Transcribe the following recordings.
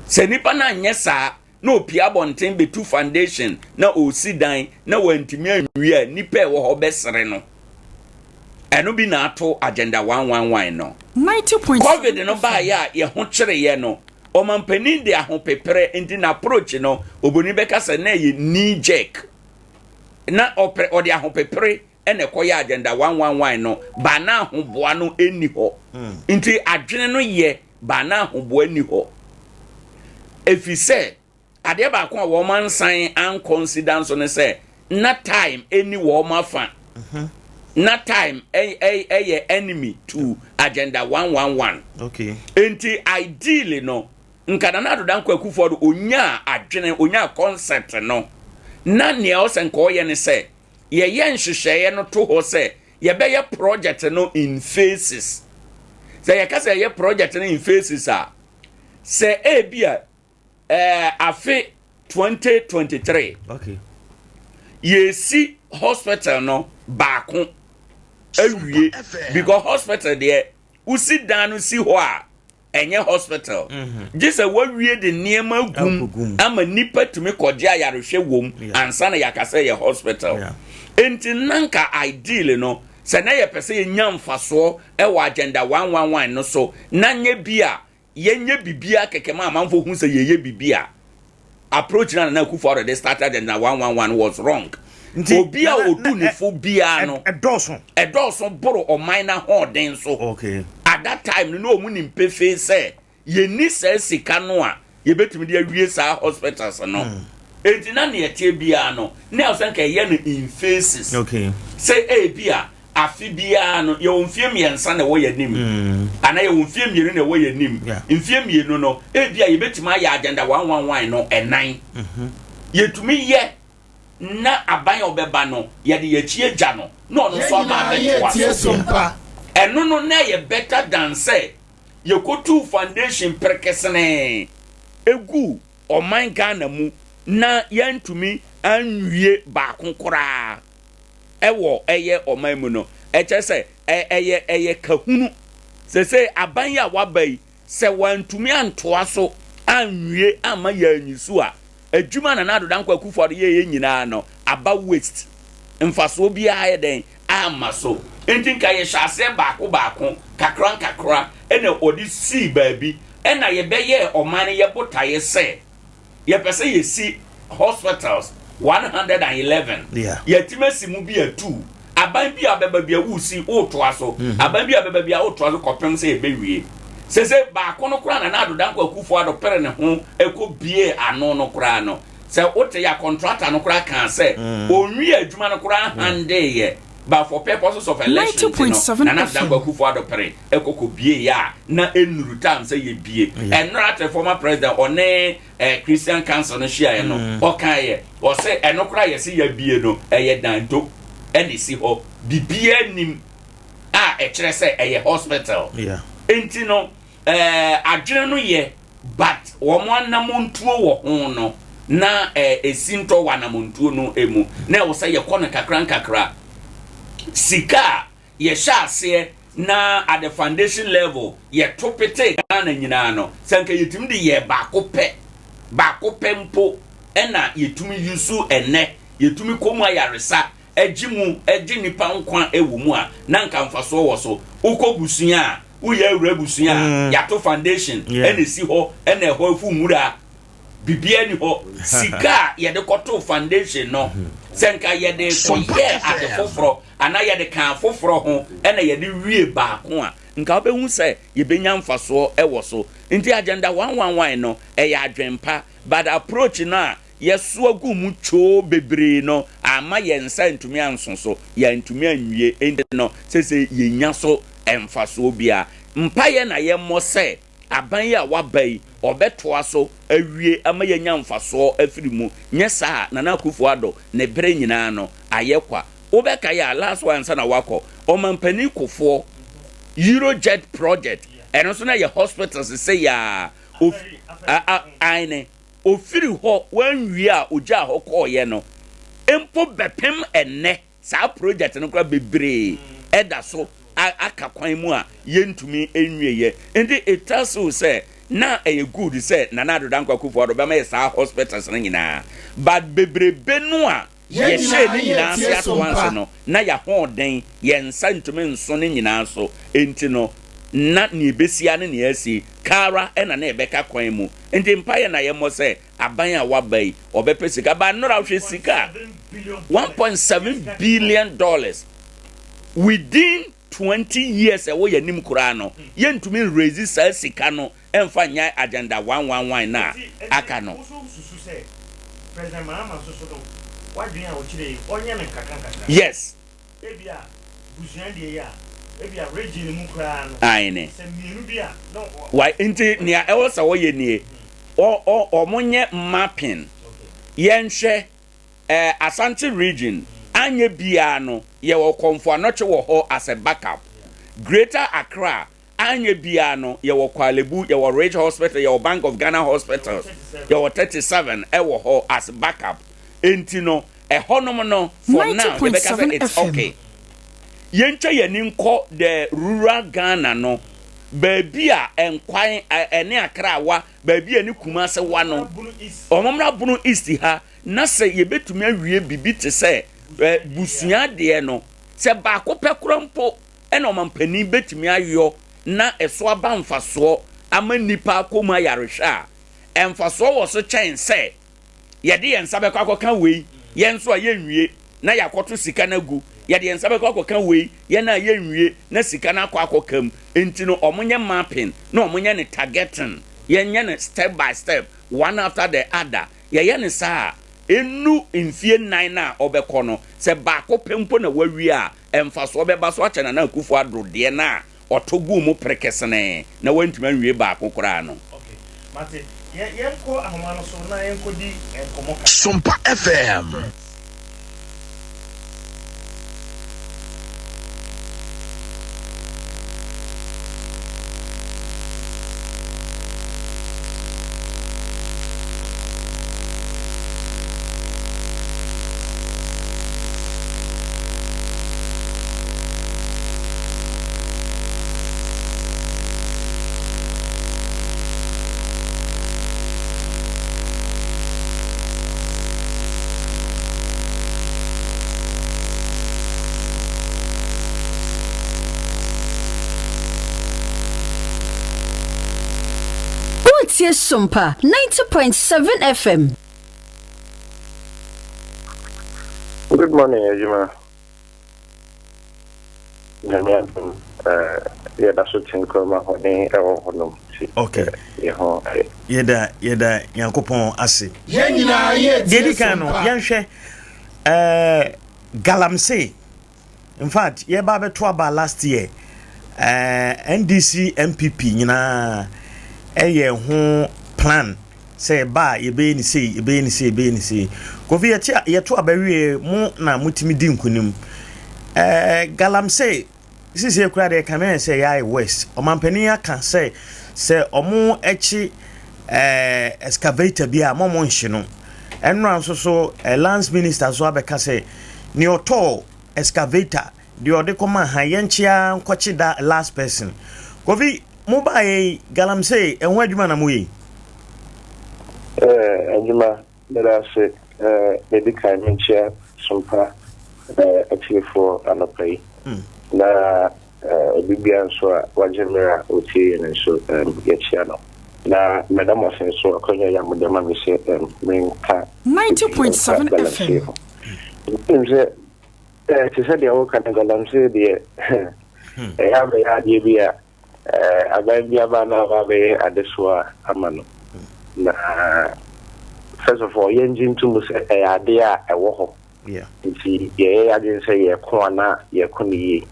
se nipa na nyɛ saa na opia bonten betu foundation na osi dan na wantimi anwie nipa ɛwɔ hɔ bɛsere no ɛno bi na ato agenda 111 no 90.7 covid no ba ya ye ho kyere ye no omampani de ahopepere enti na approach no oboni bɛka sɛ na ye knee jerk na ɔde ahopepere ene koya agenda 111 no ba na ahoboa no eni hɔ enti adwene no ye ba na ahoboa eni hɔ efise ade ba ko a wo man san an consider so ne sɛ na time eni wo ma fa na time a enemy to agenda 111 okay enti ideally no nkada na dodan kwaku for onya adwene onya concept no na ne o se nko ye ne se ye nhwehweye no to ho se ye be ye project no in phases se ye ka se ye project no in phases a se e bia afi 2023 okay ye si hospital no baako awie because hospital there usi dan no si ho a enye hospital just a wawie de niema gum ama nipa tumi koje ayarehwe wom ansa na yakase ye hospital enti nanka ideal no se na ye pese ye nyamfaso e wa agenda 111 no so na nye bia ye nye bibia kekema amanfo hu se ye bibia approach na kufu already started agenda 111 was wrong. Obi a odu ne fo bia no edoso boro o minor hoden so okay at that time no mu ni mpefe say ye ni say sika no a ye betumi de awie sa hospitals no enti na ne etie bia no na o sanka ye no in phases okay say e bia afi bia no ye onfie miensa na wo ye nim ana ye onfie mienu na wo ye nim mfie mienu no e bia ye betumi aya agenda 111 no enan ye tumi ye na aban obeba no ye de ye chie gya no no no so ma be Sompa eno no na ye better than say ye kotu foundation prekesene egu oman Ghana mu na yantumi anwie ba konkora ewo eye oman mu no eche se eye kahunu se aban ya wabai se wantumi antoa so anwie ama ya anyisu a adwuma na nado dan kwaku for ye nyina no aba waste mfaso bia ye den ama so enti nka ye hyase baako kakra ena odi si baabi ena ye beye oman ye botaye se ye pese ye si hospitals 111 ye timasi mu bia 2 aban bia beba bia wusi otoa so aban bia beba bia otoa so kopem se ye bewie sese baako no kura na nado dan kwaku for ado pere ne ho ekobie ano no kura no se wote ya contractor no kura kan se onwi adwuma no kura hande ye but for purposes of election 90.7 na nado dan kwaku for ado pere ekokobie ya na enuru tam se ye bie enra te former president one Christian Council no share no okan ye o se eno kura ye se ya bie no eye danto eni si ho bibie nim a ekire se eye hospital enti no adwene no ye but wo mo anamontuo wo ho no na esinto wanamontuo no emu na wo say ye kono kakra sika ye hyase na at the foundation level ye topete Ghana nyina no sanka yetim de ye baako pe mpo ena yetumi yusu ene yetumi komu ayaresa agimu agi nipa nkwa ewu mu a na nka mfaso wo so ukobusuya uye rebusuya yato foundation ene si ho ene ho afu mura bibia ni ho sika ye de koto foundation no senka ye de koye ade foforo ana ye de kan foforo ho ene ye de wie baako a nka obehu se ye benya mfaso ewo so nti agenda 111 no e ya adwempa but approach na yeso agu mu cho bebre no ama ye nsa ntumi ansonso ya ntumi anwie ende no sese ye nya so emfaso bia mpa ye na ye mo se aban ya wabai obetoa so awie ama ye nya mfaso afiri mu nye saa na na kufu ado ne bere nyina no ayekwa obeka ya last one sana wako omampani kofo Eurojet project eno so na ye hospitals se ya aine ofiri ho wanwie a oja ho koye no empo bepem enne saa project no kra bebre eda so aka kwan mu a yentumi enwieye ndi etaso se na e good say Nana Addo Dankwa Akufo-Addo be ma sa hospitals no nyina but bebrebe no a ye she ni nyina ase atoanse no na ya hoden ye nsa ntumi nso ni nyina so enti no na ni besia ne ne asi kara ena na ebeka kwan mu enti mpaye na ye mo say aban a wabai obepe sika ba no ra hwe sika $1.7 billion within 20 years e wo yanim kura no ye ntumi raise sa sika no emfa nya agenda 111 na aka no President Mahama so do wadwen a wo kire onye ne kakaka yes ebia busuan de ya ebia region mu kura no aine se mienu bia no why enti nia e wo sa wo ye nie o monye mapping yenhwe Asante region anye bia no ye wo komfo anoche wo ho as a backup Greater Accra anye bia no ye wo Kwalebu ye wo Ridge Hospital ye wo Bank of Ghana Hospitals ye wo 37 e wo ho as backup enti no e honom no for now ye be say it's okay yenche ye ni nko the rural Ghana no baby a enkwan ene Accra wa baby ani Kumase wa no omomra bunu east ha na se ye betumi awie bibi te se busua de no se ba ko pekrompo ene omampani betumi ayo na eso aba mfaso ama nipa akoma yarehwa emfaso wo so chen se ye de yensa be kwakoka wei yenso a yenwie na yakoto sika na gu ye de yensa be kwakoka wei ye na yenwie na sika na kwakokam enti no omonye mapping na omonye ne targeting yenye ne step by step one after the other ye ne saa enu mfie 9 na obekono se ba ko pempo na wawie a emfaso obeba so ache na Akufo-Addo de na otogu mu prekesene na wantuma nwie ba ko kora no okay mate yenko ahoma no so na yenko di enkomo Sompa FM Sompa 90.7 FM. Good morning, Ejima. Yeah, that's what you call my honey. Okay. Yeda Yankopon ase. Yenina ye. Dedika no yanhwe Galamsey. In fact, ye ba beto aba last year. NDC MPP nyina eye ho plan say ba ye be ni say kofi ye to abawie mu na mutimi di nkunim Galamsey sisi ekura de kamen say yai west omampani aka say omo echi excavator bia momo nhye no enra nso so lands minister so abeka say ni oto excavator di ode koma ha yenchia nkwachi da last person kofi Mobile Galamsey and where do you man Ejima, let us say medical mention Sompa actually for an pay. Na Bibian so Wajimera Oti and so Yetiano. Na Madame was in so Konya Yamadama we say 90.7 FM. She said the old kind of Galamsey the I have a idea. Abia bana babe adeswa amano na first of all yenjin to say Adea ewo ho yeah nti ye agin say ye ko na ye ko ni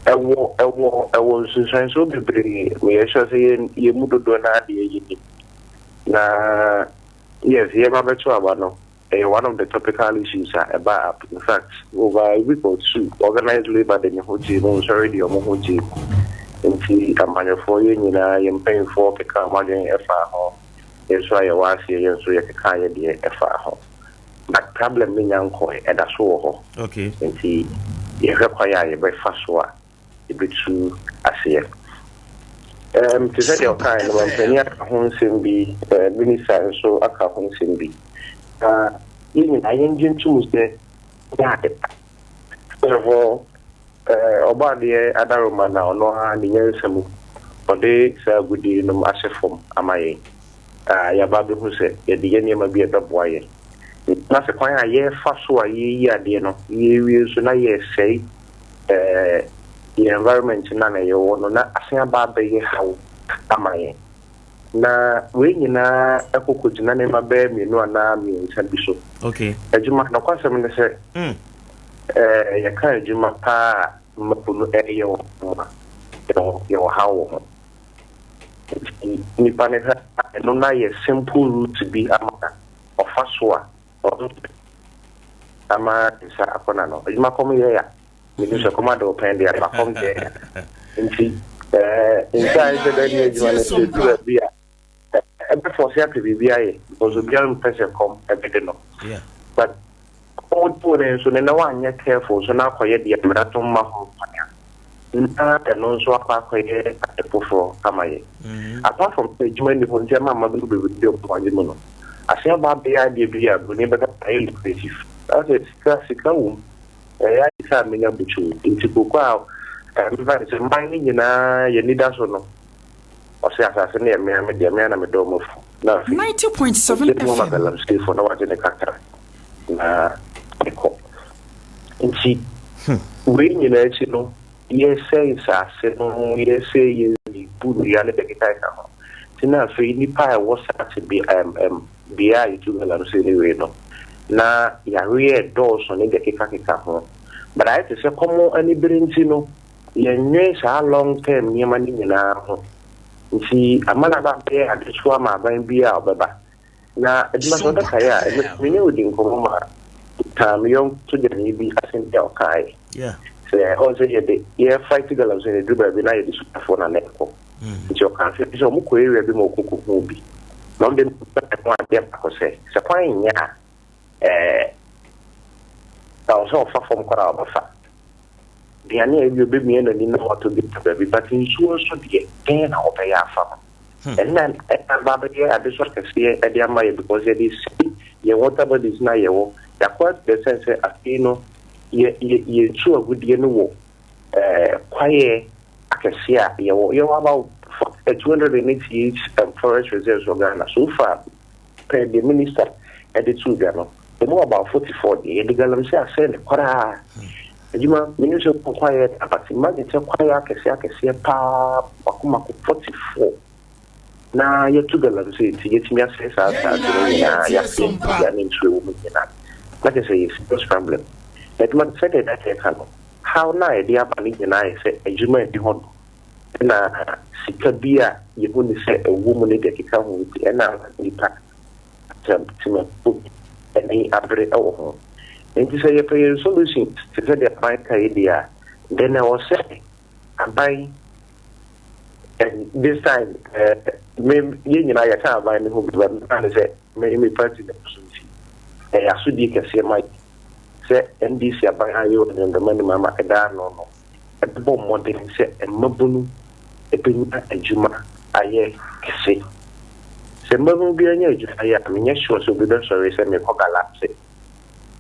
ewo sunsan so bebre we sure say ye mudodo na de yi na yes ye ba beto abano one of the topical issues about, in fact, over a week or two, organized labor than Hoji, most already or Mohoji, and see a man for you, I'm paying for become one FR. That's why I was here, so you can carry the FR. But problem in young coy and that's all. Okay, and see, you require a breakfast war, a bit too as here. To say your kind of penny home simbi, minister so aka home simbi. Even I engine to Mr. Therefore, about the other woman now, no hand in Yerusalem, or they say good deal no massive form. Am I? Yababu who said, the enemy may be a dog boy. That's a quite a year fast or a year, dear no. You so now say, the environment in Nana, you want not asking about the how am I? Na when you na a cook in an bear me no an me and bishop. Okay. As you might not question say, you can't do my pa, Mapulu area your how. Nipaneka, and no a simple route to be Amaka or Faswa or Ama is a Conano. Is my coming here? Because a commando pen there, my home there. Inside the beer. Every for to be VIA because the young person come every day. Yeah. But all poor and so no one yet careful, so now quiet the Marathon Maho. And also apart from Kamaye. Apart from the German, the German mother will be with the Pangimono. I say about the idea, but never got highly creative. As it's classic home, I can't mean up the truth. Into Pukau, and that is a mining in a Yenidasono. Or say, as I say, man, I'm a dome of 90.7 FM. Still for no one in the character. And she, when you know, yes, say, no, yes, say, you put reality. Tina free ni pa was at be BI to the anyway no. Na ya real doors on the kika ho. But I say come any brain no. Ya nwe sa long term ni mani na ho. Nti amana ba pe adesua ma ban bia obeba. Na eduma so da kaya me ne odin ko ma. Tam yom to the ni bi asen e okai. Yeah. Say also ye fight the laws in the duba bi na ye super for na neko. It's your country. So, Muko area be more cook movie. London, one them, I say, it's a fine, yeah. Also, from Korabafa. The idea you be me and you know what to be to baby, but in sure should be a pain of a farm. And then, at Baba, I just want to see a dear Maya because it is you whatever is now, you quite the sense of Aquino, you sure good, you know, quiet. You're about 280 years forest reserves of Ghana. So far, per the minister at the two Ghana, the more about 44 days. The Galam say, I said, Kora, you minister quiet, but imagine so quiet, I can see a pa, 44. Now, you're two Galam say, to get me a sense of that. Like I say, it's no problem. That man said that I can. How now the Abani and I say a Juma the hon na Sikabia you wouldn't say a woman in the kika with and now the pack to any upgrade over. And to say a prayer solution to say the fight idea. Then I was saying I buy and this time you and I can't buy me who and say maybe party the opportunity. I should be can see my say NDC abayo and the money mama eda no at the bomb one thing say and mabunu epenya adwuma aye kese say mabunu bi anya adwuma aye amenya sure so be sorry say me kokala say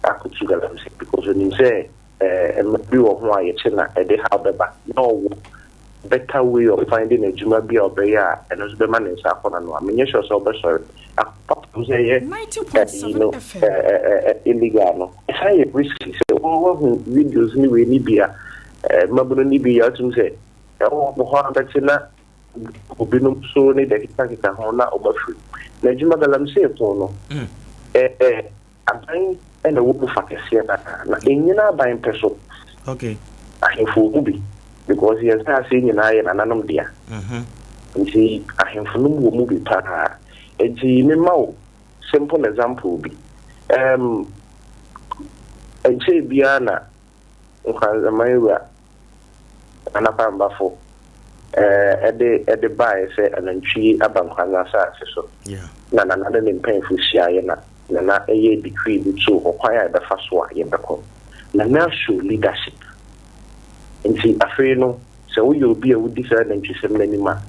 akutu galam say because when you say bi wo ho aye chena e dey how beba no better way of finding adwuma bi obeya and us be man say akona no amenya sure so be sorry say 90.7 FM illegal no say risky say who videos ni we ni bia mabunu ni bia tum say ho betina obinum so ni de kita ho na obafu na juma galam say to no aban na wo bu fakese na enyina ban peso okay ahemfo ubi because he has say nyina ye nananom dia nti ahemfo no wo mu bi pa enti me mawo simple example bi enche bia na Nkoranza maiwa anapambafo ede buy say anantwi abankwanza sa so yeah na ne mpemfo hia na eye decree bi so okwaya da faso a yebeko na show leadership enti afei no se wo yo bi a wudi sa anantwi sem nanima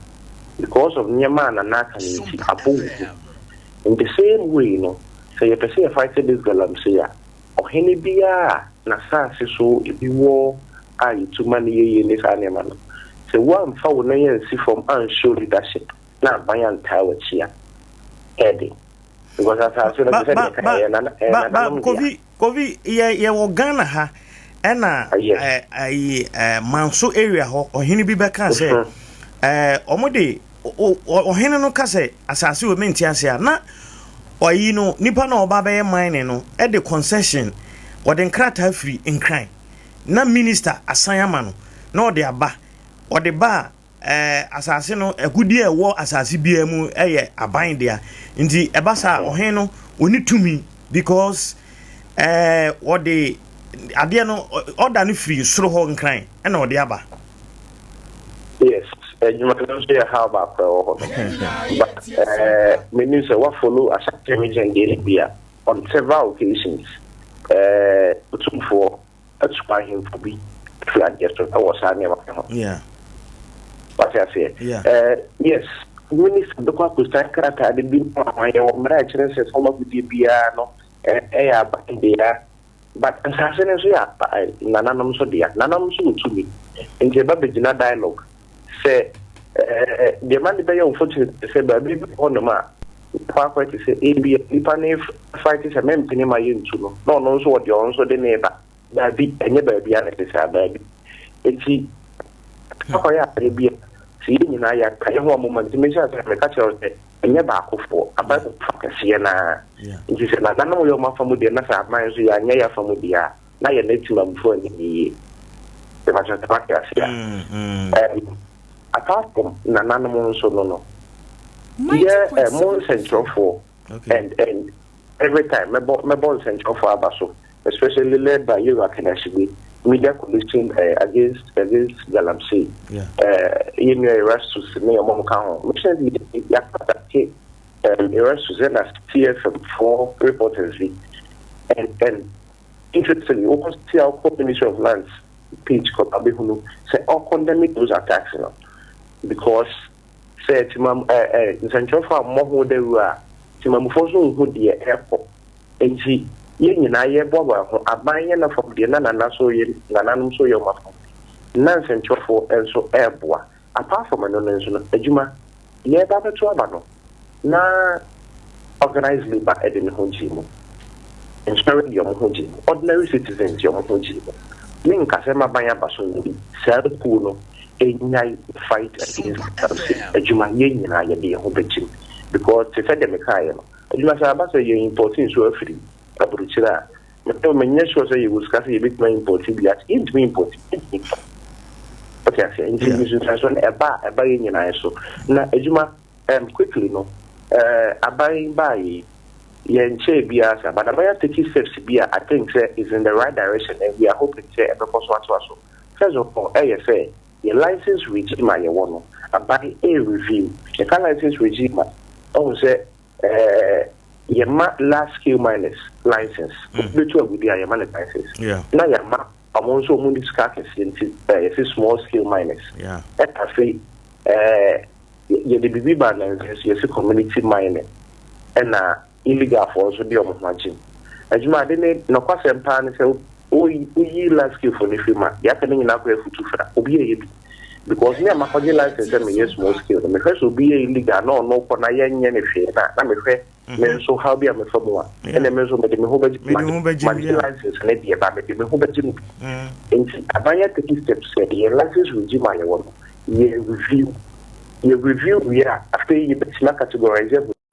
because of Nyama and Nakani Abu. In the same way, say a person fight this galamsia or any beer, Nasa so if you war, I too many in this animal. So one found and see from unsure leadership, not by entire cheer. Eddie. Because as I said, Kovi, ye wo Ghana ha, ena Manso area ho, or Hini Biba can say, Omode, or Hino Case, as I see with Mentiasia, na, or you know, Nippon or Baba mine, no, at the concession, or then crata free in crime. Na minister, asayamano, no de aba, or the bar. Asasino a good year war asasi BMU a bind there. Indeed, a bassa or heno we need to me because what the Adiano or than free through home crying and all the other. Yes, you must say how about but minister what follow as a and beer on several occasions. For a spy him for me to adjust to our yeah. What I say, yes, Minister the Costa Carata, the big my marriage says all of the piano, but assassin as we are, Nanam so dear, Nanam so to me. In the Babajina dialogue, say, the man by unfortunate to say, baby on the mark. Papa to say, Abia, Nipanif fight is a man in my into no, no, so what you also the neighbor, that be a neighbor be an baby. It's he. Arabia, seeing in I moment to measure the catcher and never for about the Siena. It is another no your family, and that's my Zia Famudia, now your native for the apart from Nanamon Solono. Yeah, more central for and every time my ball central for Abaso, especially led by you, I can actually. Media coalition against Galamsey. In your arrest to Sydney among count, which is the arrest to Zenas TFM4 reporters. And interestingly, almost see our Ministry of Lands page called Abihunu say all condemning those attacks because said Timam Central for more they were Timam Fosu who the airport and she. Yen na ye boba ho abanye na from de na so ye nananum so ye mafo nansen chofo enso eboa apart from no nso no adwuma ye ba beto aba no na organized labor edin honjimo inspiring your honjimo ordinary citizens your honjimo min kasema banya baso ni sa ku no enyai fight against adwuma ye nyina ye de ho bechim because te said them kai no adwuma sa ba so ye important so afri Abuchira. But when you say you will discuss a bit more important, it's important. Okay, I say, in translation, a bar in ISO. Now, Ejuma, quickly, no, a buying by Yenche Biasa, but a buyer taking steps to be, I think, is in the right direction, and we are hoping to have a cost one to us. First of all, AFA, the license regime, I want to buy a review. The license regime, I say, Yama large scale miners license. The two of the Yama license. Yeah. Now Yama among so many scarcity into small scale miners. Yeah. I say you the BB license you see community mining and illegal for also the imagine. As you might no cost and pan say we large scale for the firm. You are coming in for Obi because me am a license and me small scale. Me first will be illegal no for na yen na me men so how be am from one and the men so me ho be license na be about me ho be and abaya take steps say the license regime I want you review we are after you be categorize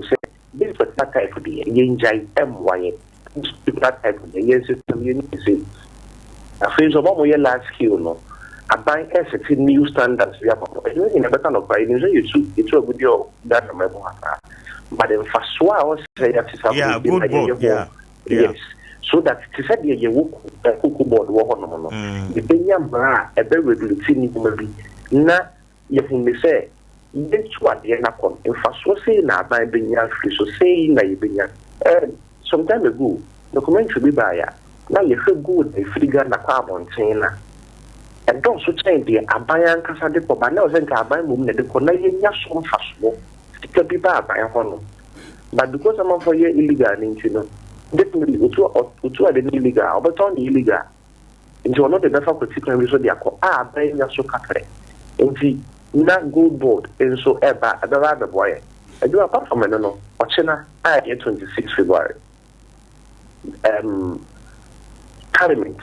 say this is that type of the yenjai my that type of the yes system you need to see a phase of more large scale no abang a new standards we have in a better of by it's a video that but in first one say that is good yes so that to say the cook board no the benya bra e be regulate ni maybe na ye fun say it's what the na kon in first one say na abang benya free so say na ye benya some time ago documentary be by ya na ye feel good e free ga na kwa bonten na and don't so change the Abayan Casade, but now then Abayan woman, the Cornelian Yasom Hasmo, stick be bad by a honor. But because I'm for you illegal, you know, definitely, Utu are the illegal, but on the illegal. Into another better particular reason they are called Abayan Yasokatre. Into not good board, and so ever, at the rather boy. I do apart from no, Ochena, I 26 February. Parliament.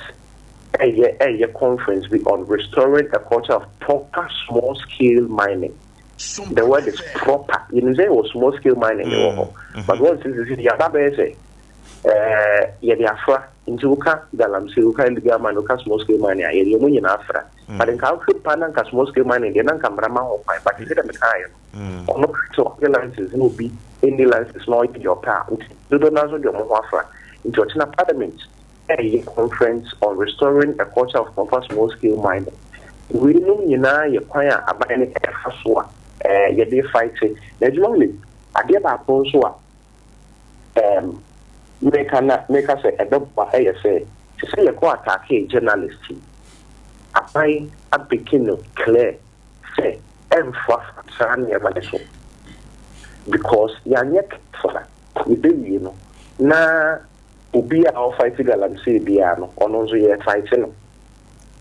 A conference on restoring a culture of proper small scale mining. The word is proper. You know, there was small scale mining, but once this is the Ababe say, Yadiafra, into Uka, Galamsi, Uka, and the Gaman, Uka small scale mining, Yadiamun Afra. But in Calcutta, Panaka small scale mining, they don't come Rama, but you get a iron. Or no, so the licenses will be in the license, not in your car. You don't know your Moafra into a Parliament. A conference on restoring a culture of proper small-scale mining. We know you now you acquire a buying a haswa, you did fight it. There's only Adea Akye Abia make us a dog by say to say a quite attack journalist. A buying a beginning clear say and for Sani Abaniso because you're yet for that. We do, you know. Now. Obi a fighting galamsey bia no ono nso ye fighting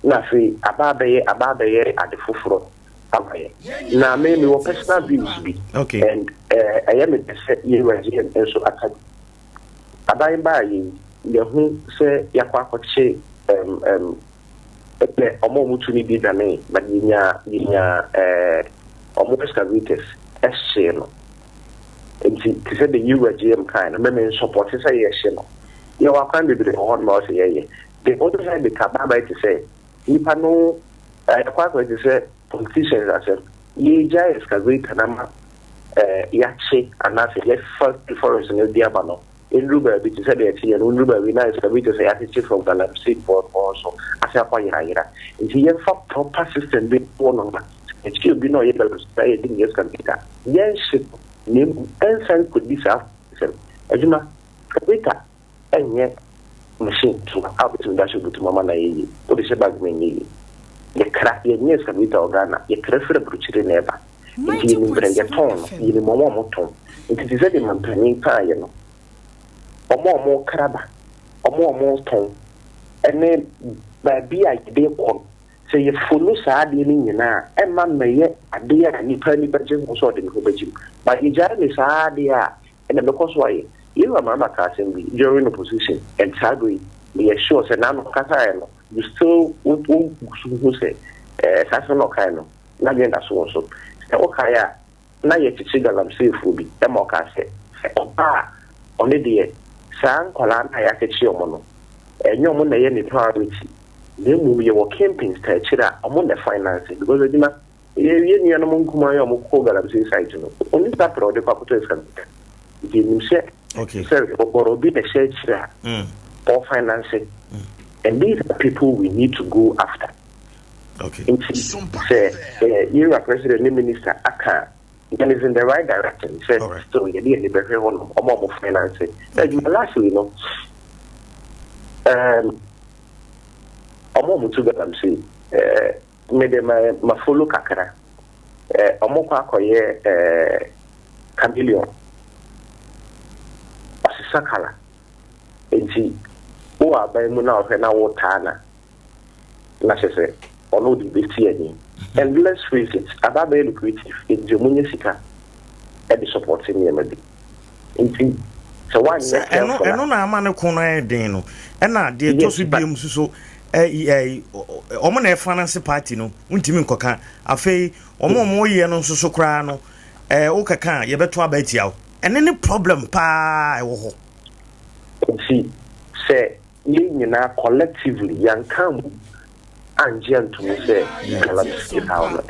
na fi ababaye at the fufuro abaye na me personal views be okay and I am the set year and so attack abaye ba yi ye hu se yakwa kwache omo mutu ni bi dane but yinya omo excavators eshe no enti ti said the UGM kind me support say ye no you are kind of the hard mouse here. The other side, the Kababa to say, if I know, quite what to say, politicians, I said, ye jay excavate Tanama, Yachi, and that's a left forest in the Diabano. In Ruba, which is said that here, in Ruba, we know excavate to say, attitude from Galamsey for also, as a point higher. If you have a proper system, be one on that. It should be no able to say, I think yes, can be that. Yes, name, and could be self. Ajuma, Kabita. And yet, machine to out between that should go to Mamma Nayi, or the Shabag Mini. The crack your nears can be Organa, your preferable children never. If you bring a tone, you the more tone. It is a man turning pie, or more crabber, or more tone. And then by be I did one. Say you follow sad dealing you now, and man may yet a dear and you penny budget was sorting for budget. But you just is idea, and the because why. You are Mama Assembly during opposition and sadly, we assure say none of Catano, you still who say, Sassano Kano, Nagan as also. Okaya, na yet to see Galamsey Fubi, Democracy, Opa, only the San Colan Ayakachi, and your money any priority. Then we were camping Stachira among the finances because of the you know, Munkumaya Moko Galamsey side, only that or the Paputus can say. Okay. So, or be the church or financing. And these are people we need to go after. Okay. Say, you are president and minister, Aka, and is in the right direction. Say, so you need to be one or more financing. Lastly, you know, a moment to get them see, made my follow Kakara, a more chameleon. Sakala. Enti o abai mu na ohwe na wotana na sese ono di beti ani and let's face it ababai lucrative in jemunya sika e be supporting me maybe enti so why eno na ama ne kono e den no e na de to so biem so omo na finance party no untimi nkoka afei omo ye no so kra no o kaka ye beto abatia and any problem pa I wo see say you na collectively yan come and to me say how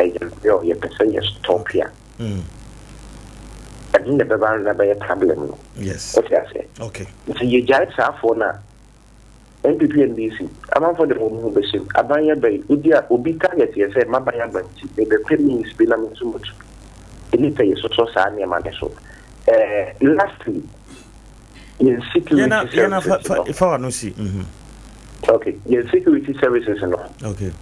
you person you stop here I didn't never be a problem. Yes. Okay, I say. Okay. So you just have for now. NPP and DC. I'm for the home machine. Abaya Bay, Ubi target, yes, Mabaya Bay. The penny is been so much. It is so sad, so. Lastly, in security, if I no see. Okay, yeah, security services no. Okay.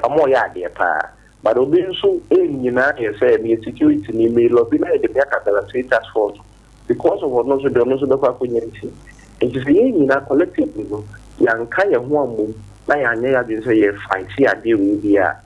Amo ya de pa. But obi nso nyina ye say me security ni me lobby na de ya kabela task force because of what no so de no so de kwa kunyanti. Nti se ye nyina collectively no yanka ye ho amom na ya anya ya de say ye fight ya de we bia.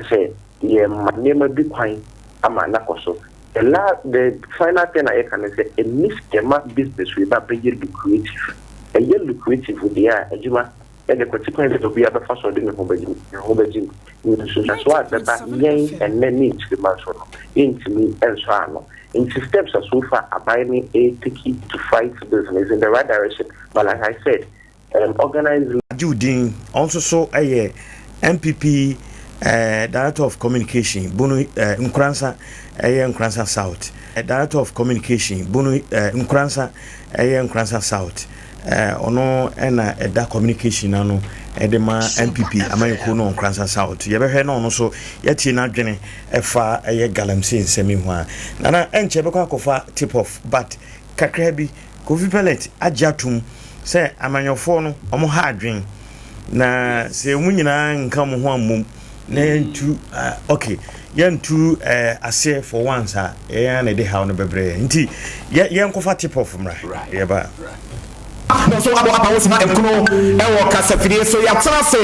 Say ye manema bi kwan ama na koso. The final thing I can say a misschema business with that be lucrative. A year lucrative with the ajuma and the consequences of the other first order in the home. That's why that yang and men need to the matter into me and so on. In steps are so far abiding a ticket to fight business in the right direction. But like I said, organizing Judin also so a MPP Director of Communication, Bunu Nkoranza, Nkoranza South. Director of Communication, Bunu Nkoranza, Nkoranza South. Ono ena that communication ano edema MPP amayeko no Nkoranza South. Yebehwe no so yeti na dwene efa galamsey nsemi ho a. Na enche bekwa kofa tip off but kakra bi Kofi Pellet ajatum se amanyofo no omo ha adwen na se munyina nka mo ho amom nentu okay yentu ase for once na de ha no bebre nti yenkofa tip off mra yeba no so abo was na enkono e wo kasa fidie so ya tena se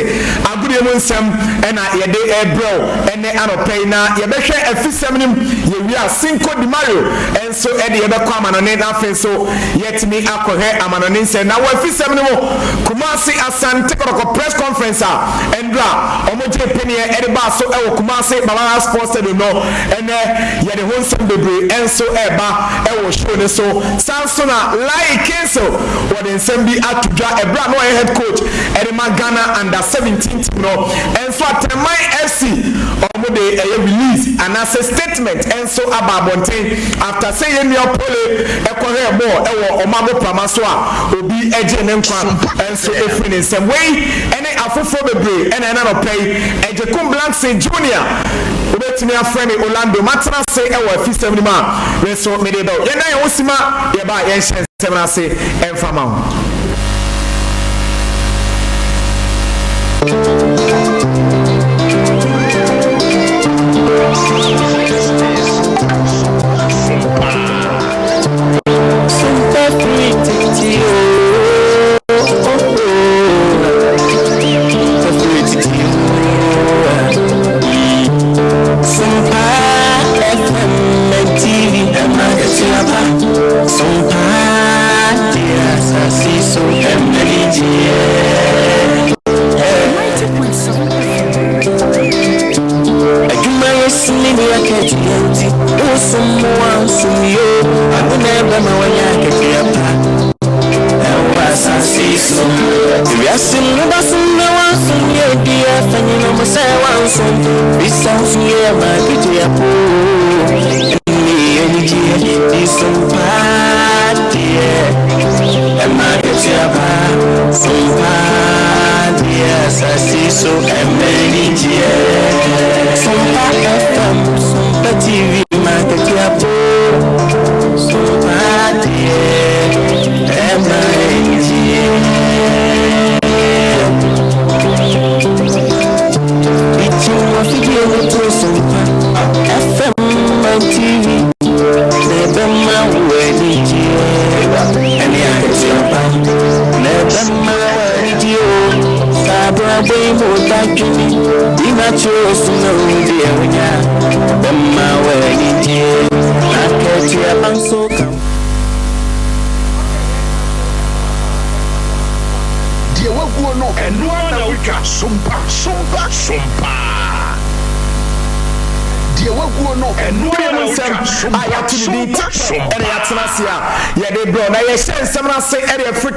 agudie mu nsem e na ye de ebro ene anopei na ye behwe afisem nim ye wi a Cinco de Mayo enso e de ye be kwa amanone na afen so yetimi akohe amanone nsem na wo afisem nim Kumasi Asante Koroko press conference endra omoje peni e de ba so e wo Kumasi Baba Sports Stadium no ene ye de ho nsem bebre enso e ba e wo show ne so sansona like so what Sembi Atuja Ebra no head coach Edema Ghana under 17 team no and so at my FC omude release and as a statement and so Ababonte after saying your pole ekohe mo ewo omabo pramaso a obi eje ne nkwa and so efin in some way any afofo bebre and no pay ejekum Blankson Junior obetimi afreni Orlando Matana say ewo afisem ni ma we so me dey do ye na ye wosima ye ba ye nhyɛ Seminase Enfama.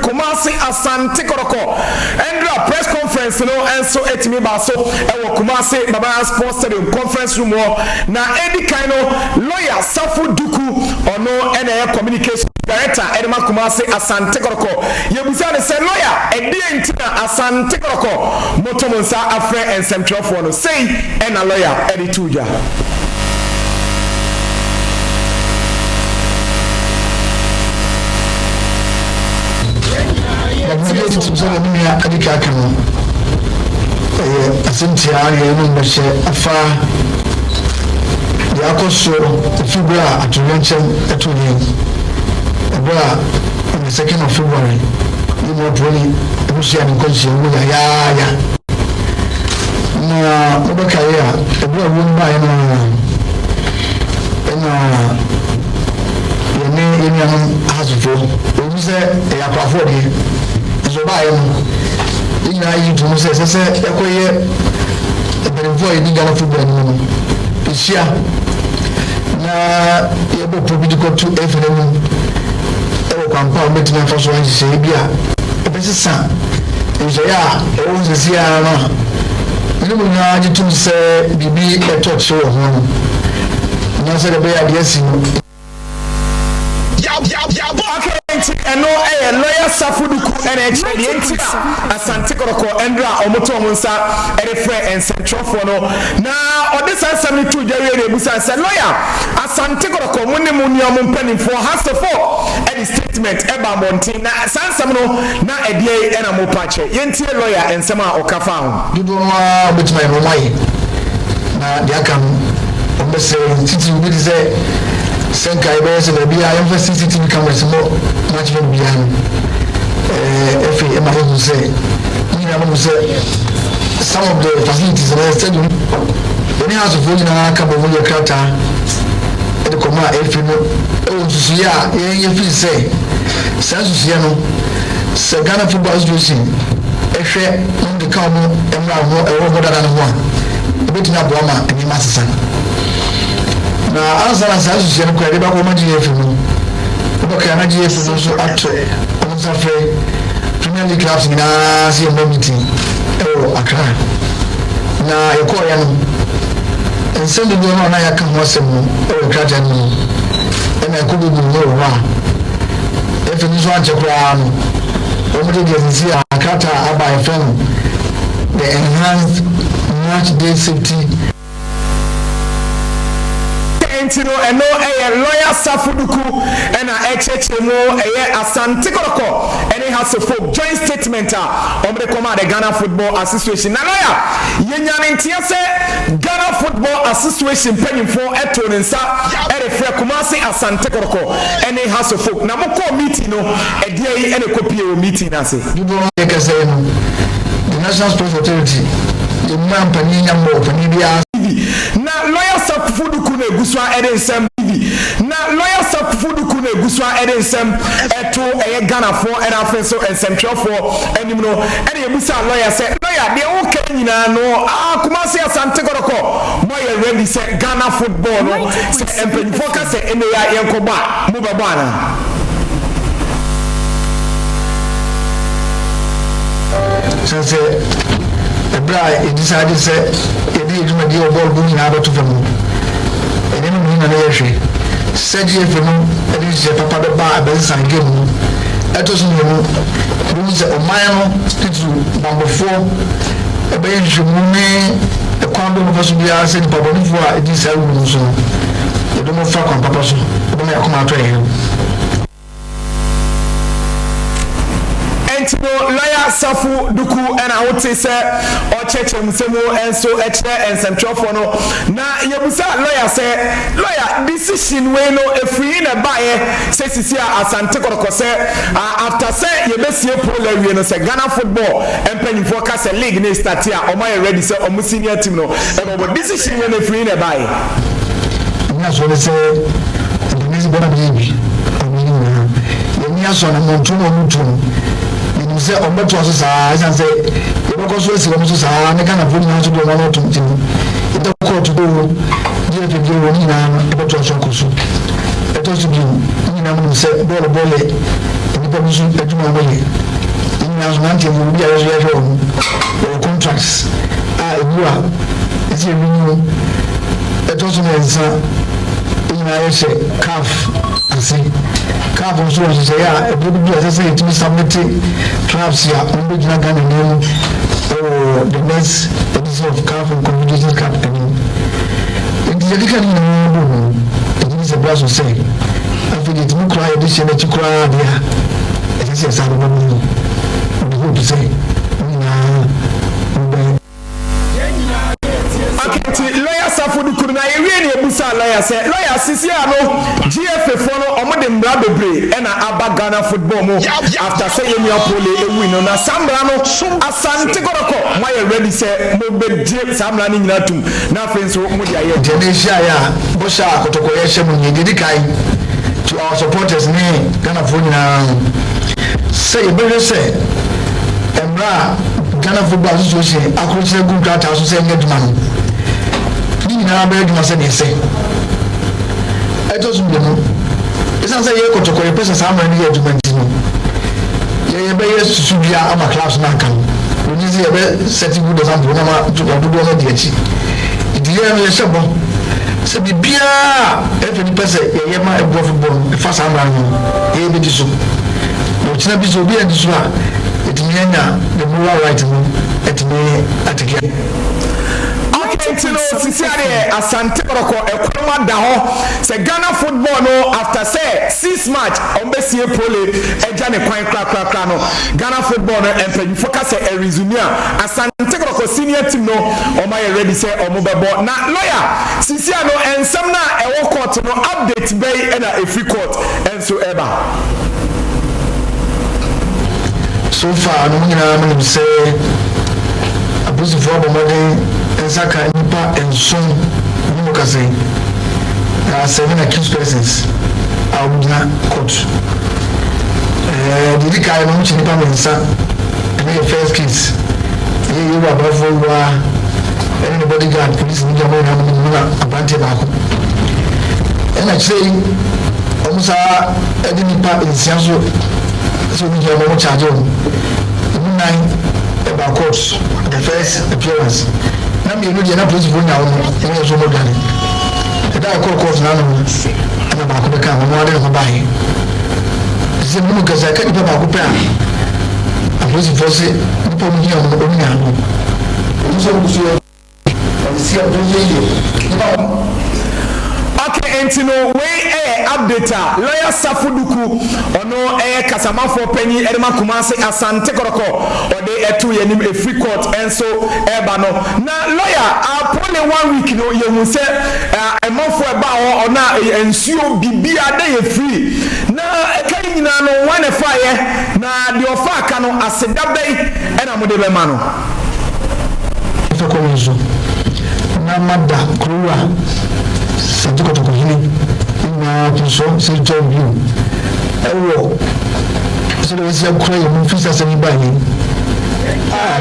Kumasi Asante Koroko Endra press conference no enso etimi baso ewo Kumasi Baba Sports Stadium conference room na edi kaino lawyer Safu Duku ono ene communication director Edema Kumasi Asante Koroko yebusa ne se lawyer edi entina Asante Koroko motomonsa afre ensemtrofo no say ena lawyer edi tuja to say me adika kan asentia ya no mbehye afa the akoso fibra aturenchen etuni ebra on the 2nd of February you know really Russia and konsi wo ya na obakaya ebra wo mba ya na yene hasufo omise ya kwafo de so ba ya ina yi to se ekoye ebenfo yi Ghana football no isia na yebo probidiko to FNM ewo kwampa metina faso an se bia ebesisa nso ya ewo nsi ya na nimu na jitum se bibi etouch wo ho na se be ya de si eno lawyer Safuduku NHD Asante Koroko Endra omoto omunsa erefre ensentrofo no na odisa 72 jare rebusa se lawyer Asante Koroko munne munni omompani for has to for any statement eba montin na sansam no na edie ena mo pache yentie lawyer ensema okafa ho bibo ma betima no mai na dia kan ombese titi bi se senka ibe se be bia emphasize CCTV cameras mo match be bia efe e ma ho se ni na mo se some of the facilities in the stadium when has of you na ka bo mo krata e ko ma efe no e osusu ya ye fi se sensu ya no se Ghana Football Association ehwe no de ka mo emra ho e wo bodada no ho a e betina bo ma eni masesa na ansara sa association ko de ba ko ma GF no ko ka na GF no so ato on sa fe Premier League clubs na si mo meeting Accra na e ko ya no ensendo do no na ya ka ho asem no e krata no e na ko bi no wa e fi so anche kra no o mo de si akata aba FM the enhanced match day safety no eno lawyer Safuduku ena echechemo Asante Koroko ene has a folk joint statement omre koma the Ghana Football Association na lawyer yenyane ntia se Ghana Football Association penifo eto nsa erefre Kumasi Asante Koroko ene has a folk na moko meeting no edie yi ene kopie o meeting na se bibo ekase no the National Sports Authority the man paninya mo panibia na lawyer Safuduku na eguswa edensem na lawyer Safuduku na eguswa edensem eto Ghana for and afenso ensentral for enim no ene ebusa lawyer say lawyer de wo kan nyina no Kumasi Asante Koroko boy ready say Ghana football no say empenfo ka say ene ya yenkoba mo baba na so ebra e decided say e dey do the ball going na to fam e dem no na yehwe said ye fam e dey say papa be ba be san game eto so no do say o man no titu number 4 e be yehwe mu ne e kwando no faso bia say papa no fo a e dey say wu so e do mo fa kwa papa so e do me akoma to e no lawyer Safuduku and I would say or church msemo enso eche ensentrofo no na yebusa lawyer say lawyer decision we no efri na bae say sisi Asante Koroko say after say yebesie pola we no say Ghana football empanifo ka say league na start here o my ready say o senior team no e decision we no efri na bae na so say the music gonna be so na montuno say omoto so sa say e go so esi omoto sa na kana funi na so do na to tin e do ko to do je je woni na e go to so ko so e to so bi ni na mo say bole ni pa bi so e juma bole ni na so na tin mo bi ya so contracts e bua e je bi ni e to so na nsa ni na ye say calf asi Cabo so say ya e budu as say to submit clubs ya on the Ghana name the next edition of CAF and Confederation Cup it is dedicated no it is a blast to say I think it will cry edition that you cry there it is a sad moment the whole hope say lawyer Safudu Kuruna really ebusa lawyer say lawyer sisi ano GFA for no omo de mbra bebre e na aba Ghana football mo after say yemi apole ewu no na samra no Asante Kotoko my ready say mo be die samra ni nyina tum na fenso mo dia ye Denisha ya bosha Kotoko ye shemu ni didi kai to our supporters ni Ghana football na say you better say Emra Ghana Football Association akroche gun krata so say ngedman ni na be duma say say eto so no esan say ye Kotoko ye pesa samra ni eduma ntino ye be ye susubia ama class na kan oni say ye be setting good example na ma to do na di achi di ye no ye sebo se bibia eto ni pesa ye ma e football fa samra no ye be di so no tina bi so bi e di so a etimienya the moral right no etimi atike Tino Sisiare Asante Kotoko Ekwama da ho se Ghana football no after say 6 match ombesie pole eja ne kwan kra no Ghana football no empanyi focus e resume Asante Kotoko senior team no oma ye ready say omobebo na lawyer Sisia no ensam na ewo court no update bay na a free court enso eba so far no nyina me say abusi for bomode ensaka nipa enson ni mo kase 7 accused persons awuna court didi kai no chi nipa mensa the first case you were above for any bodyguard police ni jamo na abante ba ko and I say omusa edi nipa ensia so we have no charge on 9 about courts the first appearance na me no dey na police for now no so no dani da court na no na ba ko be ka mo ade ko bai se mo ka za ka di ba ko pa police for say ni po mo ni o mo ni anu so mo so o si a do ye okay entino we update lawyer Safuduku ono kasamafo penny edema Kumasi Asante Kotoko ode etu yenim a free court enso eba no na lawyer upon 1 week no ye hu se emafo eba ho ona ensuo bibia de ye free na kan nyina no one fire na de ofa aka no aseda bei ena mo de be ma no fa ko nzo na mada kruwa Asante Kotoko hini na so se job you ewo so le se akura ye mu fisa se ni ba ni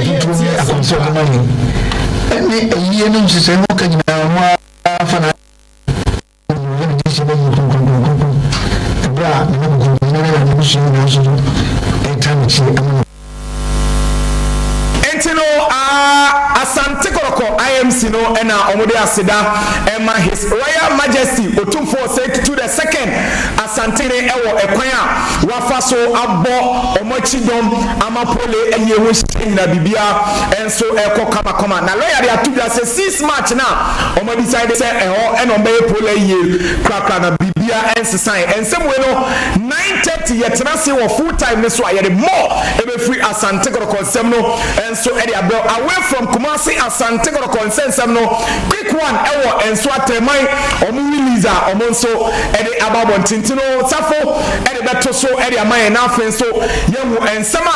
hitu ni akonso kuma ni eni ye no se mo ka nyina ho afa na ni di se ba ni ko bra ni ko ni na so ni so time chi entino Asante Kotoko IMC no ena omode aseda ema his royal majesty otumfo say to the second Asante ne ewo ekwan a wafa so abo omachidom amapole enye ho na bibia enso ekọ kama na lawyer dey atubia say 6 match na omo decide say eho ena ombe pole ye krakra na bibia ensesan ensemwe no 9:30 yetra say wo full time ne so ayere more ebe free Asante Kotoko sem no enso edi abel away from Kumasi Asante Kotoko nsem no quick one ewo enso atemai omu release omo nso edi ababo ntintino safo edi beto so edi amaye na afen so yehu ensema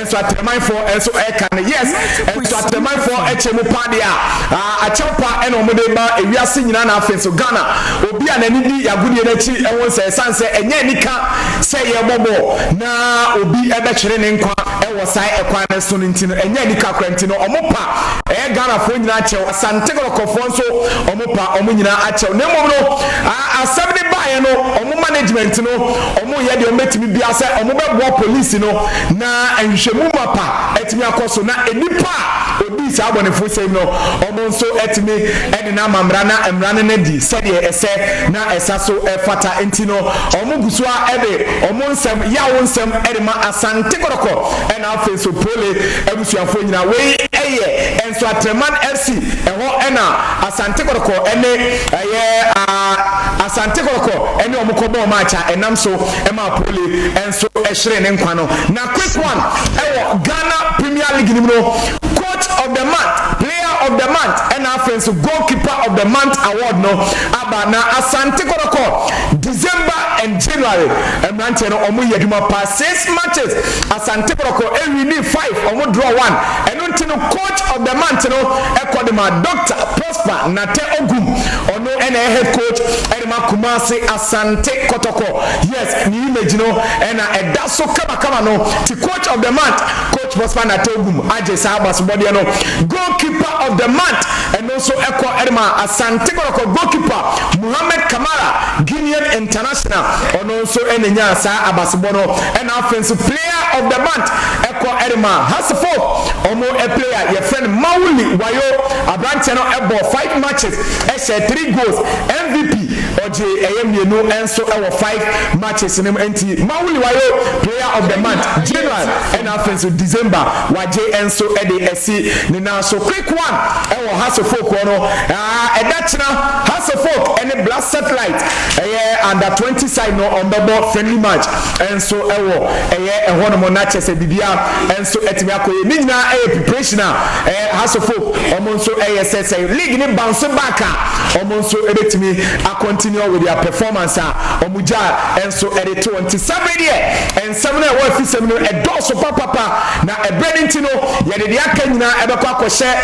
enso atemai for enso ekan yes enso atemai for echemu pade a achempa ena omo de ba ewiase nyina na afen so Ghana obi a nani di yagudie na chi ewon se sanse enye nika se ye bobo na obi ebe kire ne nkwa ewo sai ekwan na so ntino enye nika kwantino omopa Ghana fo nyina achew Asante Kotoko fo nso omopa omo nyina achew na mom no asabde bae no omo management no omo ye de ometimi bia se omo bebo police no na enhwemu mapa etimi akoso na enipa obi sa abonefo sem no omo nso etimi ene na mamra na emrane na di se de ese na esa so efata entino omo gusua ebe omo nsem ya wo nsem ede ma Asante Kotoko ena afenso pole ebusuafo nyina we eye enso Atreman FC eho ena Asante Kotoko ene Asante Kotoko ene omukobo matcha enam so ema poli enso ehire ne nkwa no. Na quick one ewo Ghana Premier League ni no coach of the month, player of the month and our friends goalkeeper of the month award no aba na Asante Kotoko December and January emrante no omo yeduma pass 6 matches Asante Kotoko win 5 omo draw 1 eno ntino coach of the month no ekodema Dr. Prosper Nate Ogum ono ene head coach Edema Kumasi Asante Kotoko. Yes, ni image no ena edaso kama no ti coach of the month coach Prosper Nate Ogum aje sabas body no goalkeeper of the month and also Edema Asante Kotoko goalkeeper Muhammad Kamara Guinean International ono also enenya sa abasbono and offensive player of the month Edema Hasfo omo a player your friend Mauli Wayo Abrante no ebo 5 matches 3 goals MVP oje ayemienu enso ewo 5 matches nim enti Mauli Wayo player of the month January and offensive December waje enso ede esi ni na so quick one ewo Hasfo no edachna Hasfo any black satellite under 20 side no on the board friendly match enso ewo ehono mo na chese bibia enso etimi akoye ni nyina preparation Hasfo omonso ASS league ni bounce back omonso ebetimi a continue with their performance omuja enso edit 27 year and 7 year fi 7 edoso papa na ebredintino yede de aka nyina ebekọ akọhye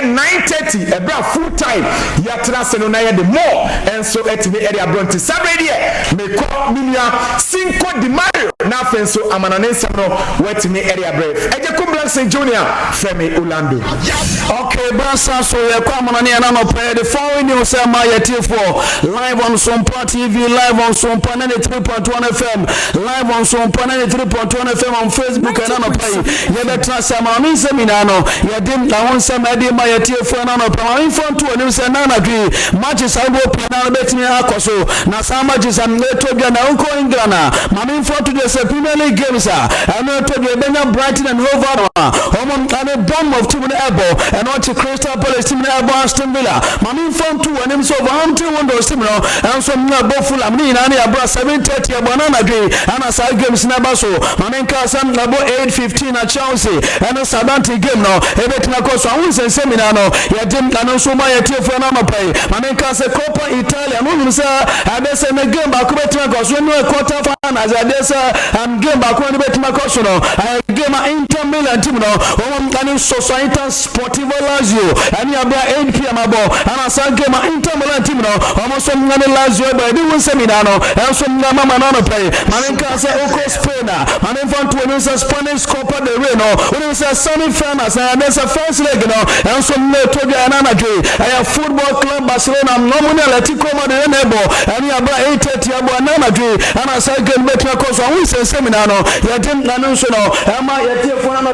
9:30 ebra full time yatra se no na yede more enso etimi ede abronti 7 year meko minia 5 di Mario na fenso amananense no wetimi ede abref ejekum Blackson Junior Femi Orlando. Okay, Brasa, so you're coming on here and I'm play the following news. My for live on Sompa TV, live on Sompa 93.1 FM, live on Sompa 93.1 FM on Facebook and I'm play. You better say, I'm in Seminano. You didn't want some idea my for an honor. I'm in front to a news and I'm agree. Matches I will play now, bet me Akoso. Now, some matches I'm late to get an uncle in Ghana. I'm in front to the Premier League games. I'm not to the Benham Brighton and Hove. Home on a bomb of 2 elbow and not to Crystal Palace team elbow Aston Villa. Mammy from 2 and him so Hampton windows similar and some both I'm in any abra 7:30 banana day and a side games Nabaso. Mammy Casam Nabo 8:15 at Chelsea and a Sabanti game now. Everything across one and Seminano. You didn't announce my for an pay. Mammy Casa Coppa Italia. Moving sir. I guess in the game back because when we quarter final as I guess and game back when we bet my caution. I game my Inter Milan team now. Home Society Sportivo Lazio and you have 8 p.m. about and I saw game Inter Milan team now almost some Lazio but they won Seminano and some Mama play Maninka say Oko Spaina Manin found to win a Spanish Copa del Rey no when it's a sunny fairness and there's a first leg now and some Toga and Anadri I have football club Barcelona Nomina Atletico Madrid and you have 8:30 about Anadri and I saw game better cause I win Seminano you didn't announce no am I at for an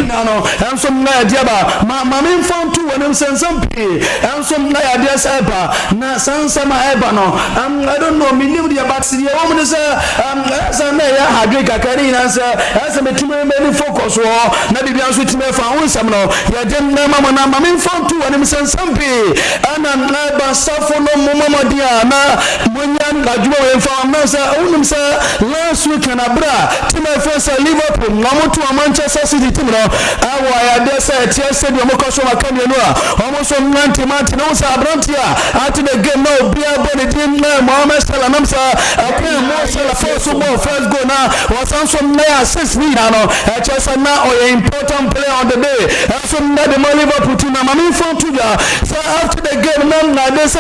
and some Diaba, Mammy found 2 and some pay, and some Dias Eba, Na Sansama Ebano. I don't know, me knew the about the woman is as a mayor, Hadrika Karina, as a many focus war, not the answer to me for some no. You didn't know Mammy found 2 and some pay, and I'm Laba Safo no Mama Diana, Munyan Adwumawura and found last week and Abra, to my first Liverpool, Namu to a Manchester City team. I dare say, said you almost 90 Martinez Abrantia after the game. No, be a body team. Mohamed Salah, I play more first goal now. Was some assist me now. Just now, important player on the day. And some the Liverpool team. I'm in front of you. So after the game, none like this.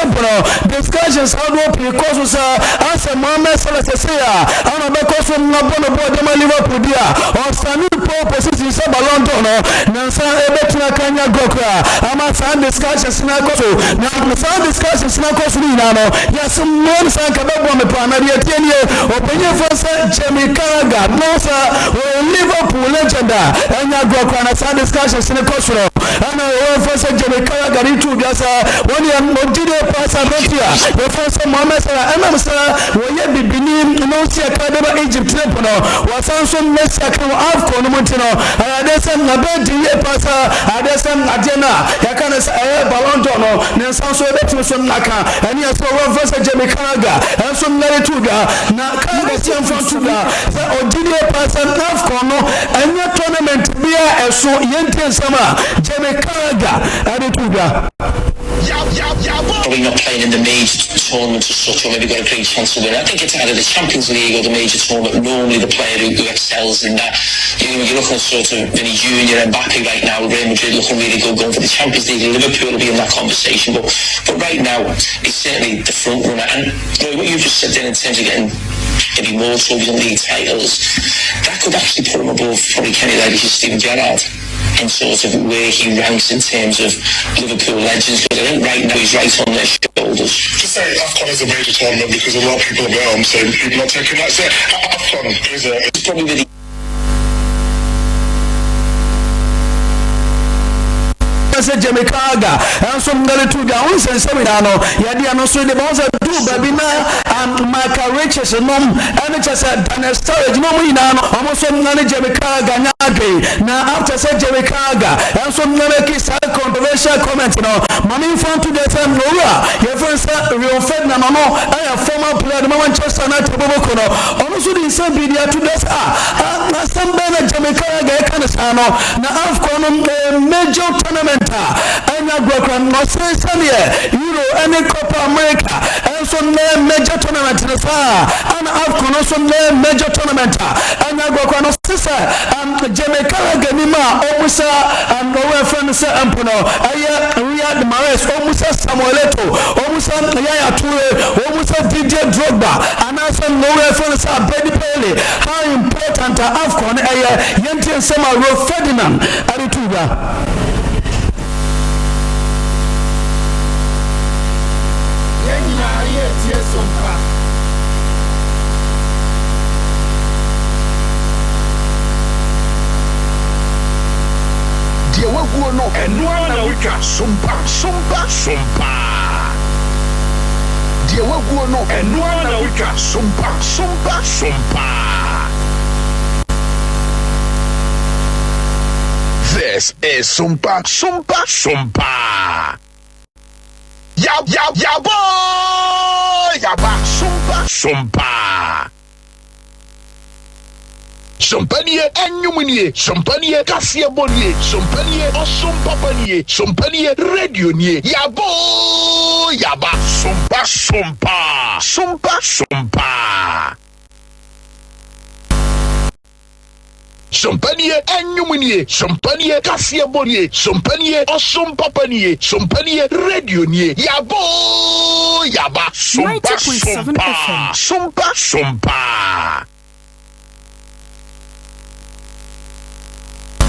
Discussions how do because as a Mohamed Salah say, I'm because from Liverpool there. Or standing position is a ballon. Nansa ebetina kanya gokra ama sound discussions na koso na sound discussions na koso ni na no yes mo san ka bebo me pa na ye tienie openye fonse Jamie Carragher no sir Liverpool legend anya gokra na sound discussions na koso ana fonse Jamie Carragher ni tu biasa woni am odide pass abentia fonse Mohamed Salah ana sir wo ye bibini no see a kadaba Egypt no was also next account AFCON Montino adesem na bedi ye pasa adesem adena yakana Ballon d'Or no nensanso ebetimi so naka ani aso versus Jamie Carragher enso nare tuga na Carragher tiam from tuga se odini pasa AFCON no anya tournament bia eso yente sama Jamie Carragher ade tuga probably not playing in the major tournaments as such, or maybe got a great chance to win. I think it's either the Champions League or the major tournament. Normally, the player who excels in that. You're looking at sort of Vinny Junior and Mbappe right now. Real Madrid looking really good going for the Champions League. Liverpool will be in that conversation, but right now, it's certainly the front runner. And Roy, what you just said there in terms of getting maybe more trophies and league titles, that could actually put him above probably Kenny Dalglish and Steven Gerrard in sort of where he ranks in terms of Liverpool legends, because I think right now he's right on their shoulders. Just say AFCON is a major tournament because a lot of people are saying people are taking that. So AFCON is it's probably really Jamie Carragher and some to the ones and seminano Yadia no so the bones do babina and Michael Riches and mom and it's just a storage no winano almost some Jamie Carragher now after said Jamie Carragher and some controversial comments no money found to the same Laura your first real friend no I a former player the Manchester United Bobokono also the same video to this some better Jamie Carragher kind of now AFCON major tournament and no say Euro and Copa America and some major tournament and AFCON also major tournament and no sister and Jamie Carragher Nima almost and our friend say Ampuno Riyad Mahrez almost Samuel Eto'o almost Yaya Toure almost DJ Drogba and also our friend say Brady Pele. How important AFCON Yenti Sema Ro Ferdinand Arituga. No, and one week, Sompa. Dear, what no, and one week, Sompa. This is Sompa. Ya boy, Sompa. Champagne Enyumnie, Champagne Cassia Bonnier, Champagne Osompa Panier, Champagne Radio Nier, Yaba, Sompa. Champagne Enyumnie, Champagne Cassia Bonnier, Champagne Osompa Panier, Champagne Radio Nier, Yaba, Sompa.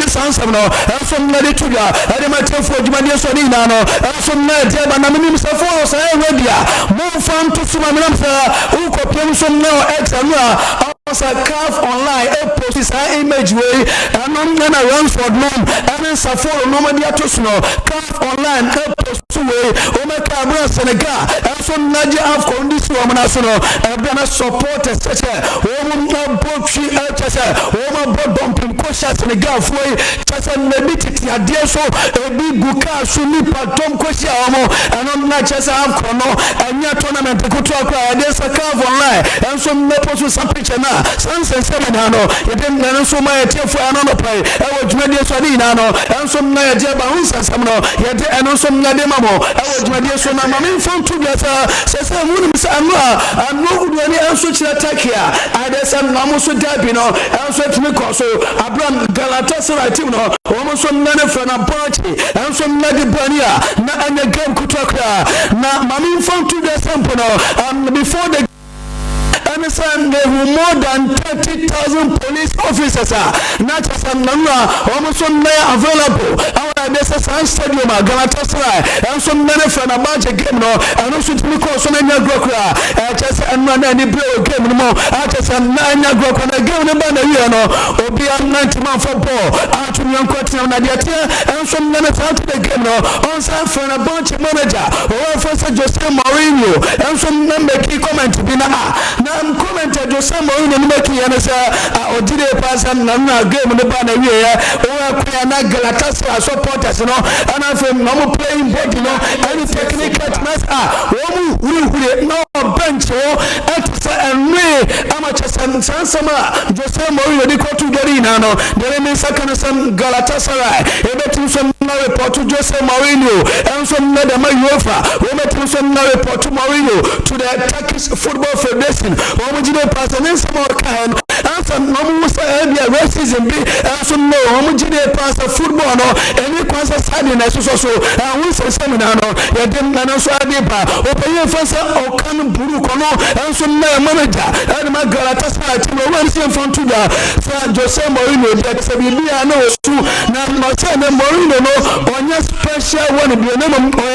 Sansam no from ready to ga adema for jumadi so ni na no from na dia ba na minim se for so radio mo fan to suma minim se u ko pem so no ex no a calf online a post is image way and on na Ransford mom and Saforo no ma dia to no calf online a post way o ma ka bra Senegal and so naji AFCON this woman so no e bra support such o mo na botri e chese o ma bodom ko sha Senegal foi chese maybe titi ade so e bi guka so ni patom ko sha omo and on na chese AFCON no anya tournament ko to akwa ade sa calf online and so me post some picture na sanse seminar no yedem na so ma yetefo ano no pai e wo dwumadie so ni na no enso na yede ba hunsa sam no yede eno so na de mamo e wo dwumadie so na ma me fon to biasa se mu ni sa ano gudu ani enso kire takia ade sam na mo so dabi no enso timi ko so Abraham Galatasaray team no o mo so na ne fa na party enso na de bania na anya game kutokra na ma me fon to biasa no before the and there were more than 30,000 police officers na chasa nanwa almost available our necessary stadium Galatasaray and some benefit about a game no and also to me call so many grokra chasa and man any play game no more chasa na grokra na game no ba na wi no obi 90 man football to me kwati na dia and some benefit to the game no on san for a bunch manager or for Jose Mourinho and some member key comment bi na comment Jose Mourinho no make yana say odire pass na game no ba na wi ya o kwa na Galatasaray supporters no and I'm no playing ball you know any technical match we no bench and amateur sama Jose Mourinho di ko to gari na no there means second some Galatasaray ebetim some no report to Jose Mourinho and some na ma UEFA we metim some no report to Mourinho to the Turkish Football Federation o mo jide pass and some kind and some no say Adea racism be and some no o mo jide pass football no any kwasa sadi na so and we say seminar no ya dem na so adipa o pay fansa o kan buru kono and some na manager and ma Galatasaray team o wan see front to the Jose Mourinho that say bibia na o su na no say na Mourinho no onya special one be na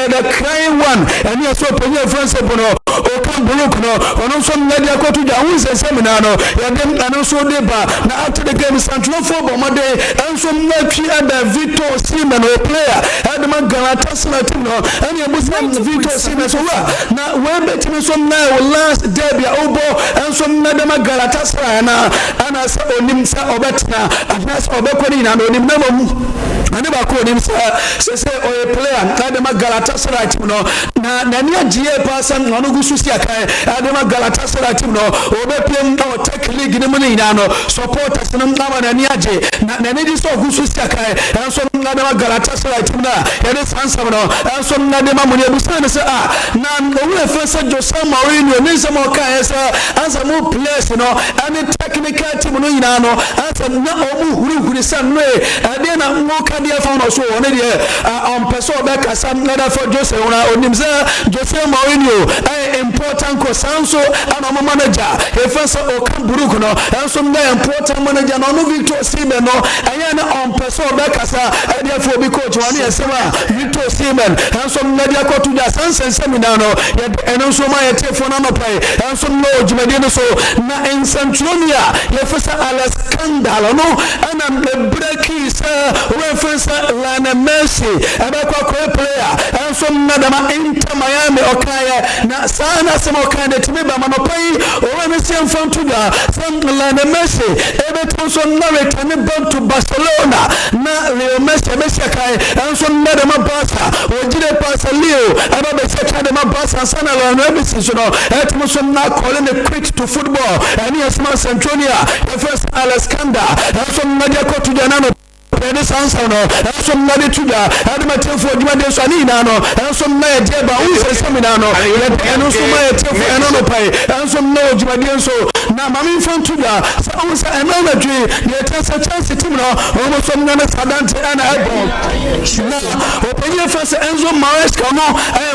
the crying one and yes so pay fansa no o kan buru kono ono so na dia ko to the we say seminar no ya dem na so deba na after the game central football mo dey and so na twi ada Victor Osimhen no player and man Galatasaray team no and you must have Victor Osimhen so na we bet me so na last derby obo and so na dem Galatasaray na ana sa onim sa obetina ana sa obekoni na onim na mu ani ba ko onim sa se o player and dem Galatasaray team no na ni agie person no gusu si akai and dem Galatasaray team no obepiem no tech league ni mu ni na no supporters no na ni agie na ni di so gusu si akai and so na dem Galatasaray team na yede sansam no and so na dem amuni abusana se na we first Jose Mourinho ni se mo kai se ansa mo players no and technical team no ina no ansa na omu huru san no ade na mo ka dia fa no so one dia on person be kasa na for Jose onim se Jose Mourinho important ko sanso ana mo manager e first o kan buruku no anso na important manager no Victor Osimhen no aya na on person be kasa ade for bi coach wani esema Victor Osimhen anso na dia ko to dia sansen seminar no eno so ma yete for na no pai anso no jumadi no so na in Centronia ye first Alexander no ana the breaki we first Lionel Messi abakwa ko player anso na dama Inter Miami okaya na sana sema okaya timi ba manopai o we see from to the Lionel Messi ebeto so na return back to Barcelona na Leo Messi kai anso na dama Barca o jide pass Leo ababe se ka dama Barca sana Lionel Messi so no etimo so na calling the quick to football and yes man Centronia the first Alexander anso na dia ko to the nano Pede sansa no enso na de tuda ade matefo adwuma de so ani na no enso na ye deba wo se seminar no enso ma ye tefo eno no pai enso na adwuma de so na mami fon tuda sa wo se eno na dwe ye tesa chance team no wo so na na sadante ana ebo na o penye fase enzo Maresca no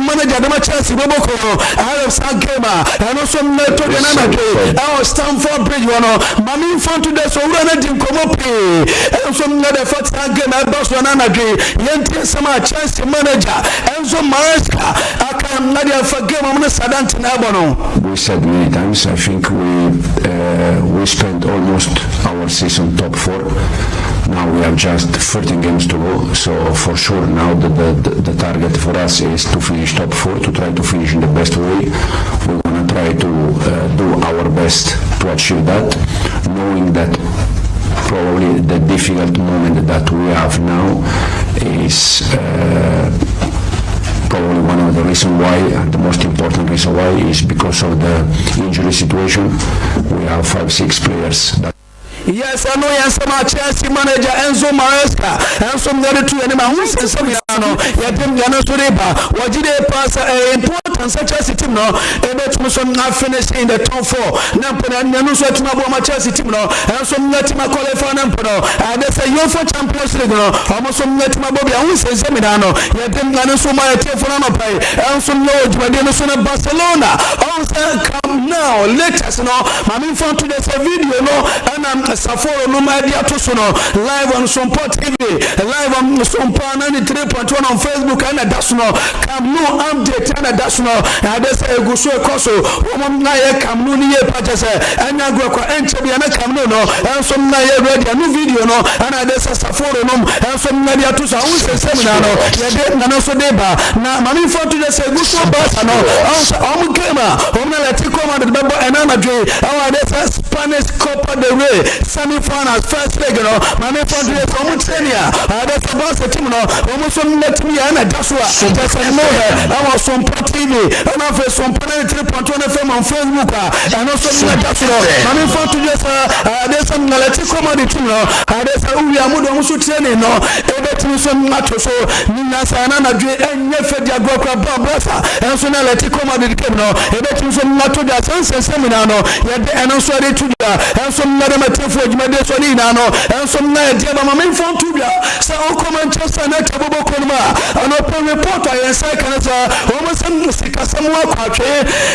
manager de ma Chelsea bobo ko no Alex Agema eno so na to de na dwe e Stamford Bridge no mami fon tuda so wo na din komo pe enso na de first game at Barcelona Madrid yenti sama Chelsea manager Enzo Maresca akan nadia for game on Sadant na bono. We said many times, I think we spent almost our season top 4. Now we have just 13 games to go, so for sure now the target for us is to finish top 4, to try to finish in the best way. We're gonna try to do our best to achieve that, knowing that probably the difficult moment that we have now is probably one of the reasons why, and the most important reason why, is because of the injury situation. We have 5-6 players that yes, I know my Chelsea manager Enzo Maresca and some other two and my who says some yano yatem yana sureba wajide pass important can say Chelsea team no ebetumi so na finish in the top 4 na mpona nyanu so atuma bo ma Chelsea team no enso mnatima qualify na mpona they say you for Champions League no almost mnatima bo bia won say me na no ye dem na so ma tie for na pai enso no dwade no so na Barcelona on say come now latest no mami from today say video no and I'm Saforo no ma dia to so no live on Sompa TV live on Sompa 93.1 on Facebook and that's no come no update and that's no they say go so koso woman na ye come no ni ye pacha say anya go kwa enche bia na come no enso na ye ready no video no and they say Saforo no enso na dia to so who say seminar no ye de na so de ba na mami from today say go so ba no on kema on na let come and the enana dwe our they say Spanish Copa del Rey semi-finals first leg no mami from today from Tenia they say boss team no almost let me and that's why just know our Sompa TV and our Sompa 93.1 FM on Facebook and also that's why mami from today they say let come and the team no they say we are more so training no everything so much so nina sana na dwe enye fedia go kwa brasa and so na let come and the team no everything so much to the sense seminar no and also ready to and so na dem tefo jumade so ni na no and so na dia ba mami from today say o come Manchester na tebobo konma and open reporter yes I can say o mo sam sika samwa kwatwe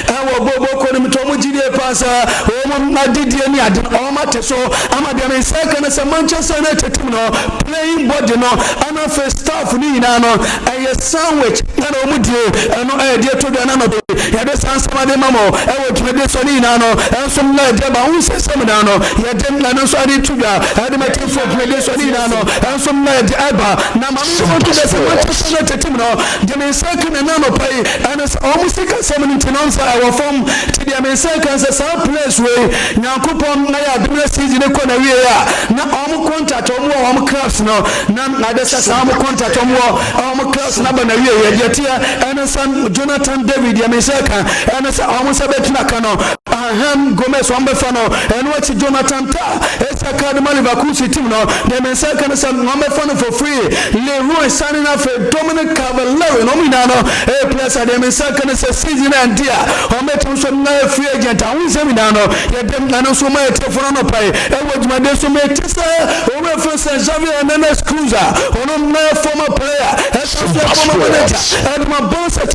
e wo bobo konmi to mo jide pasa o mo na didie ni ade o ma te so ama dia me say can say Manchester na team no playing body no and first staff ni na no a sandwich na o mo die no e die to dia na no ya de san sama de mamo e wo jumade so ni na no and so na dia ba un se seminar no ya dem na no so ade to dia ade ma team for play so ni na no and so na dia aba na mami so to the Manchester team no the me second na no pay and it's almost like 70 ounce our form to the me second say some place we nyankopon na ya dem season ko na wie ya na omo contract omo clubs no na de say some contract omo clubs na ba na wie ya dia tia and some Jonathan David ya me second and say omo sabet na kano Ahem Gomez wambe fano and what Jonathan ta it's a Academy Liverpool team no the me second say wambe fano for free Leroy signing up for Dominic Cavallero no minano plus at the second season and dear or met some free agent and we say minano yet them nano so my telephone no pay and what my day so make over first Xavier and then Cruiser or no former player former manager and my boss at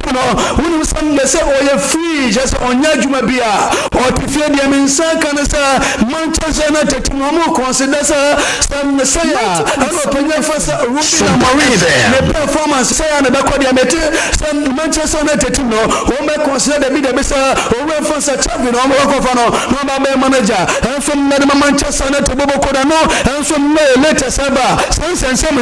when some they say oh you free just on Yajuma Bia or to fear the second Manchester United team no consider some say and open first the performance say and the backward some Manchester United team no o me consider the be say o we for such champion o work of no manager and from Manchester United bobo koda no and from latest ever sense no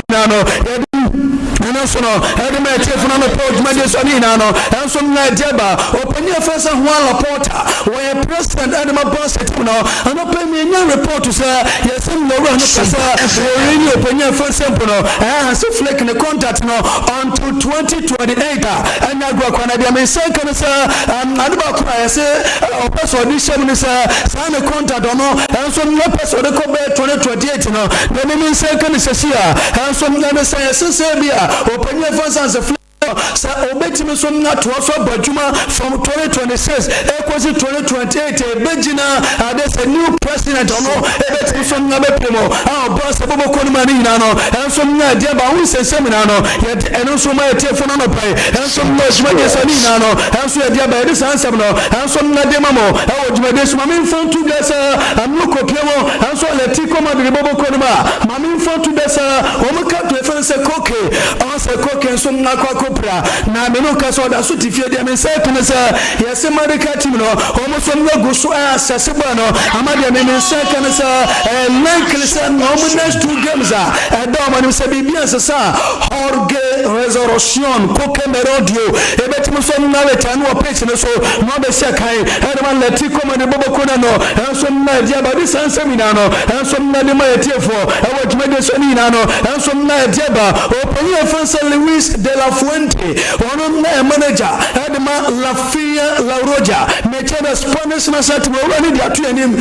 and also no the me telephone no page Manchester United no and from Nigeria open your first one Laporta where president and my boss team no and open me new report to say yes some no run really open your first no so flick the contract no until 2028 and I go kwa na me say can say and ba kwa say o person this shame say sign the contract no and so no person dey come 2028 no the me say can say and so no say bia open your first and flick sa obetimi so na to so badwuma from 2026 equals 2028 bejina there's a new president no ebetimi so na bepemo boss bobo konmani na no and so na dia ba hu sesemi na no yet eno so ma telefone no pai and so na jumade so ni na no and so dia ba this answer no and so na dia mamo jumade so ma fon to this am ko pemo and so let ko ma de bobo konma ma fon to this o mo ka to fon se koke on se koke so na kwa na me no ka so da so tifie de me say tun say yes medical team no o so no go so assess ba no amade me say kan say likely say no mo next 2 games do man say bibia say Jorge Resurrection koke merodio e betimo so na leta no page no so no be say kai e man leti ko man bobo ko na no en so na dia ba this seminar no en so na de ma yetiefo e wo jumade so ni na no en so na dia Diaba, Openia Fansa Luis de la Fuente, one manager, Adema La Fia La Roja, Mechada Spanish Nasat, already the Atuanim,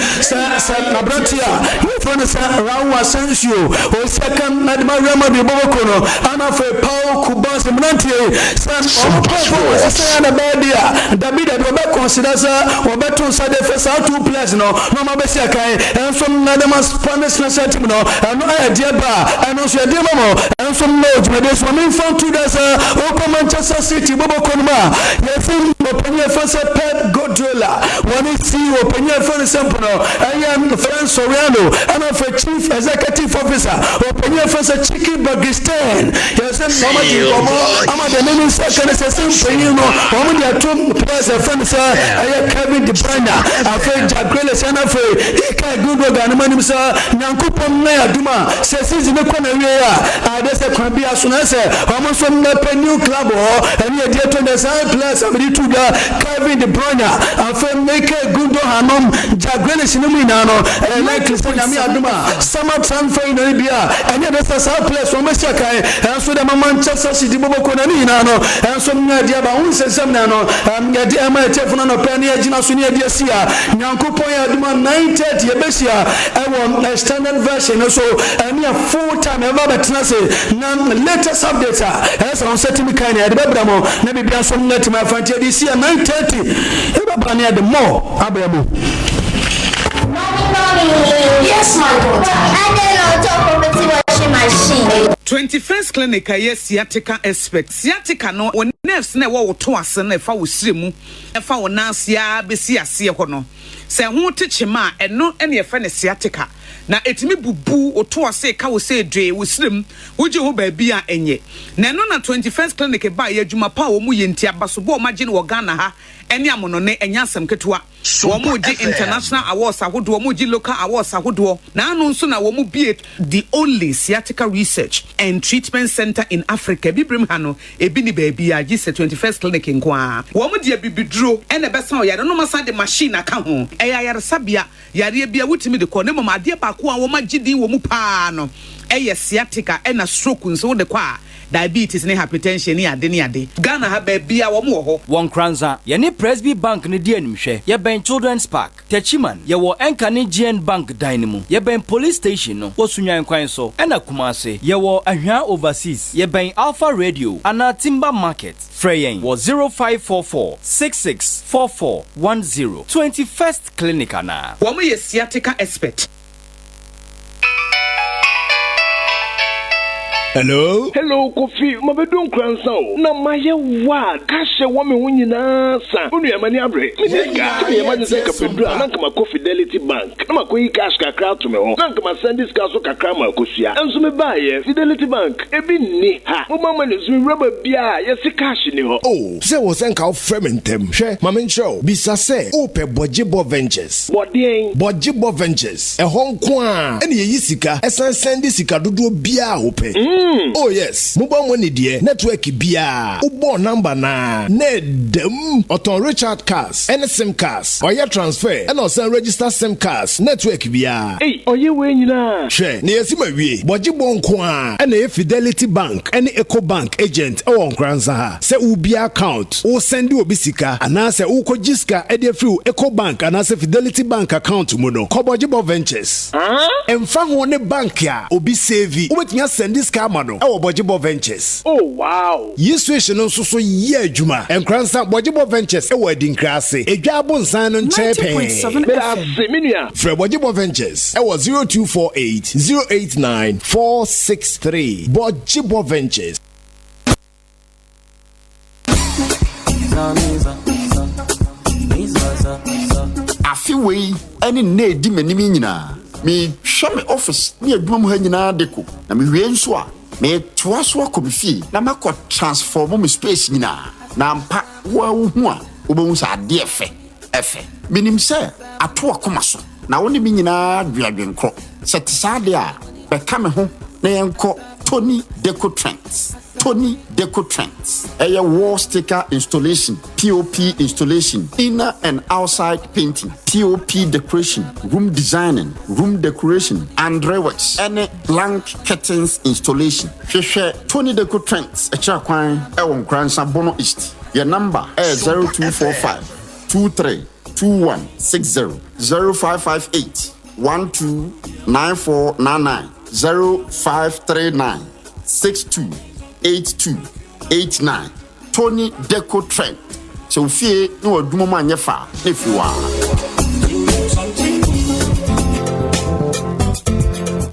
Nabratia, Fanasa Rawa Sensio, or second Nadma Rama de Bokono, Anna Fe Pau Kubas Manti, San Badia, David Robert considers Roberto Sade Fesa 2 players, no Mabesiakai, and from Nadama Spanish Nasatino, and Adea and also Demo, and from Lodge, but there's one from 2 days, Open Manchester City, Bobo Konma, Yafin, Openia Fansa Pep Godrilla, one is see Openia Fansa Sampono, I am Franz Soriano, and of a chief executive officer, Openia Fansa Chiki Bagistan, yes, I'm the name second assistant, you know, woman, there are 2 players, a friend, sir, I have Kevin De Bruyne, I feel Jacqueline Sanafe, Ika Google, Ganman, sir, Nankupon Duma, says in the corner, there's a Krabia Sunase, almost from the new club, and yet yet to the side place of the 2 Kevin De Bruyne, I feel make a good Hanom, Jacqueline Sinuminano, and like Christina Duma, summer transfer in Arabia, and yet there's a side place from Messakai, and so the Manchester City Bokonano, and some Diaba Unsesamano, and Yadima Tefonano Penny, Ginasunia Diasia, Nyankupoya Duma 930 Abesia, I want a standard version, so and a full-time Tenase, none latest updates as on setting kind of Bebramo, maybe be some let my fancy this year 930. Everybody the more Abramo. Yes, my daughter. And then on top of the washing machine. 21st clinic yes sciatica expert sciatica no when nerves na wo to ase na fa wo siremu e fa wo nansia besi ase ho no se ho techema eno ene e fa ne sciatica na etimi bubu oto ase ka wo se dwe wo sirem wo je ho ba bia enye na no na 21st clinic ba ye adwuma pa wo mu ye ntia baso bo ma gye no Ghana ha ene amono ne enya asem ketewa wo mu di international awards ahodo wo mu di local awards ahodo na anu nso na wo mu bie the only sciatica research and treatment center in Africa bibrim ha no ebi ni ba bia gi se 21st clinic nkoa wo mu di bibiduro ene besa o yare no masa de machine aka ho eya yare sabia yare bia wutimi de ko ne mama de ba ko a wo ma gidi wo mu pa no eye sciatica ena stroke nso de kwa diabetes ne hypertension ne ade Ghana ha ba bia wo mu ho Nkoranza ye ne Presby Bank ne die animhwe ye ben Children's Park Techiman ye wo Enkane GN Bank dynamo ye ben police station no wo sunyan kwan so ena Kumase ye wo Ahwa overseas ye ben Alpha Radio ana Timber Market Freyen wo 0544 664410 21st clinic ana wo mu ye sciatica expert. Hello, Kofi. Mabedu Nkoranza o. Na maye wa kashe wa me ho nyina sa. Onu ya mani abre. Me sika. Me ma nse ka pedru na nka ma Fidelity Bank. Na ma ko yi cash kakra to me ho. Na nka ma send this cash so kakra ma kosua. Enso me ba ye Fidelity Bank. Ebi ni ha. Mo ma ne so rubber bia ye se cash ni ho. Oh, se wo sen ka frementem. Hwe, ma men show. Bisa se o pe Bojibo Ventures. Bojibo Ventures. E honko a. Ene ye sika. Esan send sika dodo bia o pe. Oh yes, mobile money dear network bia. Ubo number na nedem Oton Richard Cars, NSM Cars, oya transfer, and also register SIM Cars, network bia. Hey, oye we nyina. She, ne yesima wie, Bojibo nko a, ene Fidelity Bank, ene Eco Bank agent, e Nkoranza ha. Se ubia account, o sendi obisika, anase uko jiska ede free Eco Bank, anase Fidelity Bank account muno. Ko Bojibo Ventures. Emfa ho ne bank ya, obi save. Ubetnya send this car no e wo Bojibo Ventures. Oh wow. Yisweshe no so ye adwuma. Nkoranza Bojibo Ventures e wo adinkrase. Edwa abonsan no nchepe. 90.7 Fre Bojibo Ventures e wo 0248 089 463. Bojibo Ventures. Afiwe ani na edi manimi nyina. Me hwe me office ne adwuma ha nyina deko. Na me hwe nso a me toa so akobifi na makọ transform me space nyina. Na mpa wa hu a obehu sa ade efe. Minim se ato akoma so. Na woni bi nyina dwadwenkro. Se tisade a be ka me ho na yenko Tony Deco Trends. Tony Deco Trends. A wall sticker installation, POP installation, inner and outside painting, POP decoration, room designing, room decoration, and reworks. Any blank curtains installation. Tony Deco Trends. A chakwan, Nkoranza Bono East. Your number is 0245 23 2160 0558 129499 0539 628289. Tony Deco Trend. So fear no adwuma nyefa if you are.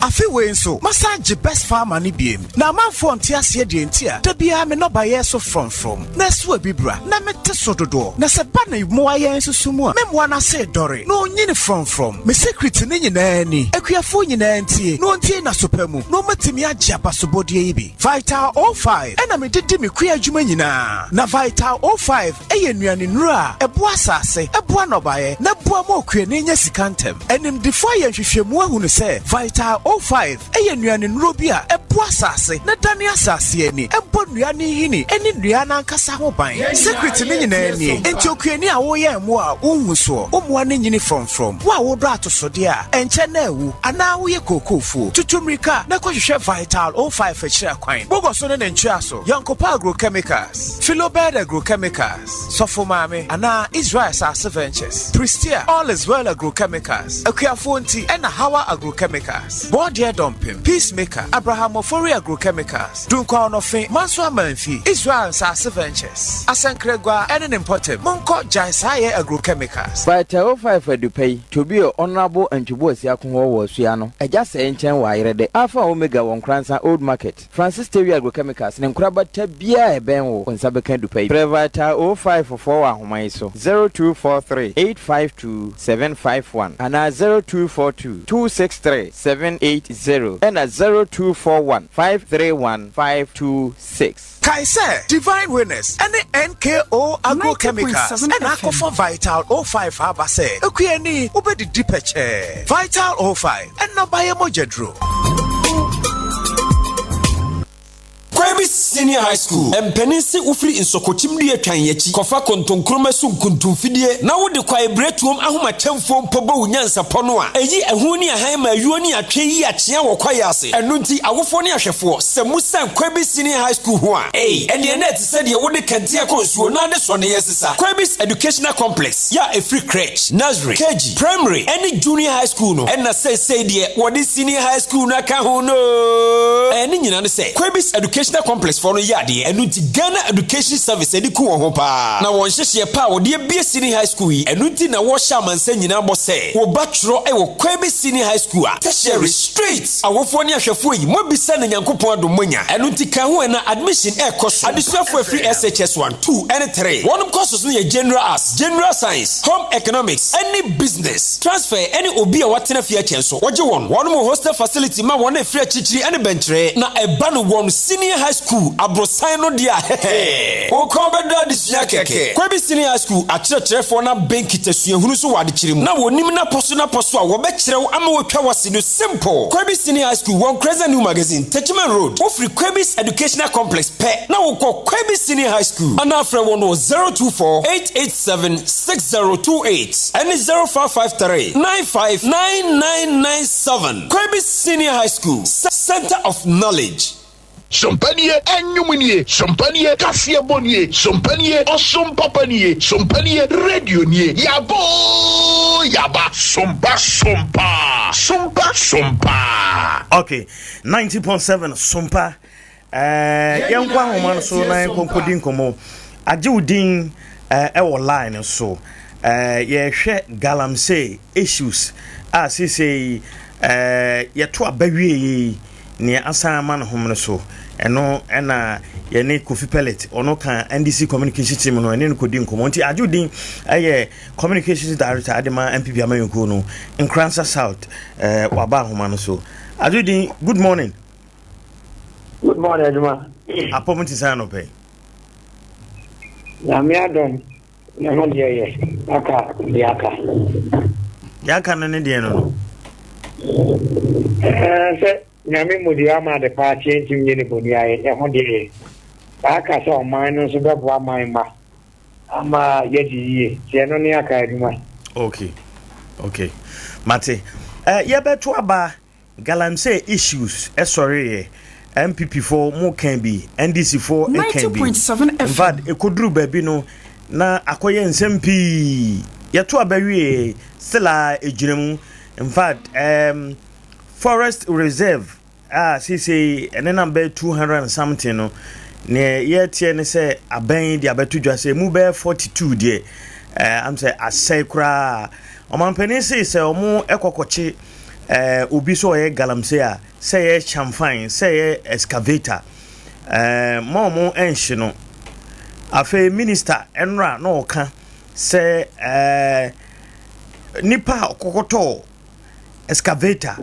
Afi we so massage best farmer ni biem na amanfo nte ase de ntia da bia me no ba ye so from na so abibra na mete so dodo na se ba na mo aye susumu a me mo na se dore no nyini from me secret ni nyina ni akuafo nyina ntie no ntie na sopamu no matimi agya basobodie yi bi Vital 05 ena me didi me kua adwuma nyina na Vital 05 eye nuane nura ebo asase ebo anobaye na bo mo kua ni nya sikantem enim defo ye hwehwemu ahunu se Vital 05 eye nuane nuro bi a ebo asase na dane asase ani ebo nuane hini eni nuane ankasa ho ban secret ni nyina ni enti okuani a wo ye mo a unhu so omo ne nyini from wo a wo do atosode a enche na ewu ana wo ye kokofu tutumrika na kohwehwe Vital 05 achira kwan bogo so ne ntua so Yankopa Agrochemicals, Philobed Agrochemicals, Sofomame ana Israel Sase Ventures, Pristia All is Well Agrochemicals, Akuafonti and Hawa Agrochemicals, Bordia Dumping, Peacemaker, Abraham Ofori Agrochemicals, Dunkwa Onofe, Manswa Manfi, Israel Sase Ventures, Asankregwa and an important Monko Jaisaye Agrochemicals. Vital 05 Edupay, to be honorable and to boss Yakungo was Siano, a just ancient wire the Alpha Omega Nkoranza Old Market, Francis Terry Agrochemicals, and Kraba Tabia Benwo, on Sabakan Dupay, Vital 05 for 4 Homaiso, 0243 852 751, and 0242 263 780, and 0241 531 526. Kaise, Divine Winners, and the NKO Agrochemicals, and Aquafor Vital 05 Abase, Okuani, Ubedi Dipeche, Vital 05, and Nabaya Mojedro. Kwame Senior High School empenisi ufri insokochimdi etwan yachi kofa kontonkroma su kuntumfidie na wo de kwae bretuom ahoma temfo mpobo unyansa pono a eyi ehu ni ahan ma yuoni atwe yi achia wo kwae ase enu nti awofo ne ahwefo semusan Kwame Senior High School ho a ene na ti said ye wo de kantia konsuo na de so ne yesisa Kwame Educational Complex ya a free crèche nursery KG primary any junior high school no na say de wo de senior high school na ka ho no eni nyina ne say Kwame Educational Complex for no yade enu ti Ghana Education Service edi ku ho pa na won hyehye pa wo de bia senior high school yi enu ti na wo hya mansa nyina bo se wo bachelor wo Kwame Senior High School a tertiary straight awofo ne ahwefo yi mo bisa na Nyankopon adomonya enu ti ka ho na admission koso adisuafo afri SHS 1 2 and 3 one courses no ye general arts general science home economics any business transfer any obi a watena fia chenso woje won mo hostel facility ma won afri achichiri any bentre na eba no won Senior High School abrosan no dia o ko beda disua keke Kwame Senior High School a chirechirefo na benki tasua hunu so wade chirim na wonim na poso a wo be kirew ama wo twa wase no simple Kwame Senior High School won Crescent New Magazine Techiman Road ofri Kwame Educational Complex pe na wo ko Kwame Senior High School ana afre won 024 887 6028 and 0553 959997 Kwame Senior High School Center of Knowledge. Sompanie enyumunie, sompanie kasiabonie, sompanie osompapanie, sompanie radionie. Yabo yaba sompa. Okay, 90.7 Sompa. Yankwa homan so na konkodin komo. Adwudin ewo line so. Ye hwe galamsey issues. Say ye to abawie ni asama na homne so. Eno ena yene Kofi Pellet ono kan NDC communication team no ene kodin komo nti adwudin communications director Adema MPP amayonko no Nkoranza South waba homa no so adwudin good morning Adwuma appointment say no pay na me adon na no de yaka no ne de no se nyame mudi ama de pa chenti nyene boni aye e ho de aka sɛ ɔman no nso bɛboa man ma ama yɛdi yie tiɛ no ne aka adwuma. Okay mate yɛbɛto aba galamsey issues ɛsɔre MPP for mo can be NDC for it can be 90.7 FM. In fact ekoduru baabi no na akoye nsɛm pii yɛto aba wie still ejiremu. In fact forest reserve say enena be 200 and something no ne yetie ne say aban di abetu dwa say mu be 42 de am say asai kra omampani say omo ekokoche obi so ye galamsey a say champagne say excavator momo enhye no afa minister enra na oka say nipa okokoto excavator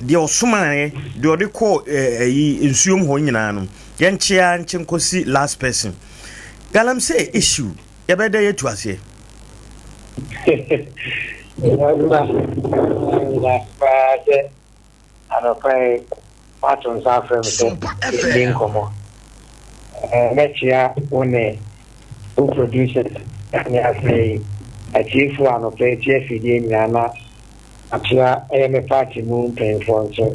de osumane de ode ko nsuom ho nyina no yenchia nkosi last person galamsey issue yebeda yetu ase anɔpɛ pato nsa afrɛ m sɛ ɛdi nkɔmmɔ mɛkyea wo ne wo producers ne afei atiefo anɔpɛ ati afidie nyinaa na akyea ɛyɛ me party mu mpanyimfoɔ nso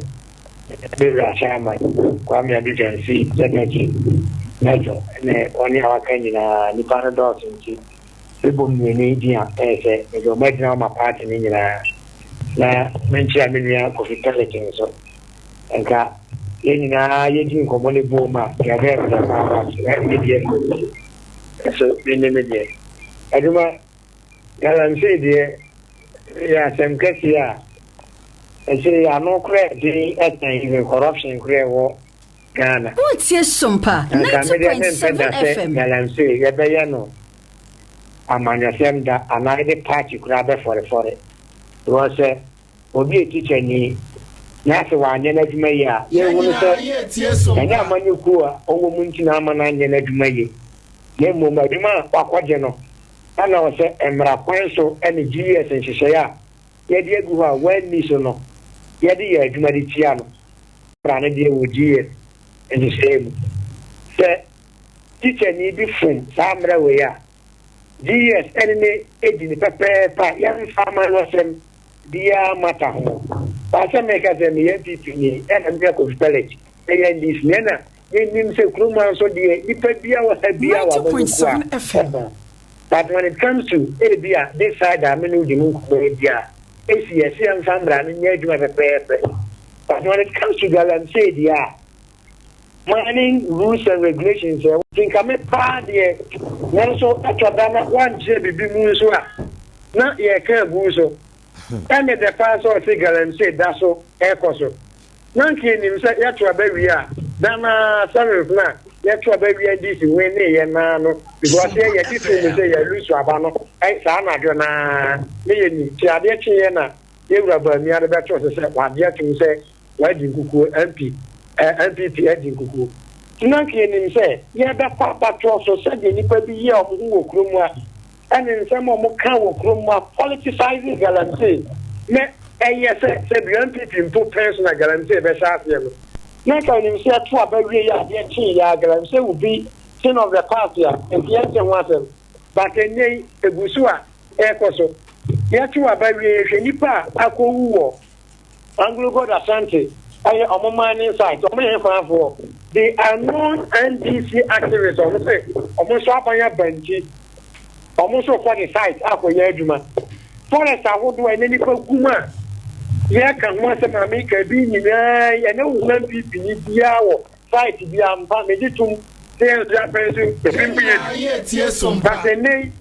bɛwura ahyɛ ama Kwame Adwumawura secretary mɛjɔ ne ɔne a waka nyinaa nipa no dɔɔso nti bɛbɔ mmienu di a ɛyɛ sɛ mede ɔmagyina wo ma party no nyinaa na menchia menua kofi television so enka yenina yedi nkomo ne boma ya be da ba ya ni die so ni die aduma galamsey die ya semkesi ya ese ya no kre di etan corruption kre wo Ghana what's your Sompa 90.7 FM galamsey ya be ya no amanya semda anaide party kra be for was obi a teacher ni na se wa anya na adwuma yi a ye wonu se anya amanye ku a owo mu ntina ama na anya na adwuma yi ye mo ma adwuma akwaje no ana o se emra kwan so ene GS nhyehyɛ ya ye de agu ha wan ni so no ye de ye adwuma de tia no pra na de wo GS ene same se teacher ni bi fun sa mra we ya GS ene ne edi ni pepe pa yan fama no sem dia mata ho pasa meka ze mi MPP ni ena mbia ko village e ndis nena nim se kruma so die ipa bia wa bia wa but when it comes to bia this side I mean di mu ko bia ACS am sambra ni nyaduma pepe but when it comes to galamsey dia mining rules and regulations think am pa die na so atwada one je bibi mu so a na ye ka bu so and the pastor say galamsey da so ekoso nanki nim say yatwa ba wi a dana service na yatwa ba wi ndc we ne ye na no because ye titu me say ye lose aba no ai sa na dwo na me ye ni ti ade chi ye na ye wura ba mi ade ba cho say wa de atu say wa di nkuku MPP adi nkuku nanki nim say ye da pa cho so say de nipa bi ye omu wo kromu a and in some of Mukawa Kroma politicizing galamsey. Me, yes, said MPP to personal galamsey, Beshafiam. Next time you say a 2 very galamsey will be sin of the party, and the answer was him. But a nay, a Busua, Ecoso. Yet 2 very Nipa, Ako, Anglo God Asante, I am a man inside, for they are non NDC activists, almost up on your bench. Almost for the site after Yajuma. Forest, I would do any Kuma. Yakan once a make a being in a no one people need the hour. Site to be on family to sales representing the but the name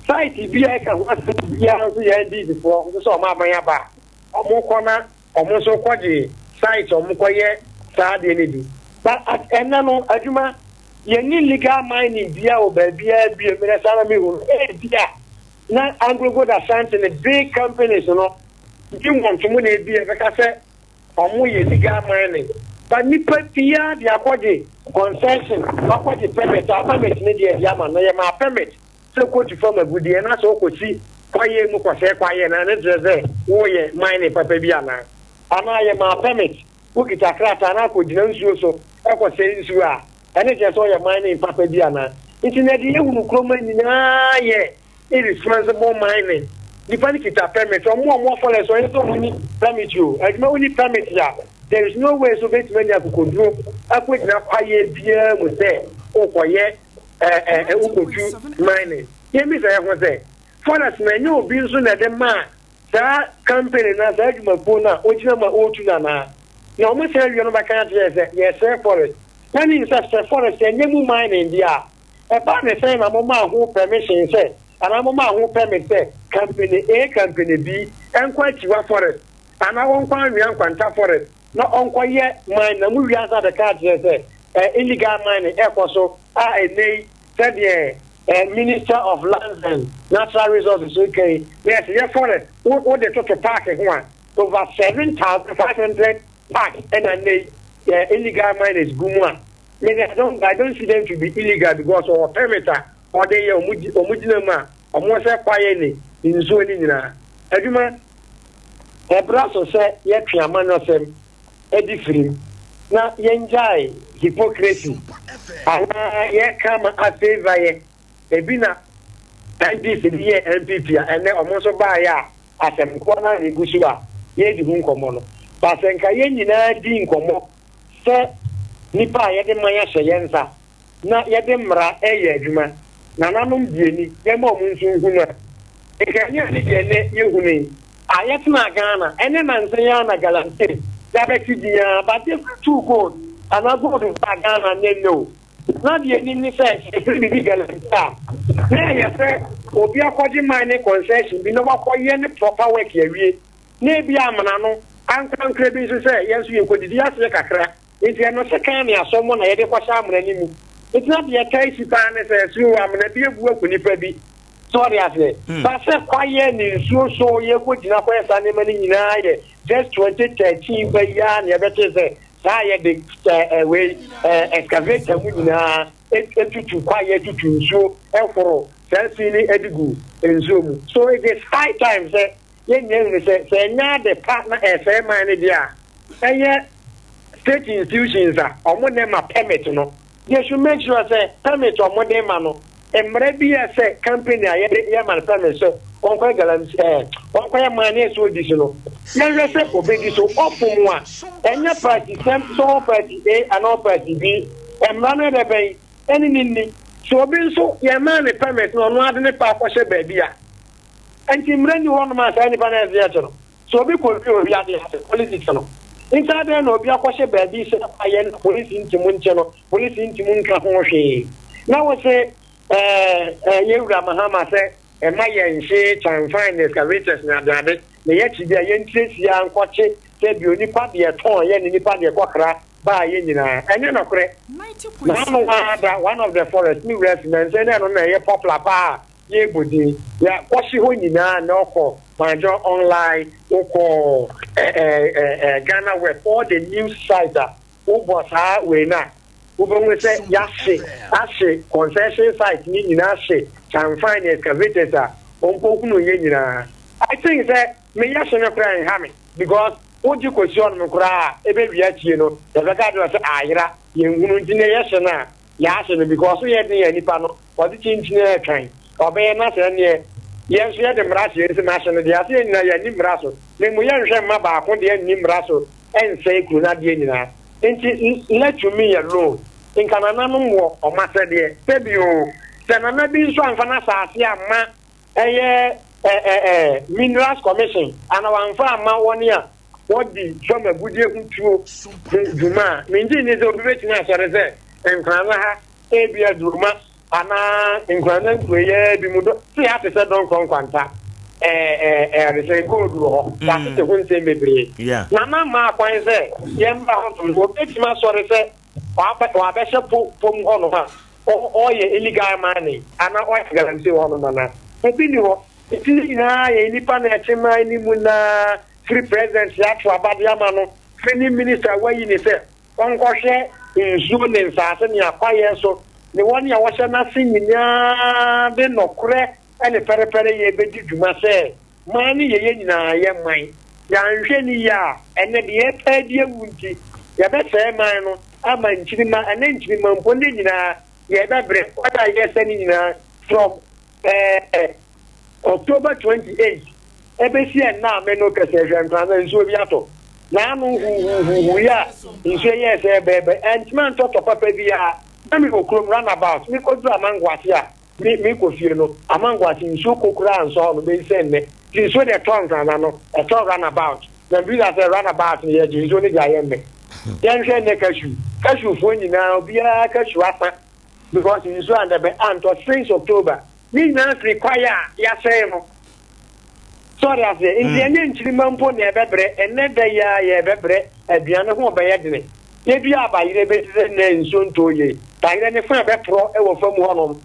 site to be I can once the hours we had before the summer Mayaba. Almost corner, almost so quadri, sites or Mukoye, sad energy. But at Enano Ajuma. Yeni legal mining bia o bia me salary o bia na Anglo Gold Asante the big companies no you want to money bia because say omo ye legal mining but nipa bia dia akode concession akode permit ne dia dia ma no ye ma permit so ko to form agudie na so ko si kwaye mu ko se kwaye na ne dreze wo ye mining papa bia na ana ye ma permit wo kita krata na ko dina nsuo so e ko se nsuo a ɛne kyerɛ sɛ ɔyɛ mining papa bi anaa nti na de yɛhunu kuroma nyinaa yɛ irresponsible mining nipa ne kita permit ɔmo forest ɔyɛ sɛ ɔmo ni permit o adwuma wo ni permit a there is no way so betumi anya akokoduro akɔgyina kwayɛ biara mu sɛ wokɔyɛ wokotu mining yɛmi sɛ yɛho sɛ forest na ɛnyɛ obi nso na ɛde ma saa company na saa adwumakuo no a ɔgyina ma ɔretu no anaa na ɔmo sɛ awie no bɛka akyerɛ sɛ yɛsɛ forest na ne sɛ sɛ forest ɛnyɛ mu mining deɛ a ɛba ne sɛ na moma ho permission sɛ anaa moma ho permit sɛ company A company B ɛnkɔ akyiwa forest anaa wɔnkɔ anwea nkwanta forest na ɔnkɔyɛ mine na mu wiasa de ka akyerɛ sɛ illegal mining ɛkɔ so a ɛnɛ sɛdeɛ Minister of Lands and Natural Resources okay yes yɛ forest wo de toto park ho a over 7,500 park ɛna ɛnɛ illegal miners gumu a I don't see them to be illegal because of perimeter or they are omujinama or more quiet in zoning. Aduma, a brasso said, yet Yamanasem, Eddie Free. Now, yenjai hypocrisy. And yet come at favor, a bina, NPP, and then almost buy ya as a corner in Gusua, ye the Hunkomono. But Senkayen din Komo, sir. Nipa yɛde manya hyɛyensa na yɛde mmara ɛyɛ adwuma na nanom bieni yɛma ɔmo nso nhunu a ekanya ne yɛne yɛhunu a yɛtena Ghana ɛne nanse yɛ na galante yɛbɛti dia bade tu gold ana gold ba Ghana ne no na deɛ nim ne sɛ ɛfiri bi galante a na yɛsɛ obi akɔgye mining concession bi na wakɔyɛ ne proper work yɛwie na ebi amana no ankrankra bi nso sɛ yɛnso yɛkɔdidi ase kakra it's no second ya someone na yede kwasha amuna nimu it's not the case pan say su amuna bi ebu akunipa bi sorry ase but say kwaye ni so ye ko dina kwaye sa ne mani nyina ye just 2013 ba ya na yebete say sa ye de we excavator mu nyina etutu kwaye tutu nso eforo sensi ni edigu enzo mu so it is high time say ye nyem say nya the partner say man ni dia state institutions are omonema permit no they should make sure say permit omonema no emre bi say company a ye man permit so onko galanty onko ya mane so di so no say obedi so ofumu a enya party so party A and all party B emra no de ben eni ni so obi so ye man permit no ade ne pa akose ba bia enti mra ni wono ma say ni pa na ze no so obi ko bi obi ade politics no inside there no be akwashe baby say ayen police intimu nche no police intimu nka ho hwe na wo say yewura mahama say e ma yenhye chan fine excavators na dade na yechi bia yentresi ya nkwache say bi oni pa de ton ye ni pa de kwakra ba ye nyina enye no kore one of the forest new residents and no na ye popular pa ye bodi ya kwashi ho nyina na okọ Manjo online, Oko, Ghana Web, all the news sites that Ubasa Wena, Ubu say Yashe, concession site, Ninashe, can find excavators, Onkunu Yenina. I think that me Yashe crying hammy because what you could show them cry, a baby Yachino, the regard was Ira, Yungunjina Yashana, Yashe, because we had any panel, or the engineer train, or be not any. Yes, we had the Mrasso, international, the Asian Nimbrasso. Then we are Maba, the Nimbrasso, and say Kunadina. Let you me alone. In Cananum war or Master dear, Fabio, Sanana being so Fanasa, Minerals Commission, and our farm 1 year. What the from a good year to Duma, Mindin is operating as a reserve, and Kranaha, Abia Duma. Ana nkwana nkwe bi mudo si ate se don kwanta say go do ho that is the one say mebre na ma kwan se ye mba ho to go betima sori se wa be she pom ho no ha o ye illegal money ana o guarantee ho no na e bi ni ho e ti na ye nipa na chema ni mu na free president ya to abadia ma no fini minister wa yi ni se onko hwe nzu ne nsase ni akwaye so the one ya washa na sinya de nokure ene perepere ye bedi dwuma se mani ye nyina ye man ya nhwe ni ya ene de ye padi ewunti ya be se man no ama nchirima ana nchirima mponde nyina ye bebre kwata ye sani nyina from October 28 ebesi na ameno kese Nkoranza nsuo bi ato na anu hu ya nsuo ye se bebe entman to papa bi ya na mi okrom runabout mi ko du amangwase a mi ko fie no amangwase nsuo kokura anso no be se nne nsuo de ton kana no e to runabout na bi da se runabout ye nsuo ni ga ye me yan hwe ne kashu fo nyina obi a kashu asa because nsuo and be anto since October ni na require ya say no sorry I say in the end nchirima mpo na ebebre eneda ya ebebre aduane ho be ye dene ye bi abayire be na nsuo ntoye tayire ne fa be pro e wo famu honom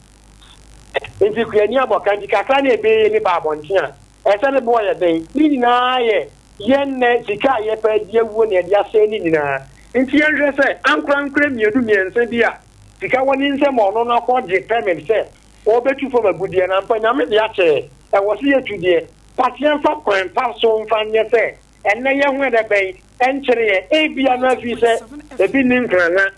nti kuani abokan di kakra na ebe ni ba abontia ese ne bo ye den ni nyina ye ne sika ye pa die wuo na dia se ni nyina nti ye hwe se ankra miedu miense bia sika woni nsem ono na ko je payment se obetu fo magudie na mpa nyame dia che e wo se ye tudie patien fa kwan pa so mfa nye se enne ye hu de ben enkyere ye ebia na fi se ebi ni nkana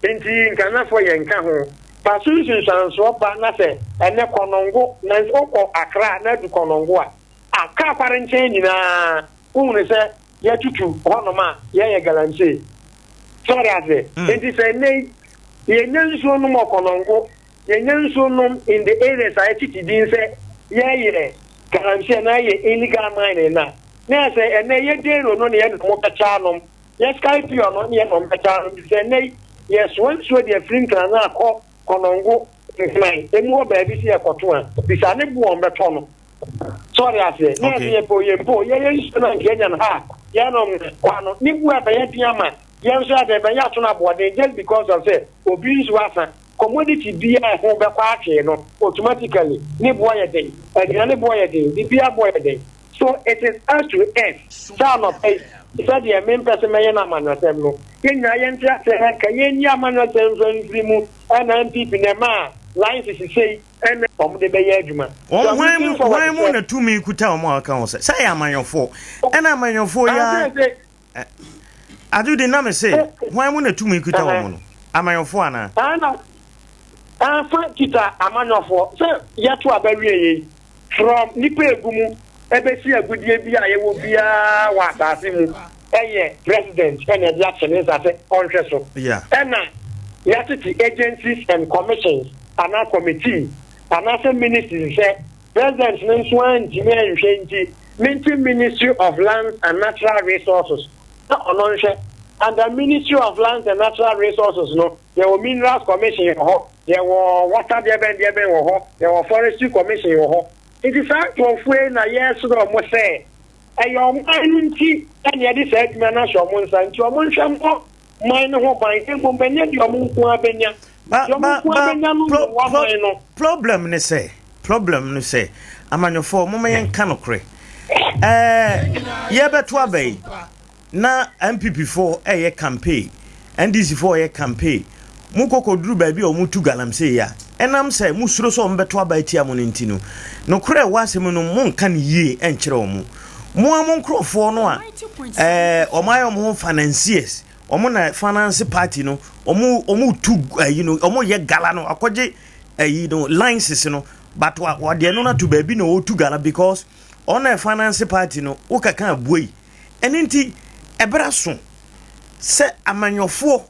nti nkana fo ye nka ho pasusu sanso pa na se enne konongo na oko akra na du konongo a aka kware nche nyina unu se ye tutu honoma ye galanse sorry ase nti se nei ye nyanso no mo konongo ye nyanso no in the area sa etiti din se ye galanse na ye illegal mining na se ene ye dero no ne ye no kacha no ye skype yo no ne ye no kacha no se nei yes one so the frinka na akọ konongo nfai emu oba bi si ekoto a bisa ne bu on beto no sorry ase na ye po ye na Kenya na ha ye no kwano ni bu aba ye piama ye nso ade ba ya to na boade just because of say obi nso asa commodity bi a ho be kwa ake no automatically ni bu ye dey e ni bu ye dey di bi abo ye dey so it is us to us sound of a said the main person may na manasem no kenya yentia se ka yenya manasem so mu ana MPP na ma lines is say and from the bay adwuma why mu na tumi kuta o ma aka ho say amanyofo ana amanyofo ya adu de na me say why mu na tumi kuta o mo no amanyofo ana fa kita amanyofo say yeto abawie from nipa egumu ebesi agudie bi a yewo bia wa asase mu eye president ene dia chene say onhweso ena yatiti agencies and commissions ana committee ana say ministries say president nso antime nhwenti Ministry of Lands and Natural Resources ononhwe and the Ministry of Lands and Natural Resources no there were Minerals Commission ho there were Water Development ho there were Forestry Commission ho. It is fact of when I yes no mo say ayo anti any ade say me na show mo nsa nti o mo nhwam ko mine ho ban e mo benya di o mo nko abenya problem ne say amanyofo mo me nka no kre ye beto abai na MPP4 eye campaign NDC4 eye campaign mu kokoduru ba bi o mu tu galamse ya enam say mu suro so mbeto abai tia mo ntinu no kre wasem no mo nka ne yie enkyere o mu nkrofo no a omayo mo financiers omo na finance party no omo tu omo ye gala no akoje lines no but what they no na to baby no tu gala because on a finance party no o kaka abuoi eninti ebraso se amanyofo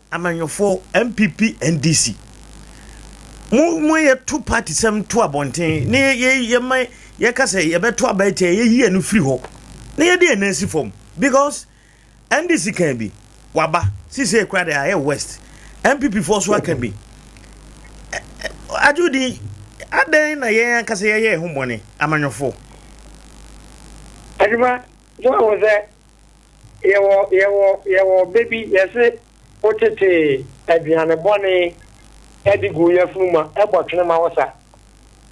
MPP NDC mu ye two party sem to abonten ne ye ka say ye beto abaite ye yi anu free ho ne ye dey nancy form because NDC can be waba sise kwa dey aye west MPP for so can be ajudi aden na ye ka say ye humone amanyofo aduma so was that yewo baby yes otete aduane bone edigu yafuma ebotwe ma wosa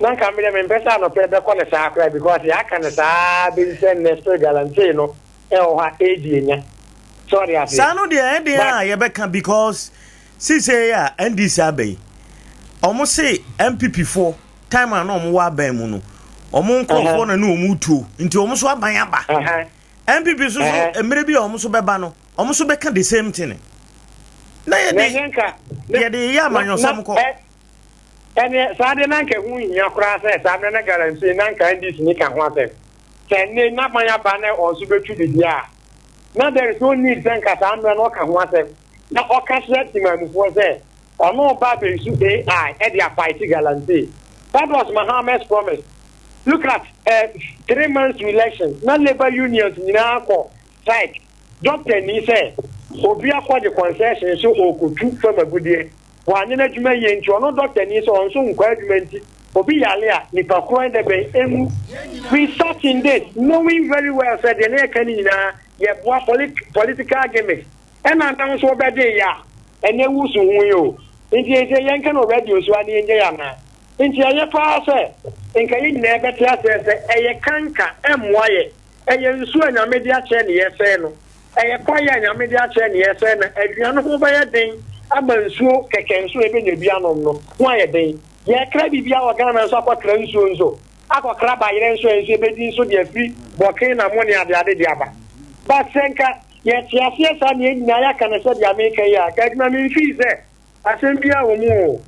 na ka me me pesa no pe be kole sa akra because ya kan sa be sen next guarantee no e o ha edienya sorry afi sanu de ye be kan because si say ya NDC abai omo say MPP4 time na omo wa ban mu no omo nkofo na omo tu nti omo so aban aba MPP so emre bi omo so beba no omo so be kan the same thing na yɛde yɛ amanyɔsɛm kɔ ɛne saa de nanka hu hia koraa sɛ saa mmerɛ no guarantee nanka ndis ni ka ho asɛm sɛ ne n'abanya ba na ɔnso bɛtwi biribi a na there is no need sɛ nka saa mmerɛ no ɔka ho asɛm na ɔka kyerɛ timamufoɔ sɛ ɔno ɔba bɛnsu AI ɛde afight guarantee. That was Mohammed's promise. Look at 3 months election. Na labor unions nyinaa kɔ strike. Doctor ni sɛ obi akɔ de concession so okotu fam agudie. Wanye na adwuma yɛ nti ɔno doctor ni sɛ ɔnso nkɔ adwuma nti obi yale a nipa koro de bɛn emu. We sat in this knowing very well sɛ deɛ ne yɛka ne nyinaa yɛboa political gimmicks. Ɛna ntam so ɔbɛde ya ɛnɛ wusu hu yi o. Nti yɛnka no radio so ani yɛnyɛ ya na. Nti aye pa se nka yi na ebete asese eye kanka emmoaye eye nsu anyamede ache ne yese no eye kwaye anyamede ache ne yese no aduano ho baye den aba nsuo keke nsuo ebe na bia no no ho aye den ye kra bibia ogana nso akokra nsuo nso akokra ba yire nsuo ebe di nso de afri bokin na mo ne ade de aba ba senka ye tiasie sa ne nyina ya kana se de America ya ka dima mi fi se asembia wo mu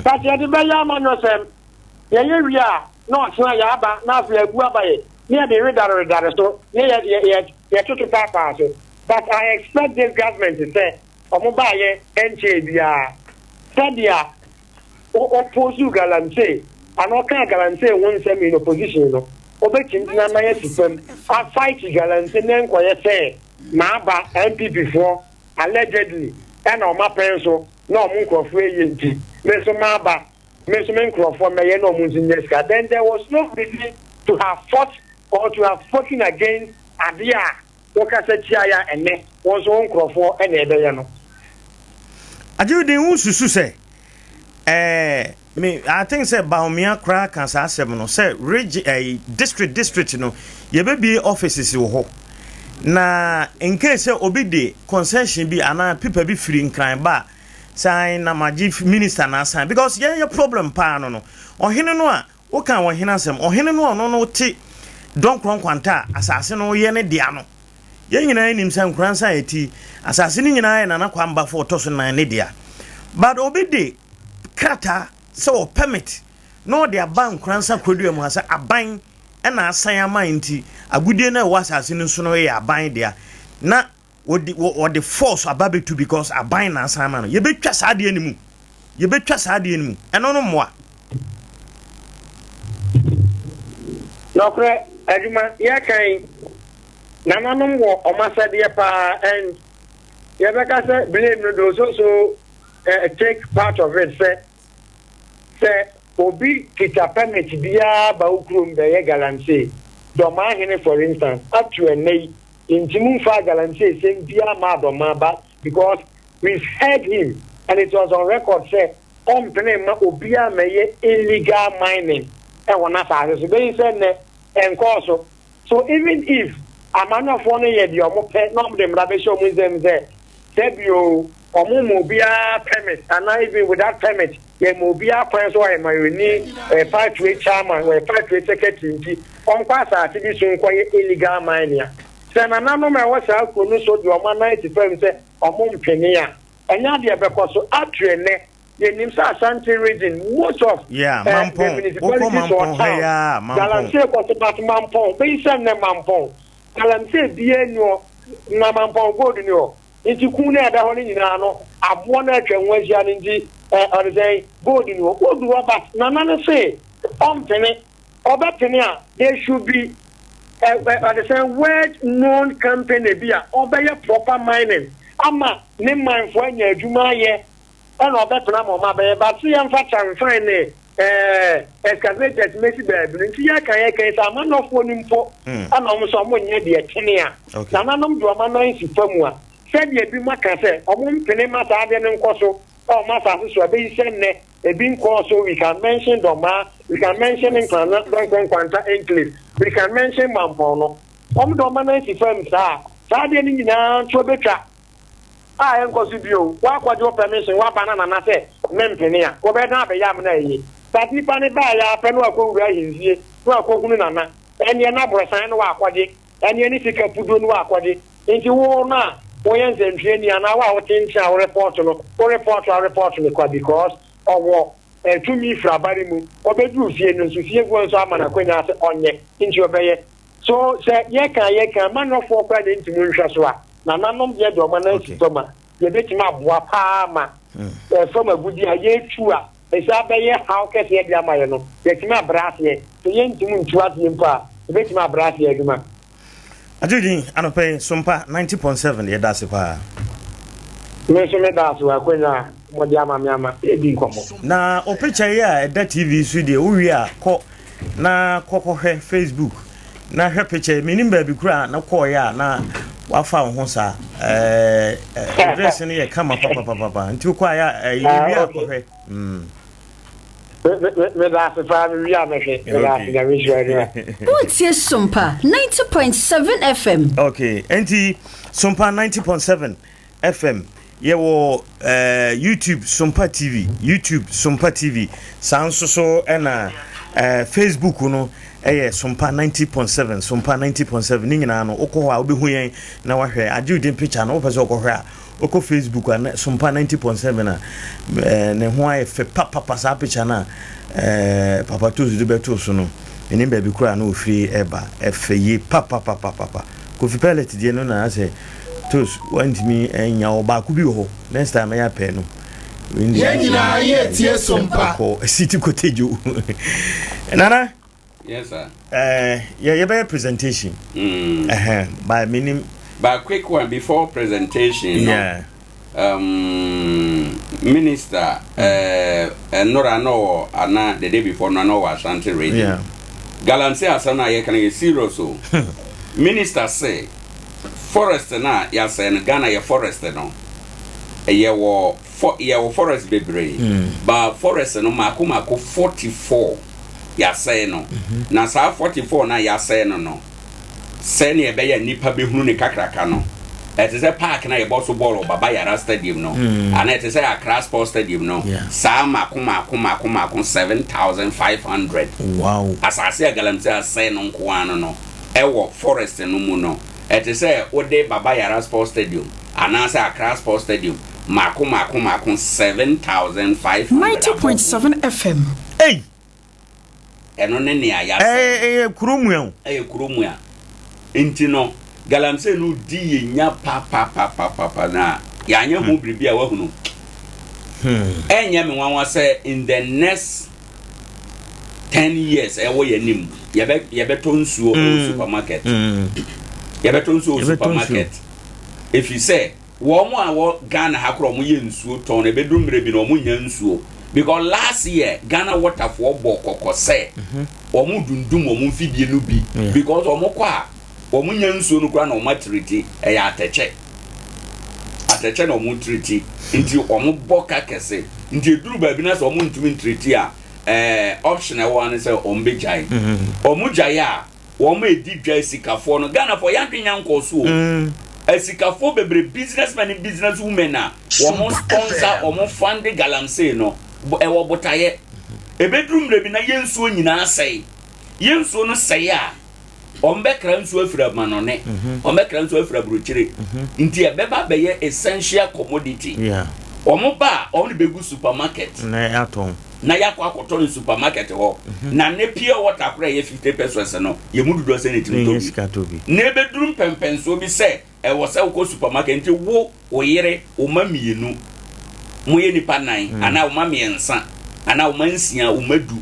but you the better man yourself. Yeah, we are not sure Yaba, not like Guabaye, near the radar, so near to Papa. But I expect this government to say, Omobaye, NJBR, Sadia, oppose you guarantee, and all kind of guarantee one semi in opposition. Obekin Namaya system, I fight guarantee, then quiet say, Maba, MP before, allegedly, and on my pencil, no more free. Then there was no reason to have fought or to have spoken against Adea Akye and ne was on Crawford and Edeyano. I do the Usu say, me, I think say Baumia crack as I said, no, say, district, you know, ye baby offices you ho. Na in case obede concession be and people be free in crime bar. Sign na maji minister na sign because your problem pa no ohene no a wo kan ohene asem ohene no no ti don kron kwanta asase no ye ne dia no ye nyina nim san Nkoranza eti asase ni nyina ye na kwamba for to so na ne dia but obede krata so permit no dia ban Nkoranza kodua mu asa aban e na asan aman nti agudie na wa asase ni so no ye aban dia na or the force ababe to because a bind na sama you be twa saade animu you be twa saade animu eno no moa no kre aduma ya kan nananom wo omasade pa and you be ka say blame no do so take part of it say obi kita permit bia ba ukrum be ye guarantee do ma hene for instance up to a nay in Jimunfa guarantee saying dear Madoma, because we've heard him and it was on record say Obia may illegal mining and one of us they said and also so even if a man of one year the not them rabisho museum there Sebio or Mobia permit and not even without permit the Mobia press or my need a 5-way chairman or a 5-way secretary on pass to be so quiet illegal mining. Sana nano me wa sa ko no so do o ma 95 say o mo mpeni a enya de be ko so atrene ye nim sa Ashanti region most of mampon ya mampon galanse ko to bat mampon be se ne mampon galanse bie no na mampon gold ni o nti ku na da ho ni nyina no abo na atwa nwazia ni nti on say gold ni o gold wa bat na na say mpeni obeteni a there should be the same word known company bia obey proper mining ama ne man fo anya adwuma ye and obetena mo ma be but see am fa chan fine excavated mesi be nti ya kan sa man of woni mpo ana om so mo nya de kene a na nanom do ma nan si famu a said ye bi maka se omum pene mata ade ne nkoso o masa so be isen ne ebi nkoso we can mention Doma, we can mention Nkoranza enclave, we can mention Mampono. Doma 95 sa de ni nyina to betwa enkoso bio wa kwajo permission wa banana na se mempene a wo be na be yam na yi but nipa ne ba ya pe no akowura hinzie no akokunu nana ene na borosan no wa akwade ene ni sika pudo no wa akwade nti wo na Oyen Zentreni and our potential report me because or to me fra barimu obedu fie no so fie go so amana kwanya ase onye nti obeye so say ye can man of for kwa de ntimu nhwa so a na nanom ye de omana sitoma ye betima aboa pa ma from agudi a ye tu a esa beye how kese ye dia maye no ye tima brass ye so ye ntimu ntu ase mpa ye betima brass ye aduma Adwudin anope Sompa 90.7 ye dase pa me so me dase wa kwanya na o picture ya da TV studio wo wi a ko na kokохwe Facebook na hwe picture minim ba bi kura na ko ya na wafa ho sa address ne ye kama papa nti ko ya wi a ko hwe me da se fa mi ya me hwe da mi shwe What's Sompa 90.7 FM okay enti Sompa 90.7 FM yewo YouTube Sompa TV sanso so na Facebook no Sompa 90.7 Sompa 90.7 ni nyina no okọ a obehu yen na wahwe Adwudin picture no opese okọ hwe a okọ Facebook na Sompa 90.7 na ne ho aye fe papa sa picture na papa tozu de beto so no eni ba bi kura na ofiri eba efe ye papa Kofi pellet die no na say tos want me enya oba ku bi ho next time ya pe no Yenya ye tie Sompa ko city cottage nana yes sir yeah be presentation by minim by quick one before presentation yeah minister Nora no ana the day before no was Ashanti radio yeah galamse asana ye kan ye serious so minister say forest na ya say no Ghana ye forest no ye wo forest bebre ba forest no mako 44 ya say no na sa 44 na ya say no say ne be ya nipa behunu ne kakraka no it is a park na ye boss ball baba yara stadium no and it is a Accra Sports Stadium no sa mako 7,500 wow asase galamse say no nko ano no ewo forest no mu no it is a ode baba yara Sports Stadium and answer Accra Sports Stadium mako 7,500 90.7 FM hey eno ne ne aya kuromu ya enti no galamse no di ye nya pa na ya nya hu bribi a wahunu enya me wanwa say in the next 10 years e wo ye nim ye beto nsuo supermarket ye beto nsuo supermarket if you say wo mo a wo Ghana hakro mo ye nsuo ton e bedum rebi no mo nya nsuo because last year Ghana water for bokoko say o mo dundum o mo fidie no bi because o mo kwa o mo nya nsuo no kra na o maturity e ya ateche na o mo treaty nti o mo boka kese nti eduru ba bi na so o mo ntumi treaty a option e one say o mbe jai o mo jai a o mo edi dwa sikafo no Ghana for yantwenya nkoso esikafo bebre businessmen and businesswomen a wo mo sponsor o mo fund galamse no e wo botaye e bedroom rebi na yensuo nyina sei yensuo no sei a o mbekra nsuo afira manone o mbekra nsuo afira brochire nti e beba beye essential commodity yeah o mo ba o ne begu supermarket na aton na yakwa akoto no supermarket ho na ne pure water kura ye 50 pesos no ye mududo se ne timi ne bedroom pempenso bi se e wo se ko supermarket nti wo oyere o mamienu mo ye nipa nan ana o mamiensa ana o mansia o madu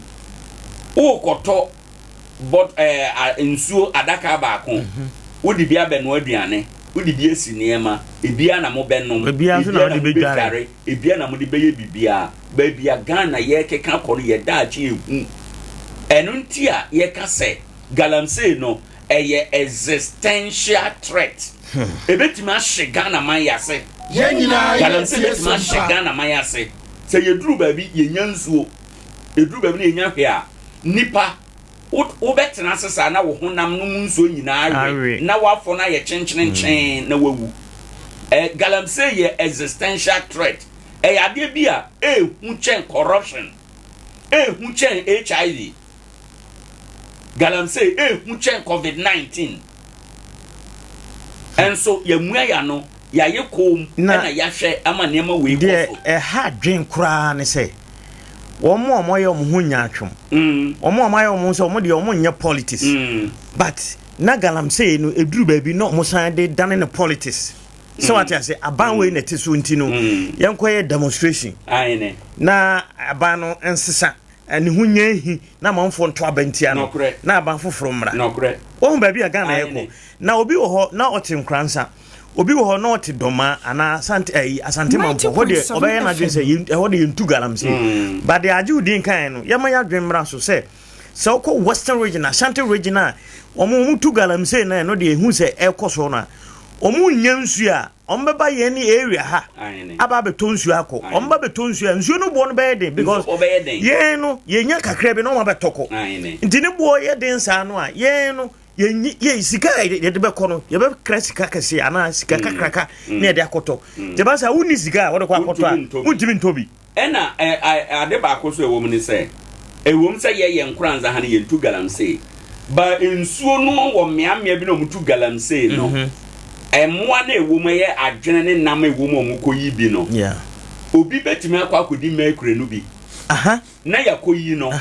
o koto but nsuo adaka ba ko wo di bia be no aduane wo di bia siniema ebia na mo benom ebia na mo di begare ebia na mo di beye bibia ba bia Ghana ye keka koro ye daachi ehu enunti a ye ka se galamse no eye existential threat ebetima hye Ghana man yase ye nyina galamse ebetima hye Ghana man yase se ye duru ba bi ye nyansuo eduru ba bi na ye nya hwe a nipa wo betena sesa na wo honam no nsuo nyina awe na wafo na ye chenchenchen na wawu galamse ye existential threat ade bia hu chen corruption hu chen HIV galamse hu chen COVID-19 and so ye muaya no ya ye kom na ya hwe ama nema we ko so ha dwen kura ne se omo ye omo ho nya atwom omo ye omo so omo de omo nya politics but na galamsey no eduru ba bi no omo san de dane ne politics so what I say aban we na tiso ntino yenkoye demonstration ayene na aban no ensesa ani hunya hi na manfo nto abantia no na aban foforo mra wo ba bi aga na yeko na obi wo ho na oti Nkoranza obi wo ho na oti doma ana asante manfo ho de obaye na dwen say ho de yentu galamsey but the aju din kan no yema ya dwen mra so say so ko western region Ashanti region a omo mutu galamsey na no de ehu say ekoso na omu nyansu a ombeba ye ni area ha aba betonsu akọ omba betonsu nsu no bo no be den because ye no ye nya kakra bi no ma betoko ntini bo ye den sa no a ye no ye sika ye de be kono ye be krasika kase ana sika kakraka na ye de akoto je ba sa uni sika wo de kwa akoto a untimi ntobi ena ade ba akoso ewo ni se ewom se ye Nkoranza ha ne ye ntu galamsey ba nsuo no wo meamia bi no mutu galamsey no emwa na ewom ye adwene ne nam ewom omukoyi bi no obi betimi akwa akodi mekure no bi na yakoyi no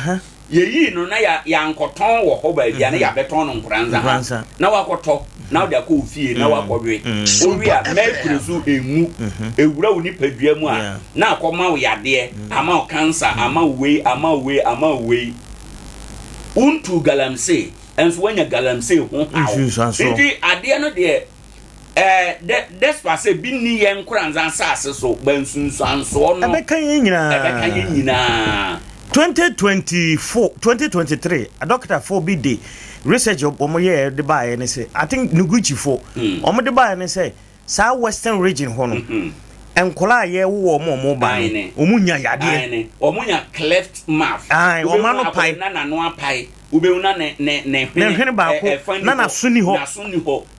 yeyi no na ya nkoton wo ho ba bia na ya beton no Nkoranza na wakoto na odi akọ ofie na wakodwe owi a mekure so emu ewura woni padua mu a na akoma wo yade ama cancer ama we untu galamsey enso wanya galamsey ho nti ade no de despase bi ni ye Nkoranza asase so bansunsanso no ebeka nyina 2023 a doctor for bi day research omo ye de buy ne say I think Nuguchi for omo de buy ne say sa western region ho no enkola ye wo omo ba omo nya yade omo nya cleft mouth omo no pai na no apai ubeuna ne hwene ba ko na suni ho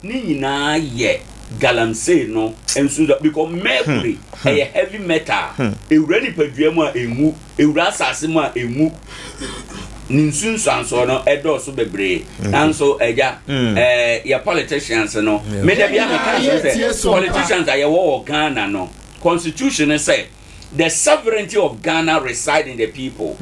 ni nyina ye galamsey no ensu because mercury a heavy metal ewura ni padua mu a emu ewura asase mu a emu ninsunsanso no edoso bebre nanso eja ya politicians no me da bia me kan say politicians are wo Ghana no constitution say the sovereignty of Ghana reside in the people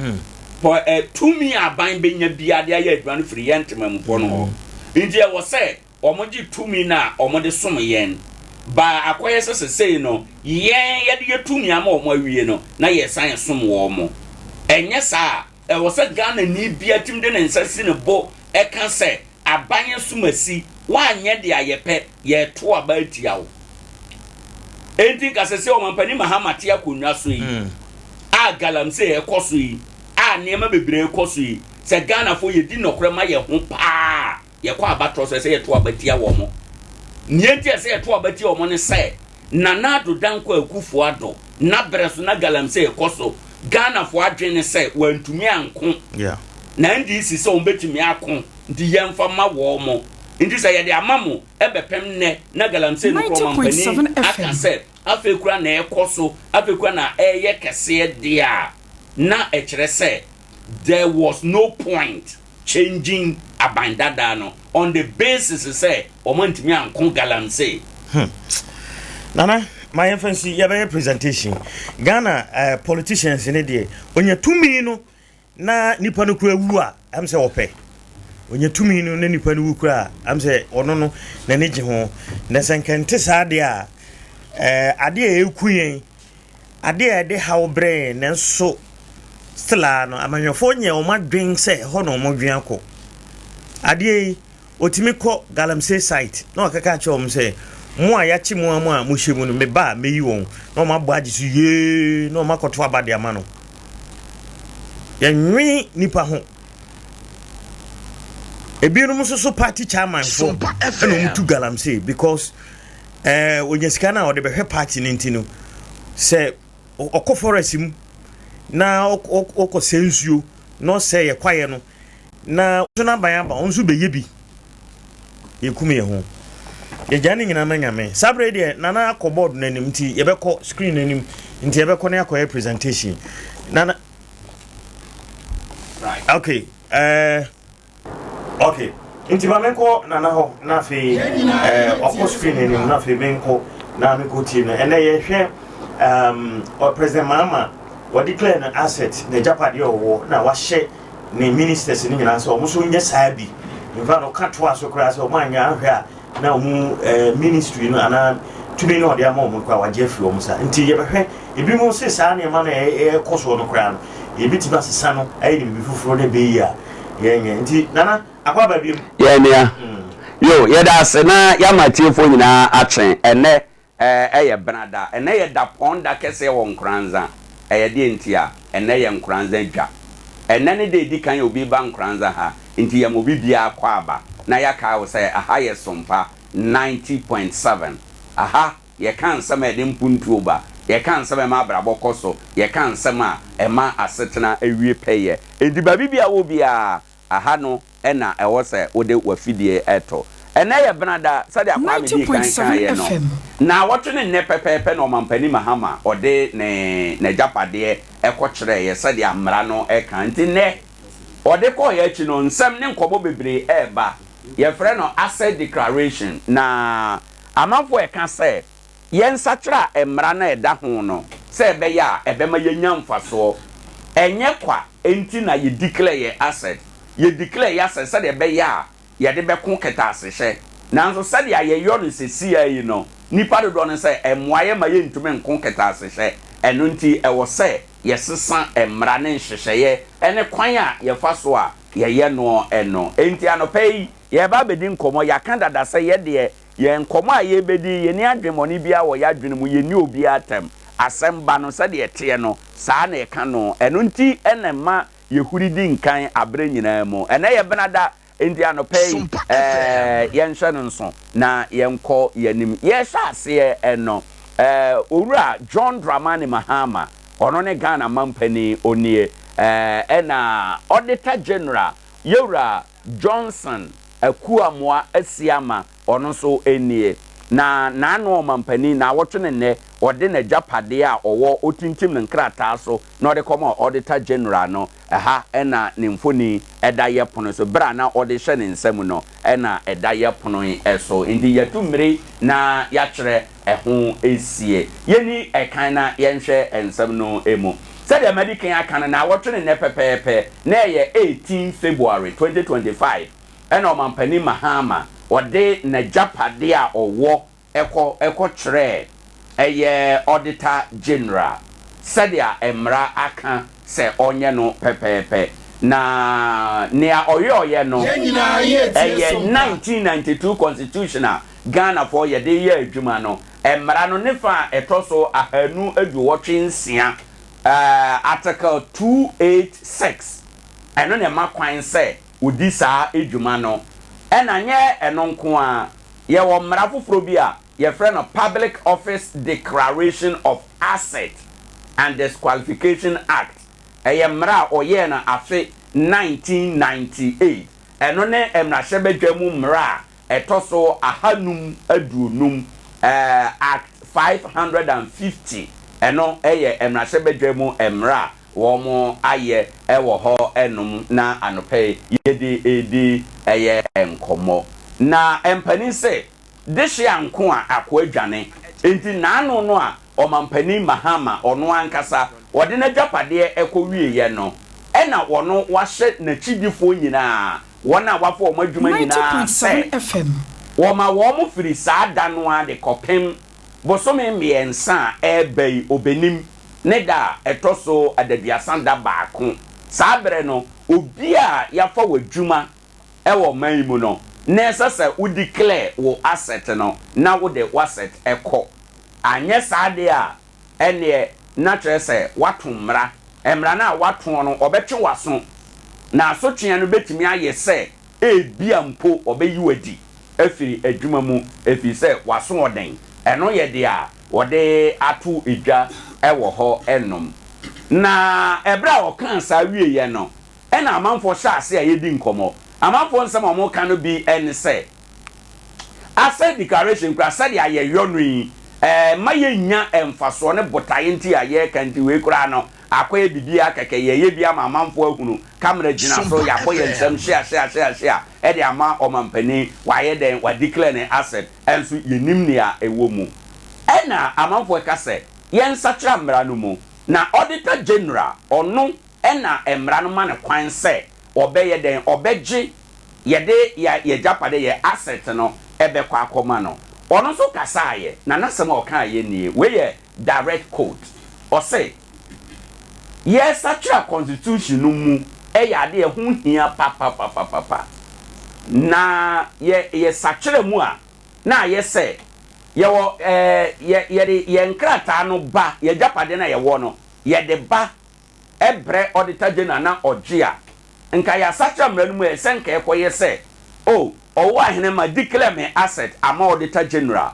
for to me aban benya bia de aye adwan free yentemam po no india wo say omoji to me na omode som yen ba akoye sese no yen ye de to me ama omo awie no na ye san som wo mo enye sa wo say Ghana ni bia tim de nsasi ne bo e kan say aban sumasi wa anye de ayepe ye to abatia wo enti ka sese o mampani mahamati akonwa so yi a galamsey e koso yi a nema bebre koso yi se Ghana fo ye di nokrema ye ho pa ye kwa abatro se ye to abatia wo mo nienti se ye to abatia wo mo ne se nanado danko akufo ado na breso na galamsey e koso Ghana fo adwene se wantumi anko na ndi si se on betumi akon ndi yemfa ma wo mo ndi se ye de amamo ebepem ne na galamsey no kro mampani aka se afekura na ekoso afekura na eye kese dia na ekere se there was no point changing abandada no on the basis say omantimi ankon galamsey nana my fancy ya presentation Ghana politicians in the onya tumi no na nipa no kura wu a am say ope onya tumi no na nipa no wu kura am say ono no na neji ho na senkente sa de a ade ekuyen ade de how brain na so stila no amanyofo nye o madwen se ho no mo dwen akọ ade otimi kọ galamsey site na okaka che om se mo ayachi mo amu a mo hyemu no me ba meyi won na mo abo agisu ye na mo akoto abade ama no yenwi nipa ho ebirum so party chairman for no mutu galamsey because onyeska na o de behwe party nintino se okoforasi mu na oko sensuo no se ye kwaye no na so na ban aba onso beye bi yekume ye ho ye jani nyina manyame sabre de nana akobod nanim ti ye beko screen nanim nti ye beko na akoye presentation nana right okay okay nti ba menko nana ho na fe oko screen nanim na fe menko na me ko tie no ene ye hwe or President Mahama what declare an asset the Japadi or na wahye ne ministers ni nyina so omuso nye saabi in fact o ka to aso kra so man ya hwe a na mu ministry no ana tumi no de ama mu kwa wagye afiri omusa nti ye behwe ebi mu se saa ne ma na koso no kra no ebi ti ba sesa no ayi ni bi fufuro ne be yi a ye nye nti nana akwa ba bi ye nia yo ye da se na ya matiefo nyina atwen ene eye benada ene ye da ponda kese wo Nkoranza eye de ntia ene ye Nkoranza dwa ene ne de di kan ye obi ba Nkoranza ha nti ye mo bibia kwa aba na ya ka wo say aha ye Sompa 90.7 aha ye kan sama de mpuntu oba ye kan sama ma brabo koso ye kan sama ema asetena ewie peye edi ba bibia wo bia aha no ena ewo say wo de wafidie eto ene ye benada sade akwa me di kan ye no na woto ne pepepe no mampani Mahama ode ne japade ekokire ye sade amra no eka nti ne ode ko ye chi no nsem ne nkobo bebre eba ye frɛ no asset declaration na amafo eka sɛ ye nsatra emra na eda ho no sɛ ebe ya ebema ye nyamfaso enye kwa enti na ye declare ye asset ye declare ye asset sɛ ebe ya ye de beko keta asehye nanso sɛ de ye yo no sesi ayi no nipa dodo no sɛ emoaye ma ye ntume nko keta asehye eno nti ewo sɛ ye sesa emra ne nhyehyeye ene kwan a ye fa so a ye no eno enti anopɛ ye ba bedi nkomo ya kan dada sɛ ye de ye nkomo a ye bedi ye ni adwemoni bia wo ya adwene mu ye ni obi atem asemba no sɛ de te no saa na ye ka no eno nti ene ma ye huridi nkan abre nyina mu ene ye benada enti anopɛ ye nhwe no nso na ye nko ye nim ye hwa ase eno owura John Dramani Mahama ono ne Ghana mampani onie ena Auditor General Yura Johnson Akuamwa Asiama ono so enie na no mampani na woto ne ode na japade a owo otintim ne nkrata so na ode koma Auditor General no aha ena ne mfoni eda ye pono so bra na ode hye ne nsam no ena eda ye pono eso indi yatumre na ya kyerɛ ɛho esie yeni ɛkan na yɛnhwɛ ensam no emu sɛde american aka na wɔtwe ne pepepe na ɛyɛ 18 February 2025 ɛna ɔmampani Mahama ɔde na japade a ɔwɔ ɛkɔ kyerɛ ɛyɛ Auditor General sɛde a emra aka sɛ ɔnyɛ no pepepe na nea ɔyɛ no ɛyɛ 1992 constitutional Ghana for ye de ye adwuma no emra no ne fa etoso ahanu aduwotwe nsia article 286 eno ne makwan se odi saa adwuma no ena nye eno nko a ye wo mra foforo bi a ye frɛ no Public Office Declaration of Asset and Disqualification Act eye mra oye na afe 1998 eno ne emra hyebedwamu mra etoso ahanum aduonum act 550 eno eye emrasebedwemu emra womo aye ewo ho enum na anope yedi edi eye enkomo na empani se deshi anko a akwadwane enti naano no a omampani Mahama ono ankasa wode na dwapade ekowie ye no ena wono wahye na chidifo nyina wona wafo o madwuma nyina 90.7 FM woma wo firi saa da no a de kopem bosome miensa ebei obenim ne da etoso adadiasanda baako saa bere no obi a yafa wadwuma ewo man mu no na sese wo declare wo asset no na wo de asset ekọ anye saa de a ene na kyerɛ sɛ watomra emra na waton no obetwe waso na asotwea no betimi aye sɛ ebia mpo obeyi wadi afiri adwuma mu efi sɛ waso oden eno ye de a wode atu edwa ewo ho enom na ebra o kan sa wie ye no ena amanfo hye ase a yedi nkomo amanfo nsem o mo kan no bi en sɛ asset declaration kura sɛ de aye yonui maye nya emfaso ne botaye nti aye kan ti we kura no akoye bibia keke ye bia ma amanfo ahunu camera gina so ya boye nsem share e de ama omampani waye den wa declare ne asset enso yenim ne a ewo mu ena amanfo ka se yen satra mmara no mu na auditor general ono ena mmara no ma ne kwan se obeye den obeje yede ye japade ye asset no ebe kwa akoma no ono so kasaye na nasem oka ye nie we ye direct quote o say yes satra constitution no mu ade ehun hia papa na ye satra mu a na ye say ye wo ye nkrata no ba ye japade na ye wo no ye de ba ebre auditor general na ogia nka ya satra mranu mu esenka ekoye say oh owo ahene ma declare me asset ama auditor general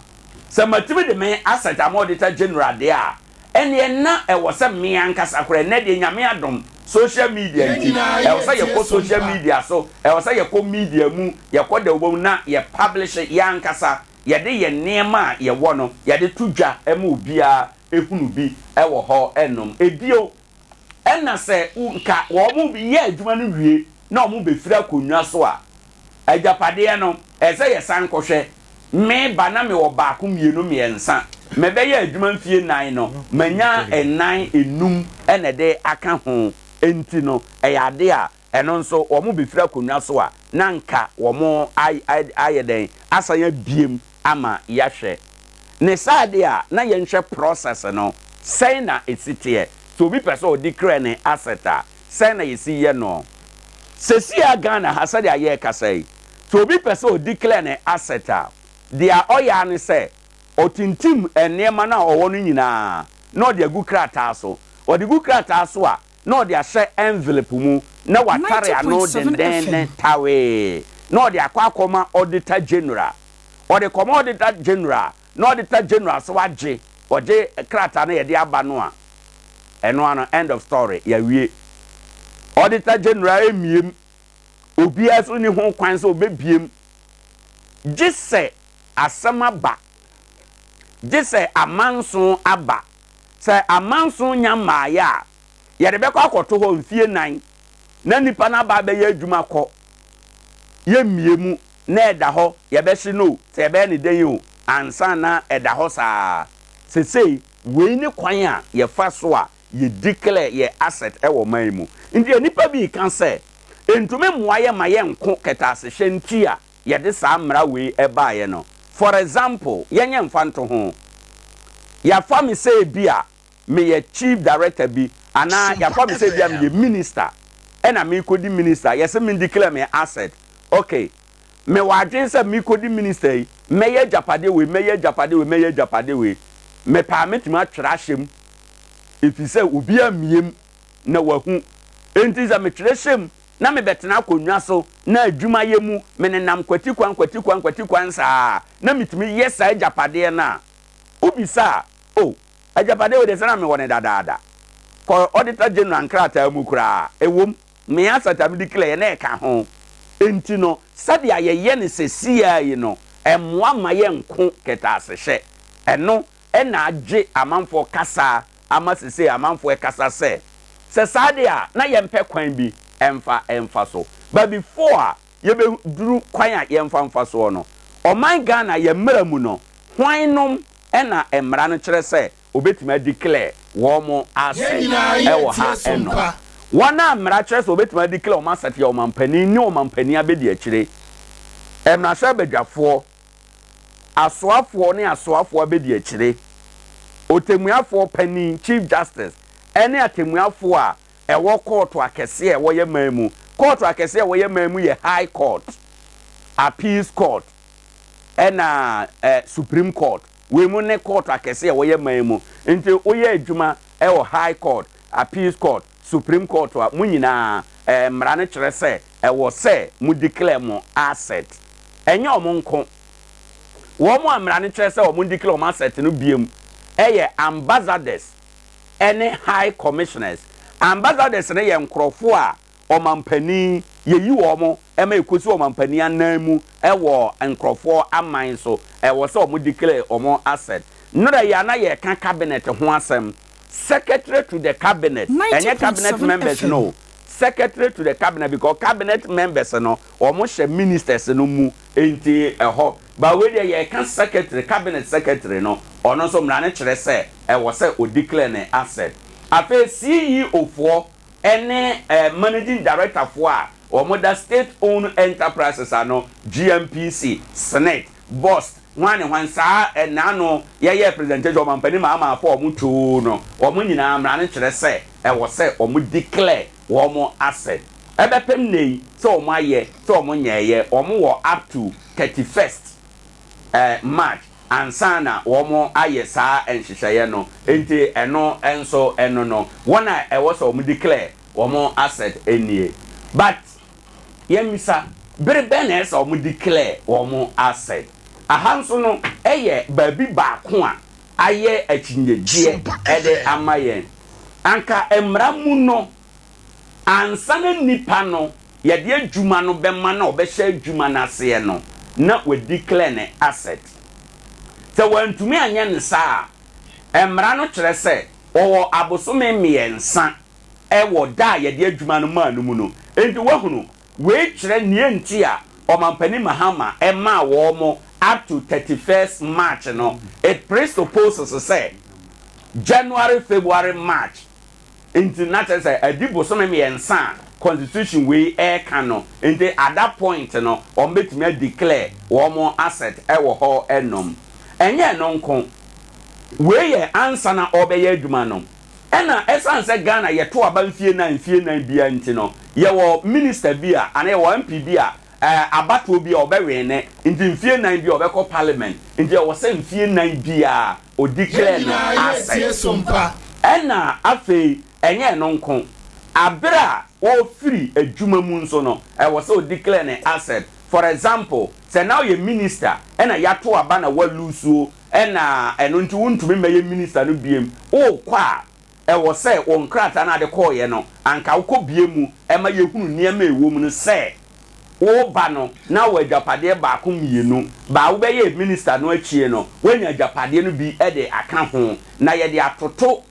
se matimi de me asset ama auditor general de a ene na ewo se me ankasa kore na de nyame adom social media nti ewo se ye ko social media so ewo se ye ko media mu ye ko de wo na ye publish ya ankasa ye de ye nema ye wo no ye de tudwa ema obia ehunu bi ewo ho enom ebio ena se nka wo mu bi ye adwuma no wie na wo mu be fira konwa so a ajapade no eze ye san kohwe me ba na me wo ba ko mienu miensa me be ye adwuma mfie nan no manya enan enum ene de aka ho enti no eyade a eno nso wo mu be fira konwa so a na nka wo mu ayeden asanya biem ama yahwe ne sade a na ye nhwe process no sei na esitie to be person declare ne asset say na yesi ye no sesi Ghana hasade aye kasai to be person declare ne asset dia oya ne say otintim enema na owo no nyina na de agu krata so o de gu krata so a na de ahye envelope mu na watare ano den tawe na de akwa auditor general o de auditor general na auditor general so waje o de krata na ye de aba no a eno ano end of story ya wie auditor general emiem obi aso ni ho kwan so obebiem gise asama ba gise amanso aba se amanso nyama ya ye de bekọ akoto ho mfie nan na nipa na ba be ya adwuma kọ ye miemu na eda ho ye be hye no se be ne den o ansa na eda ho saa se sei we ni kwan a ye fa so a ye declare ye asset ewo man mu ndi nipa bi kan say entume muaye maye nko ketase hwenti a ye de saa mra we eba ye no for example yenye mfanto ho ya fa me say bia me ye chief director bi ana ya fa me say bia me ye minister ena me kodi minister yes me declare me asset okay me wadwen say me kodi minister me ye japade we me ye japade we me ye japade we me permit ma twra hyem if you say obi amiem na wahu enti za me twra hyem na me betena konwa so na adwuma ye mu me nenam kwati kwan saa na mitimi yes sa japade na ubisa oh ajapade we de sana me wone dadaada ko auditor general nkrata mu kura ewom me asata me declare na eka ho enti no sade ayeye ne sesia yi no emwa maye nko ketase hye eno ena age amanfo kasa ama sese amanfo kasa se sade a na yempe kwan bi emfa so but before ye be duru kwan a yemfa so no oman Ghana ye mmara mu no hwannom ena emra no kire se obetima declare wo mo ase ewo ha eno wana mmara kire se obetima declare o ma sate o mampani ni o mampani abedi akire emra hwe badwafo asoafo ne asoafo abedi akire otemuafo pani chief justice ene atemuafo a ewo court akese ewo ye mamu court akese ewo ye mamu ye high court appeals court ena supreme court we mu ne court akese ewo ye mamu nti oye adwuma ewo high court appeals court supreme court wa mu nyina mra ne kire se ewo se mu declare mo asset enye omonko wo mu amra ne kire se wo mu declare mo asset no biem eye ambassadors ene high commissioners ambassadors ne ye nkrofo a omampani yeyi wo mo ema ekosi omampani anamu ewo nkrofo aman so ewo se omo declare omo asset nora ya na ye ka cabinet ho asem secretary to the cabinet enye cabinet members no secretary to the cabinet because cabinet members no almost ministers no mu enti ho but we dey can secretary cabinet secretary no ono so mra ne kire se wo se o declare ne asset afa CEO for any managing director for omoda state owned enterprises ano GMPC Senate boss one saa na no ye presentation of company ma for omutu no omu nyina mra ne kire se wo se omu declare wo asset ebepem nei so omu aye so omu nyeye omu wo up to 31st March ansana wo aye saa enhyehyeye no enti eno enso eno no wona wo so omu declare wo asset enie but yemisa bere benes omu declare wo asset ahanso no eye baabi baako a aye achinyedie ede amayen anka emramu no ansana nipa no yede adwuma no bema na obehye adwuma na ase no na we declare ne asset so wantumi anya ne saa emra no kyerɛ sɛ owo abosome miensa ewo da yede adwuma no ma no mu no enti wahunu we kyerɛ ne nti a omampani mahama ema wo mo up to 31st March no it presupposes say January February March into not as a dibosono miensa constitution we kano into at that point no or make me declare one more asset ewo ho enom enye nonko we ye answer na obeye adwuma no ena esan se Ghana ye to aba mfie na bia nti no ye wo minister bia ana ye wo MP bia abato bi obewe ne ndi mfie nan bi obekọ parliament ndi wo se mfie nan bia o declare na asset Sompa ena afi enye nonko abra o free adwuma mu nso no wo se o declare na asset for example say now you minister ena yato aba na walusuo ena eno nti wuntumi meye minister no biem o kwa wo se o nkrata na de call ye no anka wo kọ biemu ema yehunu niam ewo mu no se wo ba no na wo adwapade ba ko mienu ba wo be ye minister no achie no wanya adwapade no bi e de aka ho na ye de atoto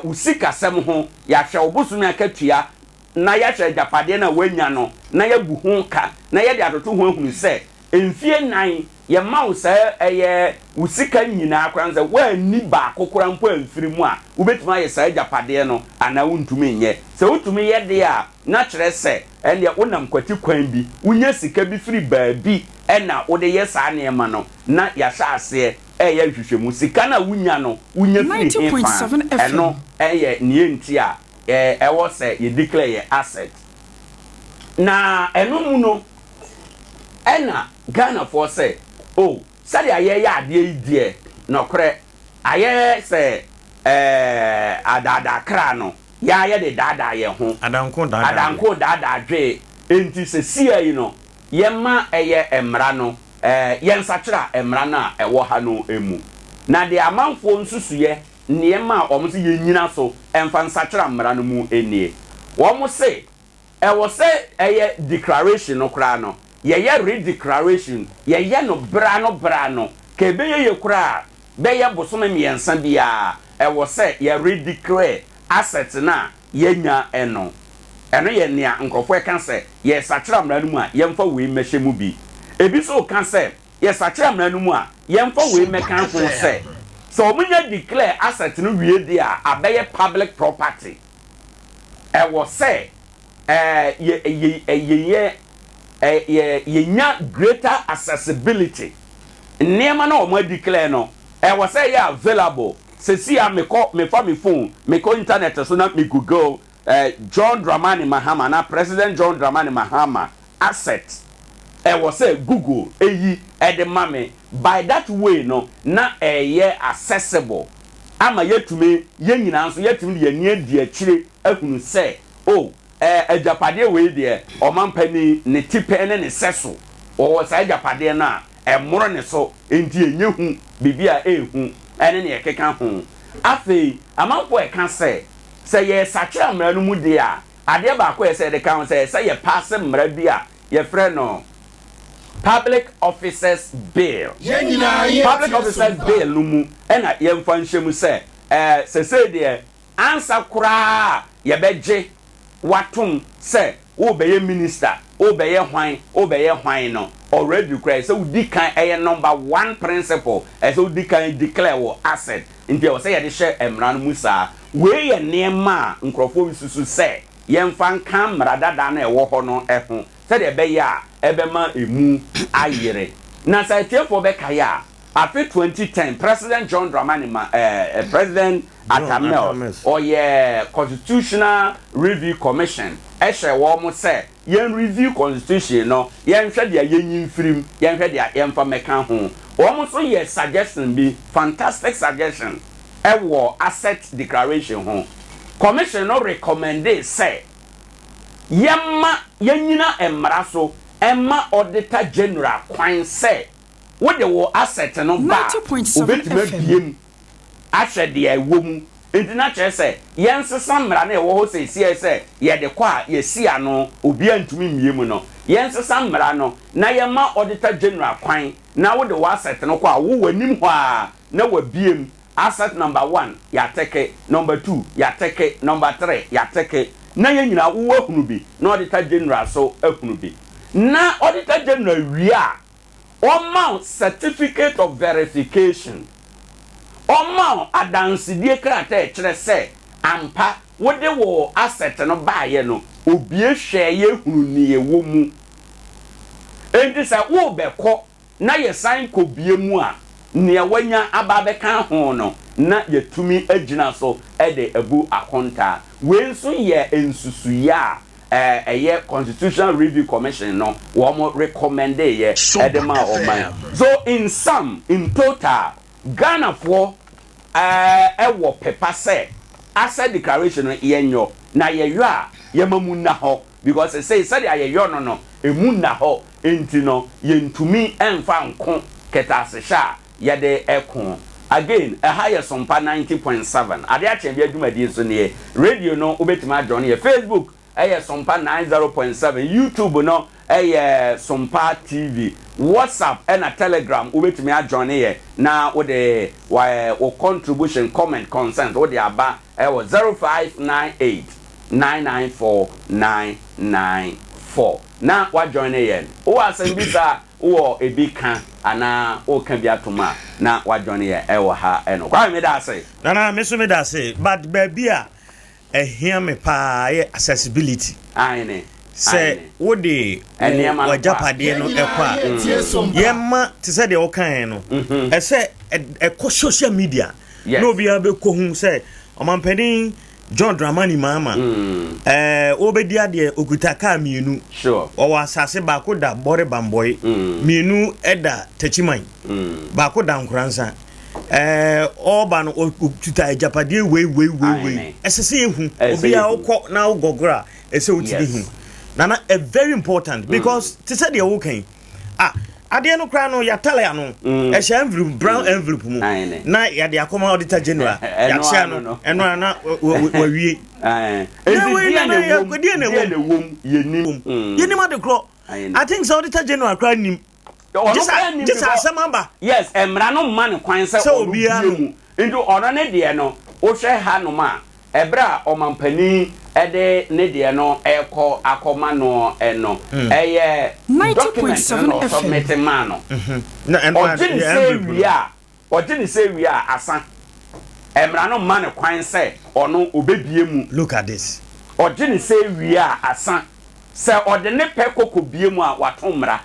usika sem ho ya hwe obosu na akatua na ya hwe adwapade na wanya no na ya bu ho ka na ye de atoto ho ahunu se emfie nan ye ma wo se eye usika nyina akranza wa ni ba kokora mpo amfiri mu a wo betuma ye sa adwapade no ana wontumi nye se wotumi ye de a na kyerɛ sɛ ɛne wonam kwati kwan bi wonya sika bi firi baabi ɛna wode yɛ saa nneɛma no na yɛhyɛ aseɛ ɛyɛ hwehwɛmu sika na wonya no wonya firi hefa ɛno ɛyɛ nea nti a ɛwɔ sɛ yɛ declare yɛ asset na ɛno mu no ɛna Ghana for sɛ oh sɛdeɛ ayɛ yɛ adeɛ yi deɛ nɔkorɛ ayɛ sɛ adadakra no ya ye de dada ye ho adanko dada dwe enti se sia yi no ye ma eye emra no ye nsakira emra na ewo ha no emu na de amanfo nsusuye ne ma omo se ye nyina so emfa nsakira emra no mu enie wo se ewo se eye declaration no kra no ye redeclaration ye no bra no ke be ye kra be ye bosome miensa bia ewo se ye redeclare asset na yenya eno ye nea nkrofo ka se ye sakira mra no mu a yemfa we mehye mu bi ebi so ka se ye sakira mra no mu a yemfa we meka ho se so omunya declare asset no wie dia abeye public property wo se yenya greater accessibility niema na omo declare no wo se ya available se si a me fa me phone me ko internet so na me Google John Dramani Mahama na President John Dramani Mahama asset was say Google eyi de mame by that way no na accessible ama yetume ye nyina so yetume ye nie die akire ahunu say oh ajapade we de omampani ne tipe ne seso o sa ajapade na emoro ne so enti enyehu bibia ehu ene ne keka ho afei amanfo e ka say ye sakira mra no mu de a ade ba ko say de kan say ye pass mra bi a ye frɛ no Public Officers Bill. Public Officers Bill lumu ena yemfa nhyemu se se de ansa kura ye beje watum say wo be minister wo be hwan no already cry so di kan number 1 principle so di kan declare wo asset nti o say ye de share emra no musa we ye nema nkrofo bisusu say ye mfa kan mradada na ewo ho no eho say de be ya ebema emu ayere na say tiefo be kaya after 2010 President John Dramani President Atamel or Constitutional Review Commission eshe wo mo say yen review constitution no yen hwe dia yen film yen hwe dia yen fa meka ho wo mo so ye suggestion bi fantastic suggestion e wo asset declaration ho commission no recommend say yemma yenyina emra so emma auditor general kwan say what the wo asset no ba obetima biem ahwe dia ewom entina che say yen sesa mra na ewo ho say say ye de kwa ye sia no obi antumi miem no yen sesa mra no na ye ma auditor general kwan na wo de wo asset no kwa wo wanim ho a na wa biem asset number 1 ya take number 2 ya take number 3 ya take na ye nyina wo ahunu bi na auditor general so ahunu bi na auditor general wi a amount certificate of verification amount adansidie krata e kire se ampa wode wo asset no baaye no obie hwe ye hunu ni ewo mu enti se wo beko na ye sign ko bie mu a ne wanya aba beka ho no na yetumi agina so e de abu akonta we nso ye ensusu ya a Constitutional Review Commission no wo recommend ye edema oman so in total Ghana for ewo pepa say asset declaration no yenyo na yeyo a yemamu na ho because say yeyo no emu na ho enti no yentumi emfa nko ketase sha yede ekon again a higher Sompa 90.7 Adea Akye Abia adwumadi so ne radio no obetima join ye Facebook Sompa 90.7 YouTube no Sompa TV WhatsApp and a Telegram ubetimi adjoin here na wo de wo contribution comment consent wo de aba 0598 994 994 na wa join here wo asembisa wo ebika ana o kan bia toma na wa join here ha eno kwa me da say na me so me da say but baby a hear me pa accessibility aine say what the wajapade no ekwa yemma te say de o kan no e say e ko social media no bia be ko hu say omampani John Dramani mama obedi ade okuta ka mienu sure o wasase ba ko da bore bamboy mienu eda tachiman ba ko da Nkoranza oba no okuta ejapade we esese ehu obi a ukọ na ugogora ese utidi hu nana very important because te say de wo kan ade no kra no ya tele ano e sha envelope brown envelope mu na ya de akoma auditor general ya chia no eno na wawie yenim ade kro I think so auditor general kra nim just asemamba yes emra no man kwan se obi mu ndu ono ne de no wo hwe ha no ma ebra omampani ede ne de no eko akoma no eno eye 90.7 FM mano ojini se wi a asa emra no man kwan se ono obebie mu look at this ojini se wi a asa se ode ne pe kokobie mu a watomra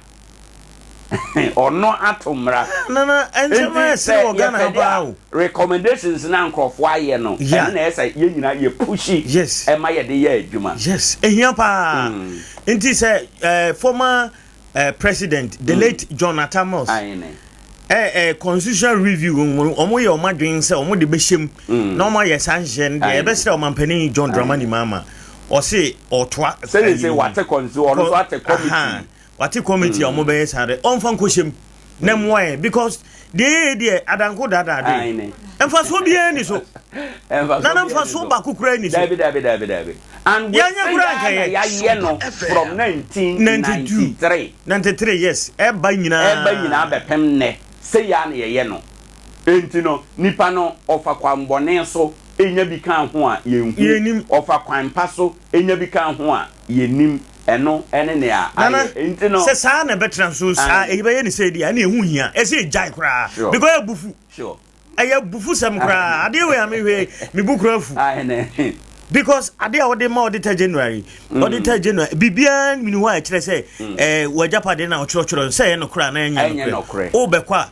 ono atomra na enjema se ogana ba recommendations na nkrofo aye no na ese ye nyina ye pushi yes e ma ye de ye adwuma yes ehia pa nti se former president the late John Atamos constitutional review omo ye omadwen se omo de behiem na omo ye sanction de e be se omampani John Dramani mama o se otwa say what constitution ono what committee what committee omo be sare onfa nkoshem na moye because de adanko dada de emfa so bia ni so na emfa so ba kukura ni so dabi and ya ye no from 1993 yes e ba nyina be pem ne say ya na ye no enti no nipa no ofa kwambone so enya bi kan ho a yenhu ofa kwan pa so enya bi kan ho a yenim eno ene ne a enti no se sa na betra so sa e be ye ni se dia na ehu hia e se jai kra because bufu sure aya bufu sam kra ade we am hwe me bukura fu because ade a wode ma auditor January bibia minu wa kire se wajapa de na ochoro se no kra na enya no kra o be kwa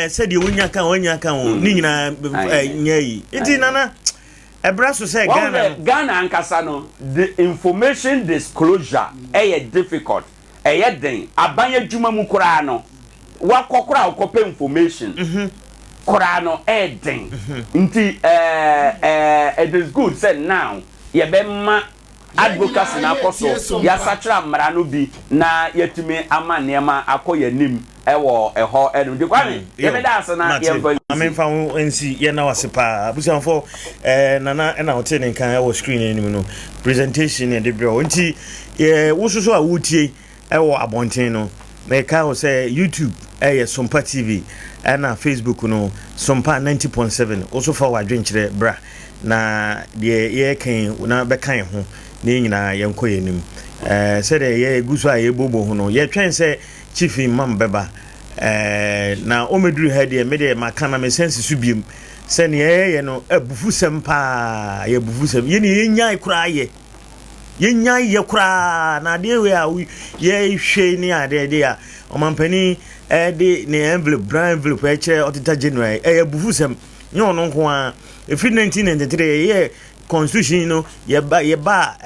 se de wonya kan ni nyina nyai enti nana ebraso say Ghana ankasa no the information disclosure difficult den abanya djuma mu kura no wakokora okope information kura no den nti it is good said now ye be ma advocacy na akoso ya sachira mara no bi na yetumi ama niema akoyanim ewo eho enu de kwani ye be da asana ye mfa amemfa nsi ye na wasepa abusanfo nana na hotel nkan ewo screen enim no presentation e de bro nti ye wososo a wutie ewo abonten no na ka ho say YouTube Sompa TV na Facebook no Sompa 90.7 also for wadwenkyere bra na de ye kan na be kan ho na nyina ye nko yenim se de ye guso a ye bobo ho no ye twen se chief imam beba na omeduru ha de me de makana me sense su biem se ne ye no abufu sempa ye bufu sem ye ne ye nyai kura ye nyai ye kura na de we a ye hwe ni ade de a omampani de ne envelope brand envelope e chere otita January bufu sem nyo no nko a efi 1993 ye constitution no ye ba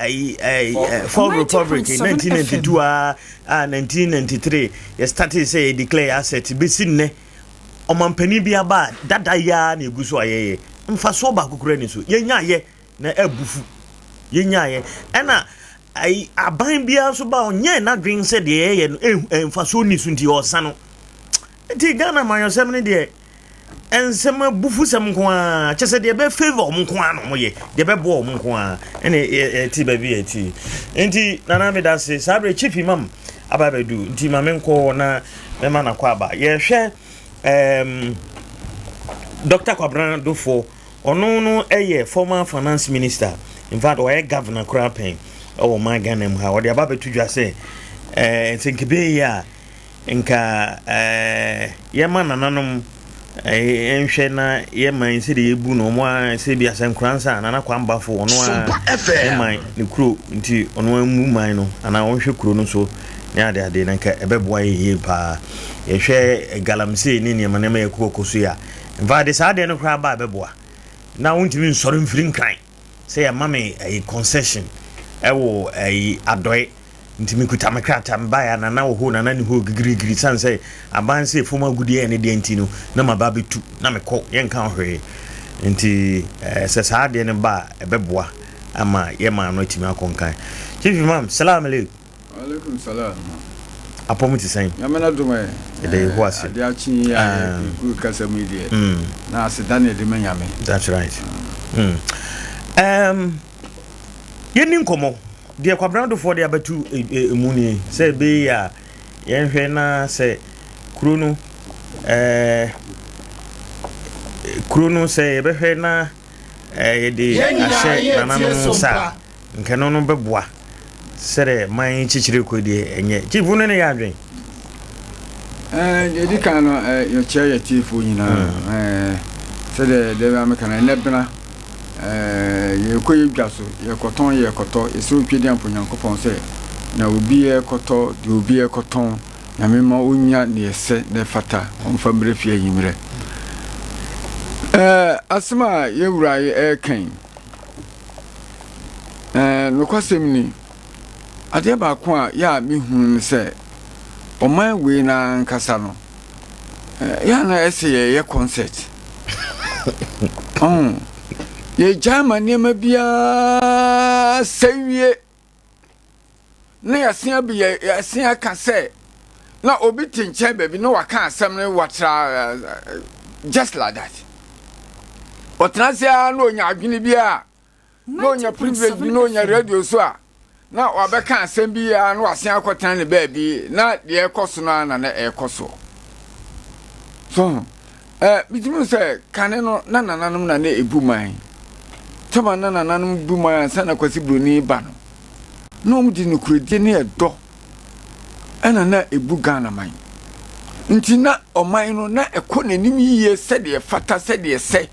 for republic in 1992 1993 ye started say declare asset be ne omampani bia ba dada ya na eguso ayeye mfa so ba kokura ni so ye nya ye na abufu ye nya ye ena aban bia so ba onye na dwen se de ye mfa so ni so nti osa no nti Ghana man yosem ne de ensema bufu sem ko a chese de be favor mo ko ano mo ye de be bo mo ko a ene ti ba bi eti enti nana me da se sabre chief imam ababedu nti mamenko na mema na kwa ba ye hwe Dr. Kwabran Dufo ono no former finance minister in fact o governor Krapen o my Ghana mu ha o de ababetu dwa se tinkebe ya nka yema nananom enhwe na ye man se de ebu no mo se bia se Nkoranza na kwambafo ono a ye man ne kuro nti ono amu man no ana onhwe kuro no so ne ade na nka ebeboa ye pa ye hwe galamse ni ne manema ye kokoso ya mva de sa de no kra ba beboa na wontimi nsoro mfiri nkran se ya mame concession ewo adoy ntimi kuta makrata mbaya na wo na ni ho gigirigiri sanse abanse foma gudie ne de ntino na mababetu na mekọ ye nkan hwe nti se sa de ne ba ebeboa ama ye ma no timi akonkan chief imam salam alaikum alaikum salam apomuti sen yamena duma de ho ase de achi ya ku kasamidie na asidane de menyame that's right yeni nkomo de Kwabran for de abatu emuni se be ya yenhwe na se kruno se behwe na de ahye nananu sa nkeno no beboa sere man chichire ko de enye chifu no ne ya adwen de kan no yo che ya chifu nyina se de ba me kan na bena ye koyi dwaso ye koton eso twedi amponyankopon se na obi ye koto de obi ye koton na mema onya ne ese ne fata onfa mbre fie yimre asma ye wura ye kan no kwasem ni ade ba ko a ya mi hunu se oman we na nkasa no ya na ese ye concert ye Germany ma bia sewie na yasia bi yasia ka se na obi tinche baby no waka asem ne watra just like that otrasia no nya adwene bia no nya privilege no nya radio so a na wabeka asem bia no asia akotan ne baby na de ekoso na na ekoso so bitimi se kane no na nananum na ne ebu man tama na nananum bu ma ansa na kwasi broni ba no no mu di no kuredi ne edo ana na ebu Ghana man nti na oman no na ekọ nanim yiye sede fata sede se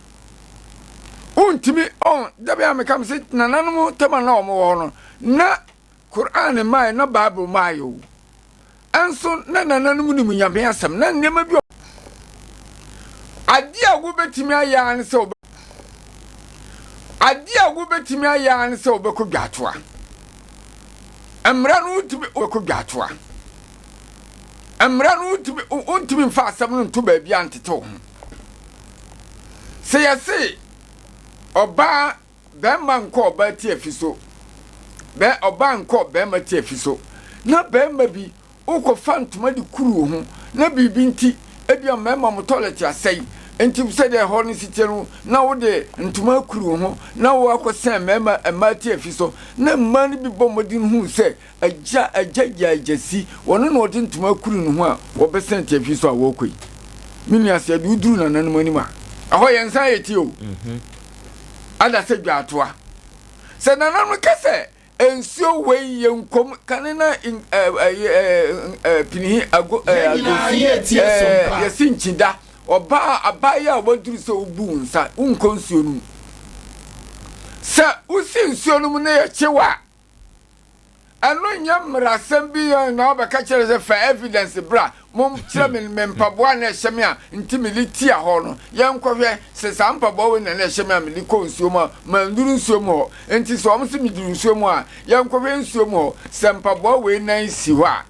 untimi on dabe amekam se nananum tama na omo wo no na Quran mai na Bible mai yo anso na nananum ni munyame asam na nema bi Adea wo betimi aya an se Adea wo betimi aya an se obekọ dwatoa amra no utimi obekọ dwatoa amra no utimi mfa asam no to ba bia ntete ho se yesi oba be man ko oba ti afiso be oba nko be ma ti afiso na be ma bi ukofa ntoma di kuru ho na bibi nti ebia mema mo toilet asai enti se de ho ni sitenu na wo de ntoma kuru ho na wo akosan mema emati afiso na man bi bomodin hu se ajasi wono no de ntoma kuru no ho a wo be sent afiso a wo koi mini ase de uduru na nanum anima aho yensan yeti o ada se dwatoa se nanum kase ensio wei yenkom kanena pinihi ago yesinchida oba abaya waduru se obu nsa unkonsio nu se usinsio nu na yechewa anu nyamra sambi na obeka kire se fa evidence bra mom kire mempabo na eheme a ntimi liti a ho no yenkohwe se sampabo we na eheme a meli konsio ma manduru nsuo mo enti so omse miduru nsuo mo a yenkohwe nsuo mo sampabo we na si ho a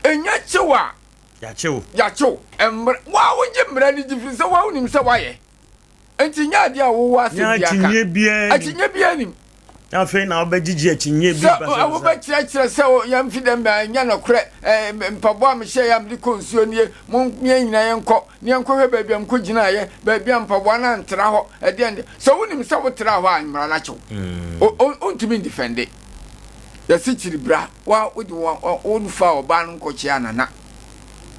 enya chewa yachew emra wa wonje mra ni difri se wa unim se waye enti nya ade a wo wa se bia ka atinye bia nim afei na obegigi atinye bi ba so wo be kire se yam fidem ba nya no kre mpabo am hye yam di konsuo nie mon nyina yenko ne yenko hwe ba bia am ko gina ye ba bia mpabo na ntra ho ede so wonim se wo tra ho a mra na chew ontimi defend ya sichiri bra wa odi wo fa oba no ko chia nana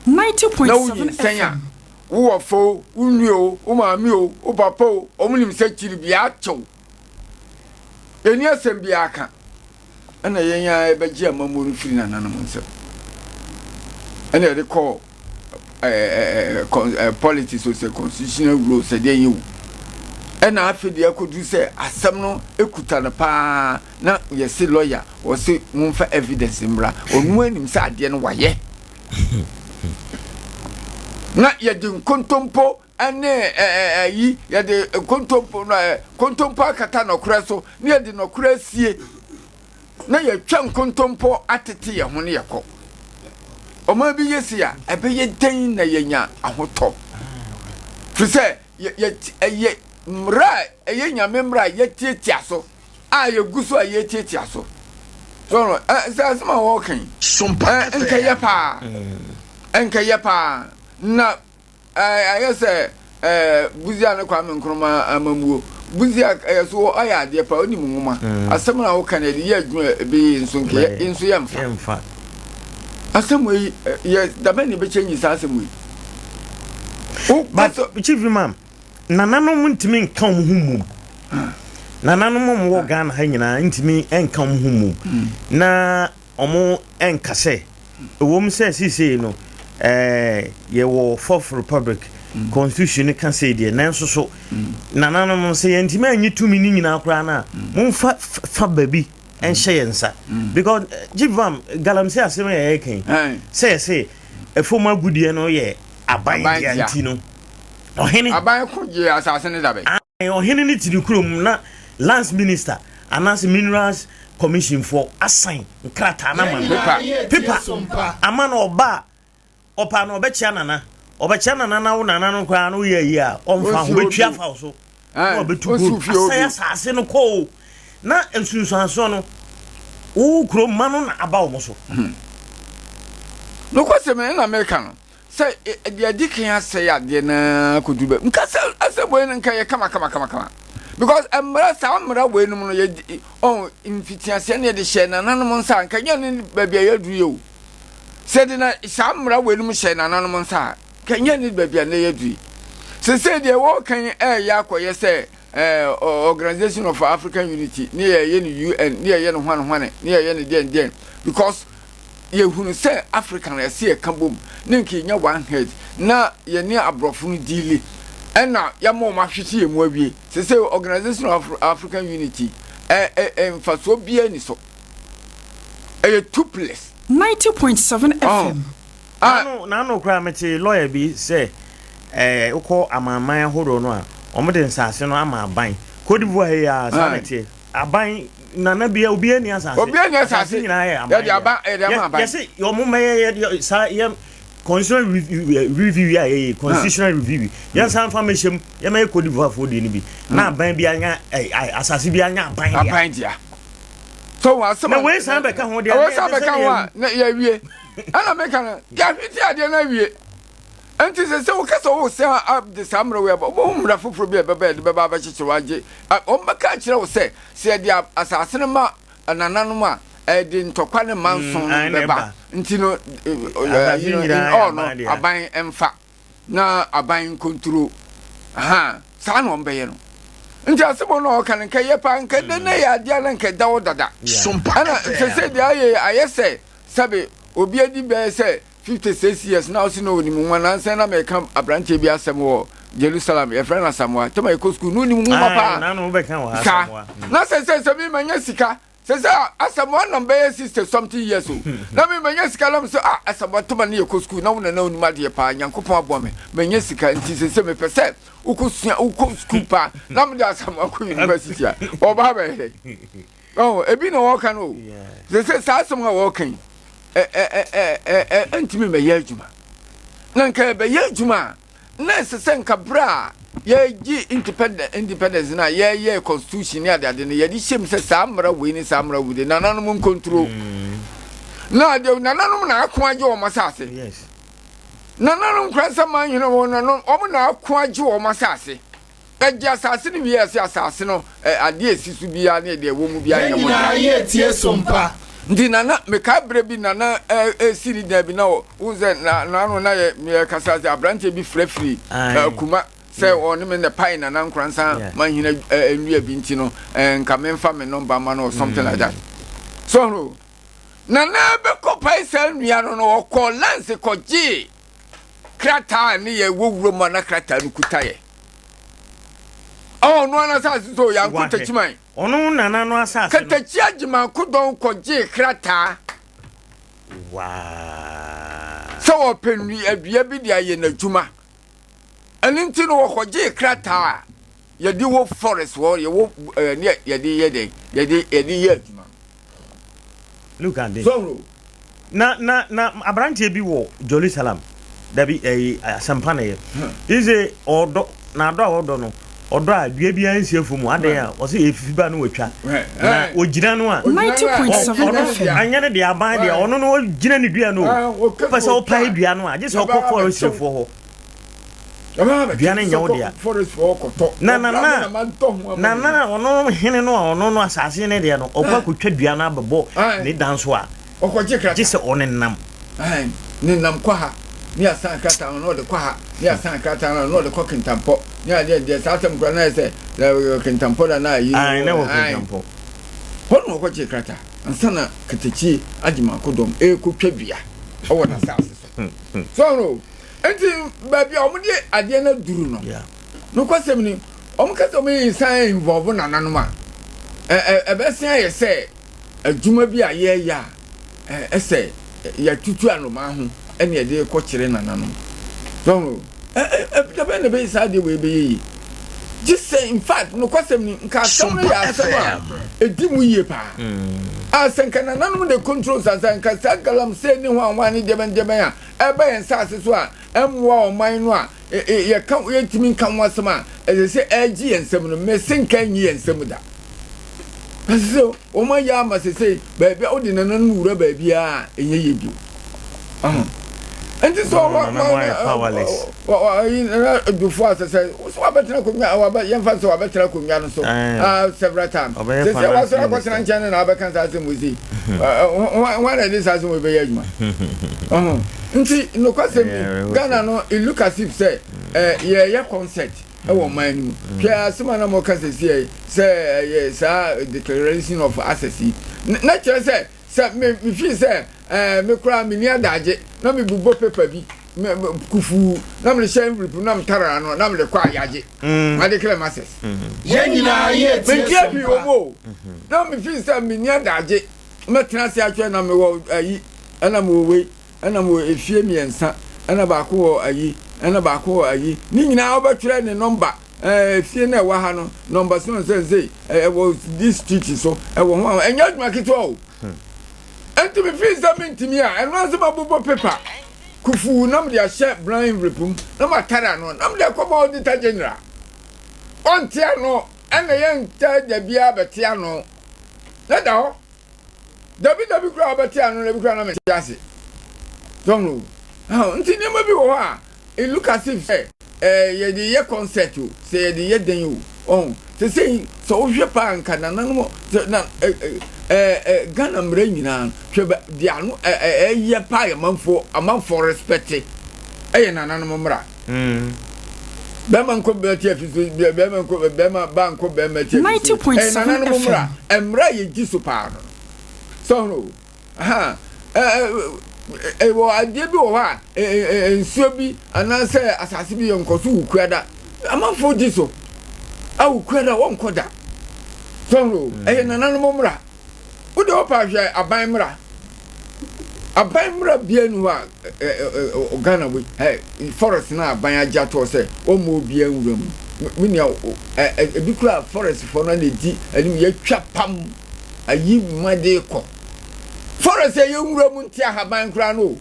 90.7 FM. Wo fo, unyo, o mami o, o papa o, omunim se chiri bia chow. Eni asem bia aka. Ana yenya ebeji amamuru firi na nanamu nsem. Ana de call politics o se constitutional rules se de yin. Ana afedi akodu se asem no ekuta na pa na yesi lawyer o se mumfa evidence mra. Onu anim se ade no waye. Na yede nkontompo ane yi yede nkontompo na kontompo akata no kura so na yede no kura sie na ye twa nkontompo atete ye ho ne yekọ oma bi yesi a ebe ye den na yenya ahoto fise ye mra ye nyame mra ye tietia so a ye guso a ye tietia so so asema wo kan Sompa enka yepa na ayese buzia ne Kwame Nkrumah amamuo buzia so aya ade pa oni mumuma asem na wo kan ye adwuma be nsonke enso yemfa asem we ye dabani be chenyi sa asem we but chief imam nananom ntimi nka omhumum nananom wo Ghana ha nyina ntimi enka omhumum na omo enkase ewom se sisi no ye wo Fourth Republic constitution can say there nanso so nananom se yentimi anyi tumi ni nyina akra na mumfa fa baby en hyeyensa because jivam galamse asem ye kan say efoma gudie no ye aban dia ntino ohene aban koje asase ne dabe ohene ni tidikurum na lance minister announce minerals commission for assign nkrata na man paper amana opa na obechia nana na wo nana no kwa no ye yi a omfa ho betwa fa so no betu go asase no ko na ensunsuanso no wo kro manu na aba wo so no kwase me na America no say de dikan ase ya de na kodube nka ase boy nka ye kama because amra sa amra we no no ye infitiase na de hye na nanom nsa nka nya ni babia ya du yo said na sa amra we no hye na nanom nsa ka nya ni babia na ya du se de wo kan ya koye se Organization of African Unity near UN near yen one near yen because ye who say African I see a kabum ninki nya one head na ye near abrofun deal and now ya more mashiti mwabi say Organization of African Unity for so be any so a 2 place 90.7 FM. No cramity lawyer be say uko amamaya horo no a omode nsase no ama aban Cote d'Ivoire ya sanete aban nana bia obi ani asase nyina ya aban yes yo mo meye sa ye constitutional review ya constitutional review ya san information ya me Cote d'Ivoire for de ni bi na aban bia nya asase bia nya aban dia so wa sama na we san be ka ho dia we san be ka ho na ya wie ana me ka na ya fiti ade na wie anti se wo kasa wo se up the samra we bo humra foforo bi beba de beba ba chiche waje o maka kire wo se dia asase ne ma nananu ma de ntokwa ne manson beba nti no no aban emfa na aban control sa no mbeye no nti asebo no kan nke ye pa nke de na ya dia na nke dawo dada ana se dia ayese sabe obi adi be se 56 years now see no ni mu wana nsa na me kam abrante bi asem wo Jerusalem your friend Samuel to my school no ni mu papa na no be kan wa Samuel na se bi manya sika se Samuel number sister something years o na me manya sika lam so Samuel to man ye school na wona na onima de pa Nyankopon abo me manya sika nti se me pese ukosua school pa na me da Samuel ko university a oba ba he oh ebi no wo kan o se sa Samuel wo kan antimi me ye adwuma na nka be ye adwuma na se nka bra ye gi independence na ye constitution ya de ne ye di shem se samra we ni samra we de nananum control na de nananum na akwaje o masase yes nananum kransa man hino wo nanon o na akwaje o masase eja asase ni wi asase no ade esisu bia na de wo mu bia nyamo na ye tie sompa ndi nana me ka bre bi nana siri da bi na uze na no na ye me kasa za abrante bi frefri kuma se oni me ne pai na Nkoranza man hina enua bi nti no nka me mfa me number ma no something like that so no nana be ko pai se nua no ko lance ko ji krata ni ye wowuro ma na krata no kutaye oh no na sa so ya nkutachiman ono nana no asase no katachi agima kodon koje krata so openu adua bi dia ye na djuma aninti no koje krata ye di wo forest wo ye wo ye di ye djuma look at this so na abrante bi wo Jerusalem da bi Sompa na ye is a odo na do odo no odo a dua bia nsiafu mu ade a o se efifi ba no watwa na ogina no a 90.7 FM anya ne de aban de ono no ogina ne dua no pese o pai dua no a je se o ko forest fo ho dua ne nyawo de a forest fo ko na ono hene no a ono no asase ne de no o kwa kotwa dua na abebo ne danso a o ko je krata je se one nam ne nam kwa ha ni asan krata no de kwa ha ni asan krata no de kwa kintampo ni ade satem kwa na se kintampo na yi na wo kintampo hono ko che krata ansana katachi agima kodom kotwa bia o na sase so no enti baby omde ade na duru no no kwasem ni omkata me insan involve na nanoma ebesia ye se adwuma bi a ye ya ese ya tutu anoma ho ene ye de ko kire nanano so no da be ne be isa de we be yi just say in fact no kwasem ni nka asem ya asem edimu yie pa asenka nanano de control sanka sagalam se ni ho anwa ni deben a ebe en sase so a emwa o man no a ye kan ye timi kan wasem a e se agi ensem no me senka nyi ensem da so o man ya ma se baby o de nanano wura baby a enye ye bi and this all powerless before I said so better ko nya wa yan fa so better ko nya no so several times say was I was ran channel na ba kan sa mu zi one of these as we be adwuma nti no kwasem Ghana no it look as if say yeah concert ɛwɔ man no hwɛ asɛm na mo ka sɛ declaration of access na kyerɛ sɛ me feel sɛ me kura me ni adagye na me bubo paper bi kufu na me hyɛ envelope na me tara no na me de kɔ ayagye ma declare access nyina ye me kia bi omo na me feel sɛ me ni adagye me tena se atwe na me wɔ ayi ana me we ana me efie miensa ana ba ko wɔ ayi ana ba ko wɔ ayi ni nyina obetwere ne number fie na ɛwɔ ha no number so say ɛwɔ this street so ɛwɔ ho enya adwuma keto o enti me feel sɛ me ntimi a ɛno anse ma bobo paper kufu na me de ahyɛ blind repum na ma tara no na me de kɔba auditor general ontia no ɛna yɛ nta da bia betia no na da ho dabi kura betia no na bi kura na me ase don't know nti ne ma bi wɔ ha it look as if ye de ye concert o say ye de ye den o say so hwe pa nka na no na Ghana mre nyina hwe de ano ye pa ye manfo respect na nanom mra bema nko be tia fiso bema nko bema banko bema tia 90.7 mra emra ye gi so pa no so no wo adie bi wo ha nsuo bi ananse asase bi yonkoso wukuada amanfo di so awukuada wonkoda tonro nananum mra wo de opa hwe aban mra bianu ha Ghana we forest na aban agya to se o mo bia nwuram minia ebi kura forest for na di anim ye twa pam ayi made ko forest ye nwuram ntia haban kura no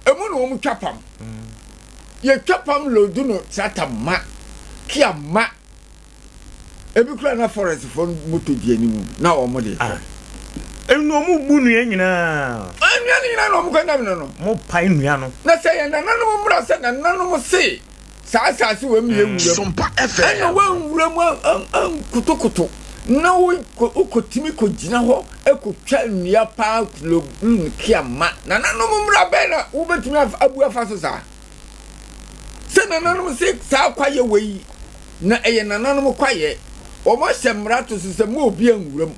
emu no mu twapam ye twapam lodu no satama kiama ebi kura na forest for moto di animu na o mo de enu mu bu nua nyina no mo kwenda no mo pai nua no na se ye na nanu mra se na nanu se sa se we mi ewuram Sompa FM na wa nwuram kutokuto na wo ukotimi ko gina ho ekotwa nnua pa globun kiama na nanom mra be na wo betimi abu afa so sa se na nanom se sa kwaye wei na eye na nanom kwaye o mo hyemra to se mo obi anwuram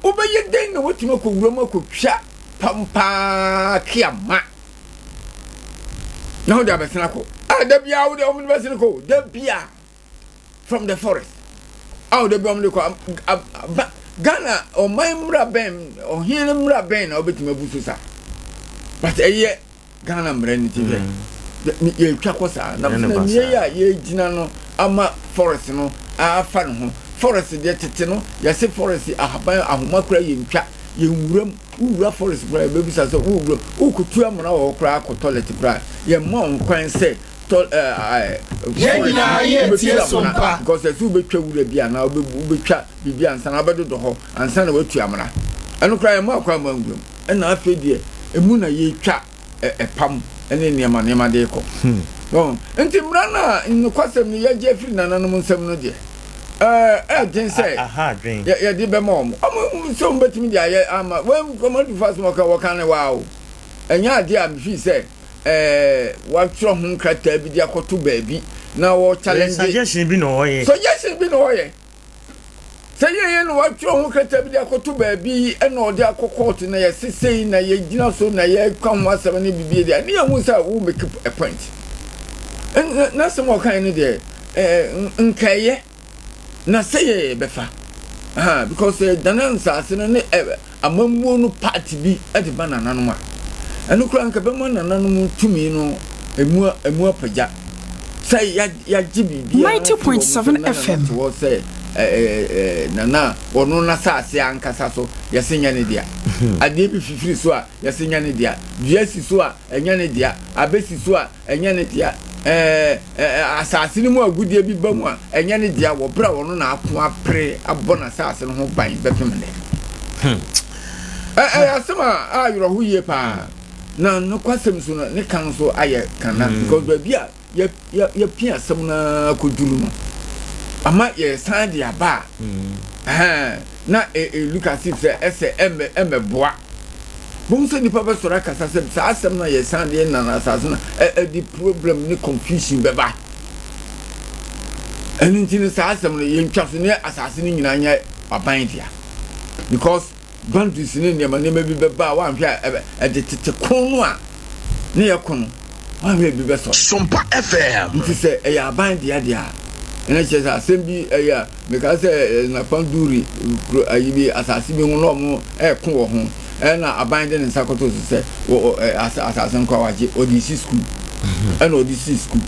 wo be ye den na wotimi ko wuram akotwa pampa kiama na ho da besena ko da bia wo de o mo besena ko da bia from the forest aw de bom de ko Ghana o mra ben o hin mra ben na obetuma busu sa but eye Ghana mra ni tv ye twa ko sa na ye ya ye gina no ama forest no afa no ho forest de tete no ya se forest ahaban ahoma kura ye ntwa ye nwuram wura forest kura be bisa so wura ukutu amna wo kura ko toilet kura ye mo nkwan se nyina ye tie Sompa because as you betwa wura bia na betwa bibia ansa na bedodo ho ansa na watu amra eno kra ma akwa mangum ena afedie emu na ye twa pam ene niam de ko enti mra na nkwasem ni ye je free na nanom nsem no de den say ye de be mom so betimi de aye ama when come to fast moka waka na wow enya ade am fi say wa tro ho krata bi de akoto baabi na wo challenge suggestion bi no oye say ye no wa tro ho krata bi de akoto baabi e na ode akokot na ye sesei na ye gina so na ye kwam asem ne bibie de ne hu say wo make a point na some kan ne de nkaye na say befa because danansa asene ne amammu no party bi e de banana no ma enu kura nka be mo nananum tumi no emu apaja say ya jibi bi 90.7 FM wo say nana ono na saase ankasa so yesenya ne dia ade bi fifiri so a yesenya ne dia viesi so a enya ne dia abesi so a enya ne dia asase ni mu agudie bi ba mu a enya ne dia wo bra wono na apo apre abona saase no ho ban bepem ne asema ayro hu ye pa na no kwasem so ne kan so aye kana because bia ya pia asem na koduru no ama ye san dia ba na Lucas say ese emeboa bom se ni papa sora kasa se asem na ye san dia na asase na the problem ni confusion beba ɛno nti no saa asɛm no yɛntwa so ne asase no nyinaa nyɛ aban dea because boundaries ne nneɛma bi bɛba a woanhwɛ a ɛde tete ko no a ne yɛko no woanhwɛ bi bɛsɔ Sompa FM nti sɛ ɛyɛ aban dea deɛ a ɛna kyerɛ sɛ asɛm bi ɛyɛ a meka sɛ napanduri ayi bi asase bi ho na ɔmo ɛko wɔ ho ɛna aban de ne nsa kɔtɔ so sɛ asase nkɔ wagye ɔde si school ɛna ɔde si school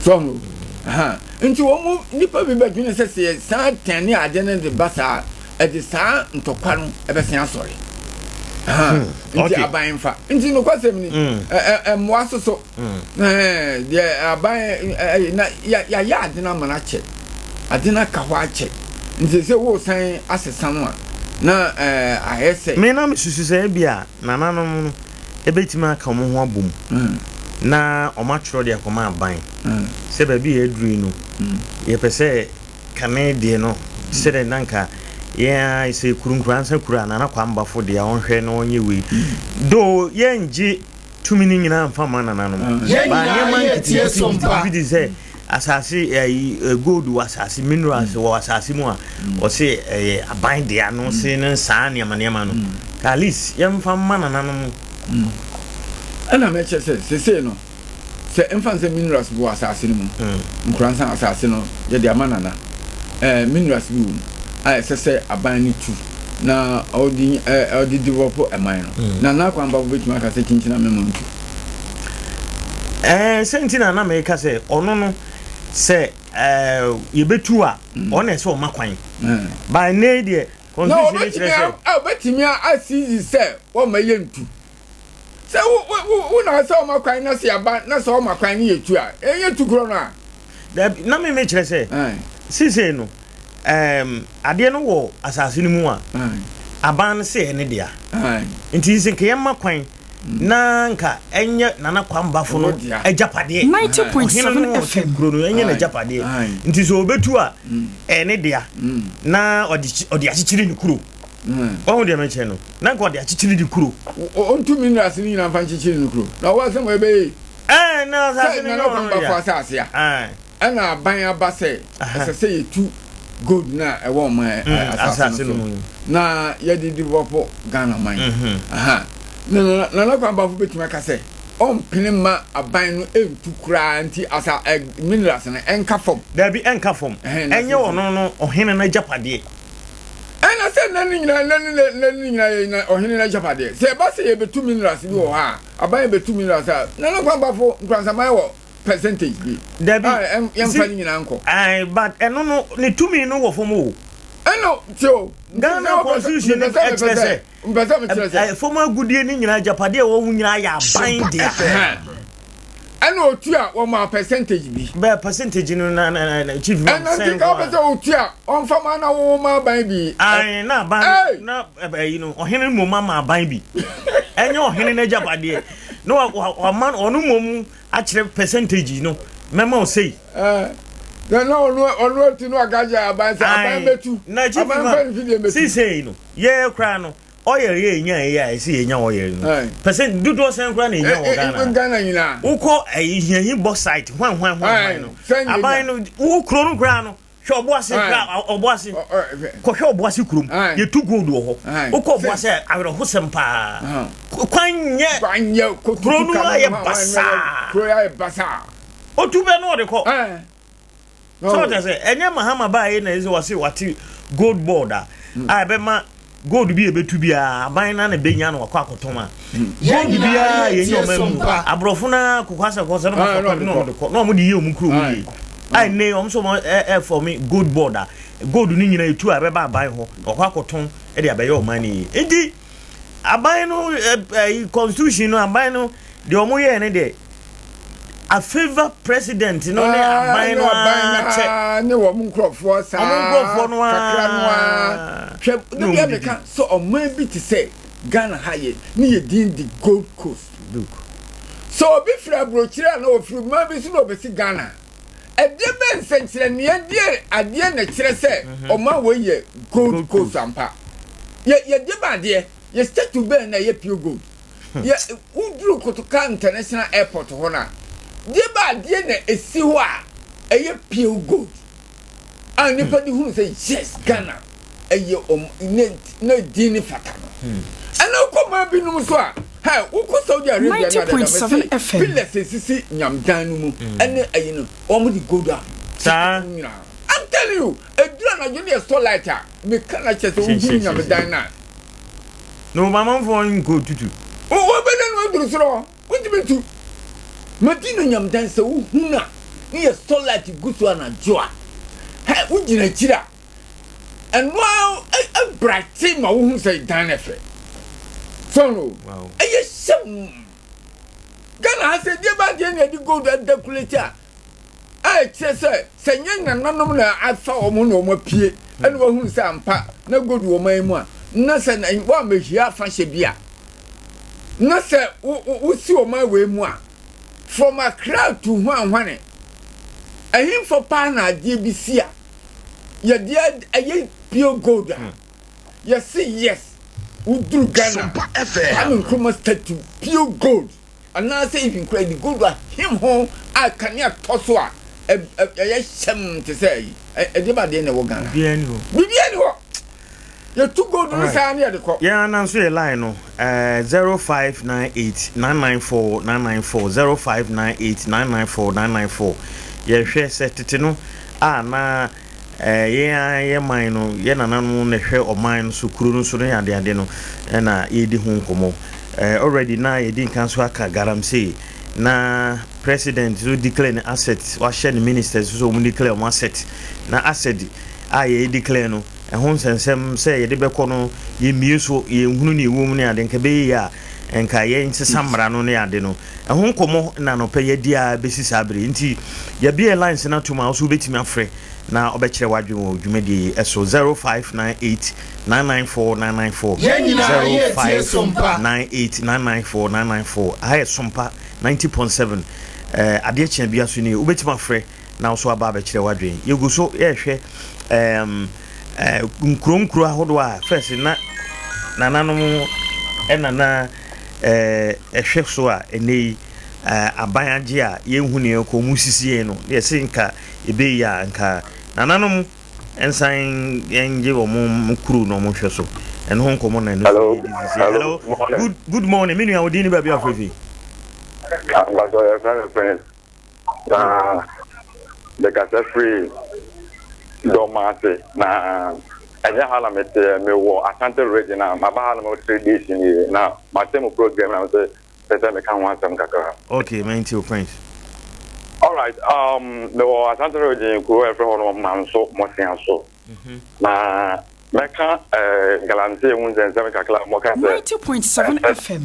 so no nti wɔn nipa bi bɛdwene sɛ sɛ saa tɛn ne ade ne de ba saa ɛde saa ntɔkwa no ɛbɛsɛn asɔre nti aban fa nti no kwasɛm ni ɛmoa soso deɛ aban na yɛayɛ ade no ama no akyɛ ade no aka hɔ akyɛ nti sɛ wo san asesa no a na ayɛ sɛ me na mesusu sɛ bi a nananom no ɛbɛtumi aka ɔmo ho abom na ɔmatwerɛ de akɔma aban sɛ baabi yɛ aduru no yɛpɛ sɛ kane deɛ no sɛdɛ nanka yɛa sɛ Nkoranza kura nana kwambafo deɛ ɔnhwɛ na ɔnyɛ wei do yɛngye tumi no nyinaa mfa ma nananom ba nneɛma nkitibi de sɛ asase gold wɔ asase minerals wɔ asase mu a ɔse aban deɛ no se ne saa nneɛma no at least yɛmfa ma nananom ɛna mɛkyɛ sɛ sesei no sɛ ɛmfa sɛ minerals wɔ asase no mu Nkoranza asase no yɛde ama nana minerals bi wɔ mu a ɛsɛ sɛ aban no tu na ɔde develop ɛman no nana kwamba bɛtumi aka sɛ kyinkyina mɛma ntu sɛnti na mɛka sɛ ɔno no sɛ yɛbɛtu a ɔna ɛsɛ ɔma kwan by ne deɛ constitution kyerɛ sɛ bɛtumi asisi sɛ wɔma yɛ ntu sɛ wo na sɛ ɔma kwan na sɛ aba na sɛ ɔma kwan ne yɛtu a ɛyɛ tu kuro no a na me kyerɛ sɛ sisei no adeɛ no wɔ asase no mu a aban no sɛ ɛne dea nti sɛ nkɛyɛ ma kwan na nka ɛnyɛ nana kwambafo no agyapadeɛ 90.7 FM kuro no ɛnyɛ n'agyapadeɛ nti sɛ ɔbɛtu a ɛne dea na ɔde akyekyere ne kuro ɔho deɛ mɛkyerɛ no na nka ɔde akyekyere ne kuro ɔntu minerals no nyina mfa nkyekyere ne kuro na wɔasɛm ɛbɛyɛ na asase no nana kwambafo asase a ɛna aban aba sɛ ɛsɛ sɛ yɛtu gold na ɛwɔ ma asase no na yɛde develop Ghana man na kwambafo bɛtumi aka sɛ ɔmpene ma aban no ɛntu koraa nti asa minerals no ɛnka fam dabi ɛnka fam ɛnyɛ ɔno no ɔhene no agyapadeɛ ɛna sɛ nane nyina ɔhene no agyapadeɛ sɛ ɛba sɛ yɛbɛtu minerals bi wɔ hɔ a aban yɛbɛtu minerals a nana kwambafo nkransaman wɔ percentage bi dabi yɛmfa no nyinaa nkɔ but ɛno no ne tumi no wɔ fam o ɛno tio Ghana constitution no ɛkyerɛ sɛ fam agudie ne nyinaa agyapadeɛ wɔ ho nyinaa yɛ aban deɛ ɛna otu a wɔma percentage bi bɛ percentage no na chief man ɛna ka pɛ sɛ otu a ɔmfa ma na wo ma aban bi na aban na you know ɔhene mo ma aban bi ɛnyɛ ɔhene na agyapadeɛ no ɔman ɔno mom akyerɛ percentage no mɛma o sei na ɔno tu no agaja aban sɛ aban betu na chief man si sei no ye kra no oyer ye nya ye esi nya oyer no percent dudu sen kra na nya o Ghana nyina ukọ hiahi box site hwan no aban no wo kro no kra no hwe oboase kra oboase ko hwe oboase krom ye tu gold wo ho ukọ oboase awere ho sempa kwanye kro no aye basa otu be no de ko so that say enya mahama ba ye na ezi wase wati gold board a be ma gold bi ebetu bia aban na benya no wakọ akotoma gold bia ye nyo mamu abrofo na kokwasa ko se no no mo de ye omukro mu ye ai ne om so mo for me gold board gold ni nyina etu a be ba aban ho wakọ akoton e de abaye omani edi aban no constitution no aban no de omo ye ne de a favor president no ne aban no a ne wo munkrofo sa munkrofo no kakra no a hwe no bia meka so oman bi ti say Ghana haye ne ye din di Gold Coast so obi fra brochira na ofru man bi so no be si Ghana e de ben senkyere ne de ade na kyere se oman wo ye Gold Coast ampa ye de ba de ye statue ben na ye pure gold ye udru Kotoka International Airport ho na de ba de na esi ho a eye pure gold and nobody who say yes Ghana na dini fatano and okoma bi no so a ha wo Saudi Arabia na 90.7 FM pillars sisi nyamdan no mu ene ayi no omo di go down sa I'm telling you edura na junior store lighter me kana chese wo nyamdan na no mama for go tutu wo be na no duru soro wo ti betu madina nyamdan se wo huna ni store light gusu ana joa ha wo gina kira and wow a bright team ma wo say dan efe so no wow sham Ghana has a dear bad and you go to the calculator I say senyen na nanom na afa omo no mo pie and wo hu say ampa na go do oman mu a na say na wa mehia fa hye bia na say wo si oman we mu a from Accra to Hwanhwane ahim for pa na die bi si a ye dia aye pure gold yes Udru Ghana I'm in statue pure gold and now say if you cry the gold him home I can ya toswa shem to say a deba de na Ghana bibiani you two gold no say near the cop yeah and answer a line no 0598 994 994 0598 994 994 ye hwe set no na ye man no ye nananom na hwe oman so kuro no so no ade no na ye di hu nkomo already na ye di nkan so aka garamsey na president so declare an asset wa share the ministers so mu declare an asset na asset ye declare no ehun sensem say ye de beko no ye mie so ye hunu ni wo mu ne ade nka be ya enka ye ntisa mra no ne ade no ehun nkomo na no pe ye dia besi sabre nti ye be lines na to ma so betimi afre na obekire wadwe wo dwumadi eso 0598 994 994 0598 994 994 aye Sompa 90.7 Adea Akye Abia so ni obetimi afre na so aba abekire wadwe yegu so ye hwe nkronkro ahodo a first na nananom enana ehwe so a enei abanyage a yenhune ko musisi no ye sinka ebe ya nka nananom ensan yenje wo mukuru no mo hwe so en ho nkomo na no hello good morning minu awodi ni baba afefi the cassette free domate na anya hala mete me wo Asante regional ma ba hala mo 3 days ni na ma temo program na say better me kan wan sam kakara okay man to friends all right the Asante region ko e fro no man so mo sian so na me kan galante un zen sam kakara mo kan 90.7 FM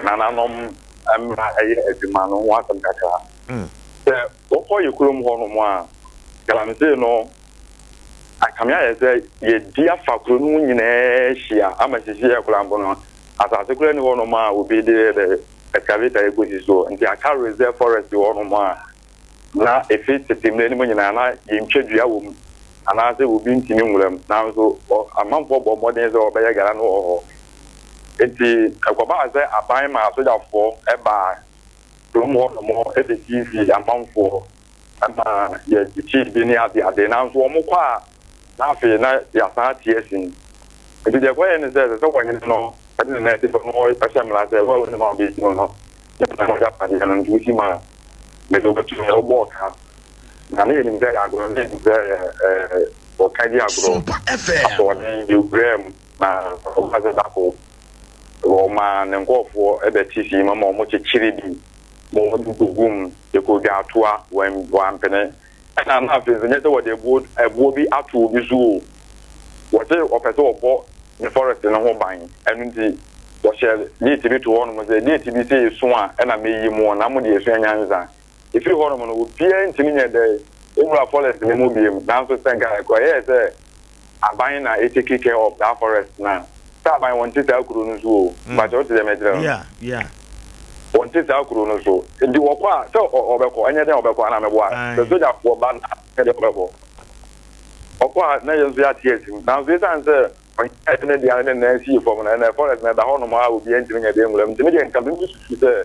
nananom amra ayi aduma no wan sam kakara o ko yikurum ho no mo a galamse no akamya yese ye dia fakro no nyina hia amasisi ya kulambo no asase kura ni ho no ma obi de excavator ekosi so nti aka reserve forest ho no ma na efit tetimle ni mo nyina na ye ntwadua wo mu ana se obi ntimi nwuram na so amamfo bo modern se obeya gara no ho enti akoba ze aban ma soja fo eba promo no mo TV amamfo ama ye chief bi ni ade na so mo kwa na afi na ya sa tiesin ebi de kwa ni se so kwa ni no ade na ti so no pasam la se wa ni ma bi no no ya na ja pa ni na ndusi ma me do betu no bo ka na ni ni de ya go ni de o ka di agro so ni Ukraine na o ka da ko o ma ne nkofo e be tisi ma mo chichiri bi mo dugum e ko ga toa wan pene na na fe nye se wo de ebo bi atu bi zo wo se o pese obo the forest na ho ban enu ndi wo share ni tibi to wono mo se ni tibi se so a na meyi mo na mo de esu anyanza ifi hono mo no bia ntimi nye de ewura forest ni mo biem na so senga ko ye se aban na take care of that forest na ta ban won tita akuru no so ba jo te de medra yeah on tita akuru no so ndi wo kwa so obeko anya de obeko na mebo a so soja fo ba na de obeko okwa na yesu ya tiesi na so san se on ene dia na si fo na na forest na da hono ma obi entimi nya de nwuram ntimi de nka bi su se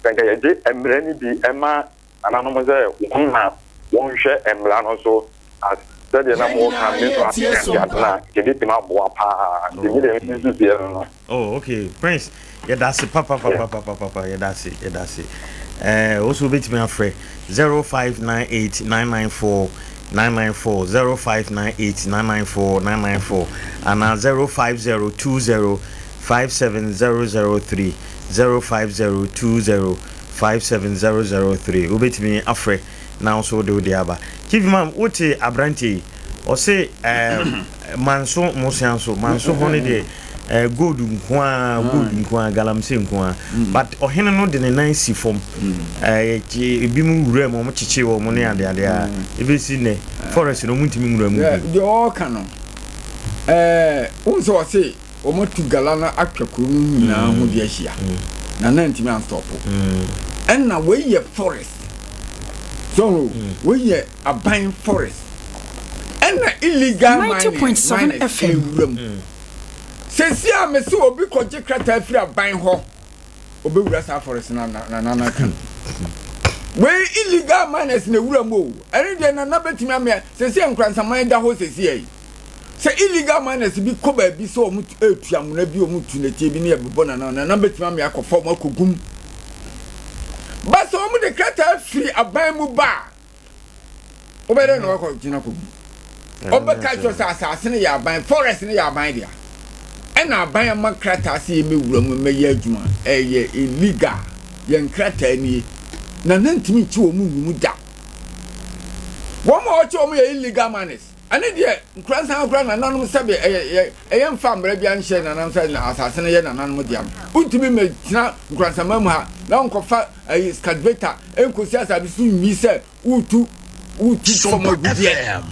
senga ye de emre ni bi ema anano mo se na wɔn hwɛ mmara no so as sɛdeɛ na mo ka me so asɛnti na kedi tima boa paa de mi de nsu sie no. Oh, okay, Prince. Yeah, that's it. Papa. Yeah, that's it. Also bit me afraid 0598 994 994 0598 994 994 and 05020 57003 05020 57003 ubet me afraid now so do the aba chief man what abranti or say manso musianso manso honey de gold nkwa galamse nkwa but ohene no de ne nan si fom ebi mu wura mo chiche wo mo ne ade a ebi si ne forest no muntimi wura mu de o ka no unso say o mo tu galana atwakuru nyina ho de ahia na nan ntimi an stop en na we ye forest so we ye aban forest en na illegal mining 90.7 FM sesi a me se obi koje krata afiri aban ho obewura sa forest na kan we illegal miners na wura mo ene de na betimi ame sesi Nkoranza man da ho sesi ai se illegal miners bi ko ba bi so o mutu etuamuna bi o mutu na tie bi na ebebo na betimi ame akofo mo akogum ba so o mu de krata afiri aban mu ba obere na ko jina kogum obeka jo sa asase ne ya aban forest ne ya aban dia ena aban makrata se me wura mu me ya adwuma eye illegal ye nkrata ni na ntimi chi o mu da wo ma o chi o mu ye illegal manes ane de Nkoranza akura na nanom sebe eye mfa mra bia nhye na nam se na asase ne ye na nanom dia untimi me tina Nkoranza mamu ha na nkofa excavator enkosi asabi su nwi se utu Sompa FM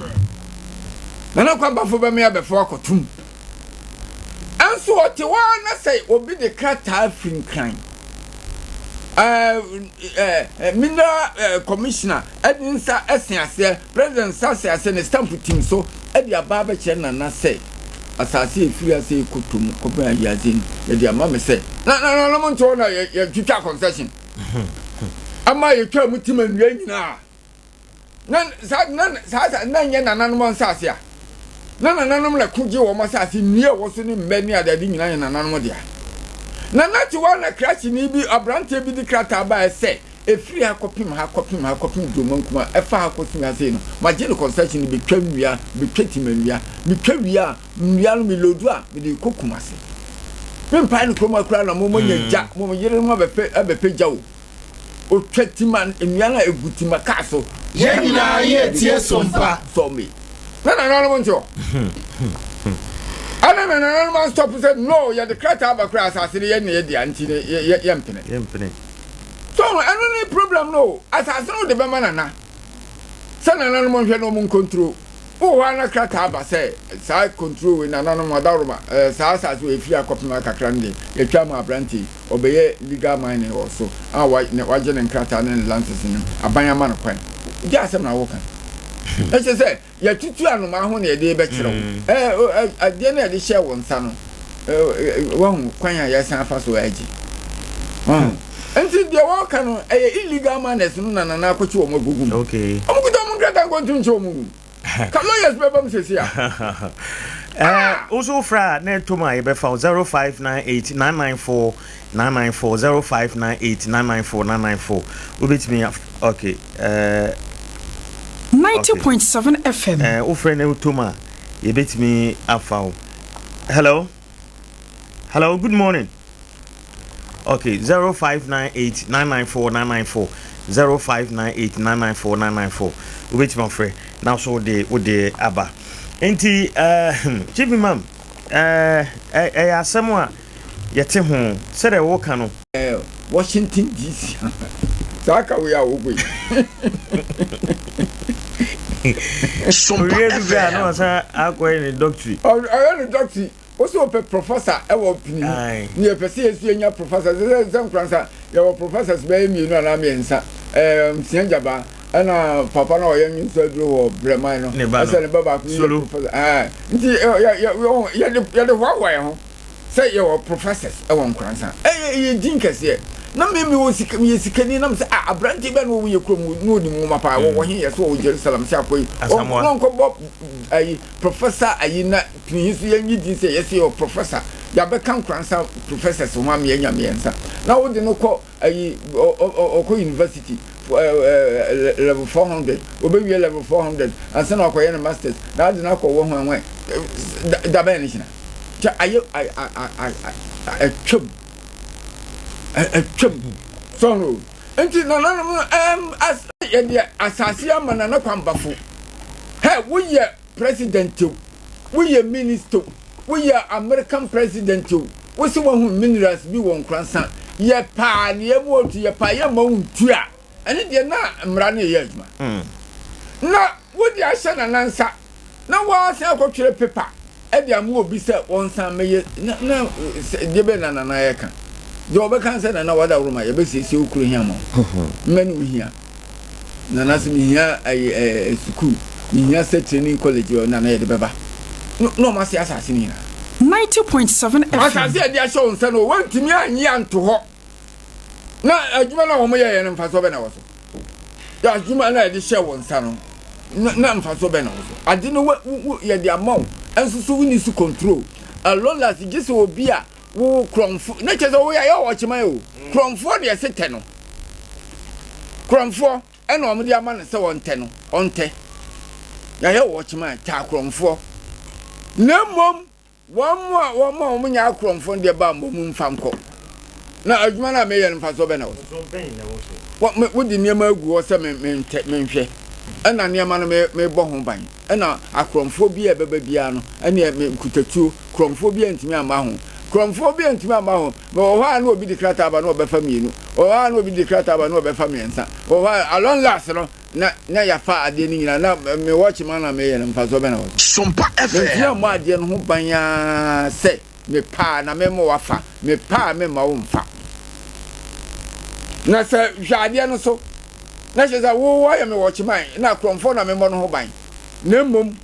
na kwa bafo ba me abefo akotum anso ote wa na say obi de krata afrin kran mineral commissioner edinsa esiase president sasiase ne stamp team so edi ababa che na say asase efiri ase kotum ko ba yazin edi amame say na mo nto na ye twitwa concession ama ye twa mutima nwa nyina na nye nananom nsase a nananom la kuje wo masase nwie wo so ni mbani adade nyina nye nananom dia nanati wa na crash ni bi abrante bi di krata ba ese efiri akopim do mankuma efa akosim ase no maje no concession bi twawia bi twetimawia bi twawia nwia no mi lodu a bi di kokumase mpa ni kroma kura na mo nya mo yire mo abepe jawo o twetiman nwia na egutima kaso Yena ye tie sompa so me na monjo ana man stop said no ya the krata abakra asase ye na ye dia nti ye mpene so any problem no asase no de be manana sana na mo hwe no mo control o wa na krata abase sa control we na no modaruma sa asase we fi akopima kakra ndi ye twa ma abranti obeye legal mining also wa je ne krata na lances ni abanyama no kwan di asem na wo kan ese se ya tutu anoma ho na ye de be kire wo ade na de share won sa no won kwan ya san afa so aji enti de wo kan no illegal miners no na akochi wo magugum okay amukuta mun grata ko tunche wo mu kama yes be bam sesi a also fra na toma ye be fa 0598 994 994 0598 994 994 ubit me okay 90.7 FM o friend na toma ye bet me afa hello good morning okay 0598 994 994 0598 994 994 ubit my friend now so de aba enti chief imam asem a yete ho se de wo ka no Washington DC saka we are ogwe Sompa FM no sa akwa ni doctor ni doctor also pe professor e wo opinion ni e pese esu enya professor ze Nkoranza ye wo professors be mi no na me nsa sianjaba ana papa na oye nyi so duro wo brema no ase ne baba ku professor nti ya de wa ho say ye wo professors e wo Nkoranza ye din kase na me was sikani na me say abranti be no ye krom no ni mu mapa wo he ye so wo Jerusalem say akoy on ko bob ayi professor ayi na pinsu ye nyi din say yes your professor ya be kan Nkoranza professors wo ma me anya me ensa na wo de no ko ayi ko university level 400 obewi level 400 and say na akoy na masters na de na ko wo ho anwen da be ni china cha ayo I chum so enti na as asase amana na kwambafo hey we ye president we ye minister we ye American president we se won minerals bi won Nkoranza ye pa ne ye motu ye pa ye ma untu a ene de na mra na ye adwuma na wo di ahye na nansa na wa se akotwere paper e de amu obi se won san meye na de be na na ye kan de obeka na wada roma ye be sisi okuru hia mo manu hia na nasim hia school hia se training college na ye de beba no ma se asase ni na 90.7 FM asase de show nsa no wantimi anyi anto ho na adwuma na wo mo ye mfa so be na wo so ya adwuma na de show nsa no na mfa so be na wo so ade no ye de amaw ensusu we need to control alone as just obi a wo kromfo na chese wo ya wo chima yo kromfo de sete no kromfo e na omde ama ne se wonte no onte ya wo chima ta kromfo na mom wo mo nya kromfo de ba mom mfamko na adwuma na me ye mfa so be na wo di niam agu wo se menhwe ena niam no me bo ho ban ena akromfo bi e beba bia no ena me kutatu kromfo bi antimi ama ho kromfo bi antimi ama ho wo ha na obi dikrata aba na obefa mienu wo ha na obi dikrata aba na obefa miensa wo ha alon last no na ya fa ade ni nyina na me watch man na me ye mfa so be na wo Sompa FM ya mo ade no ho ban ya se me pa na me mo wafa me pa me ma wo mfa na se hwade no so na cheza wo ya me watch man na kromfo na me mo no ho ban na mom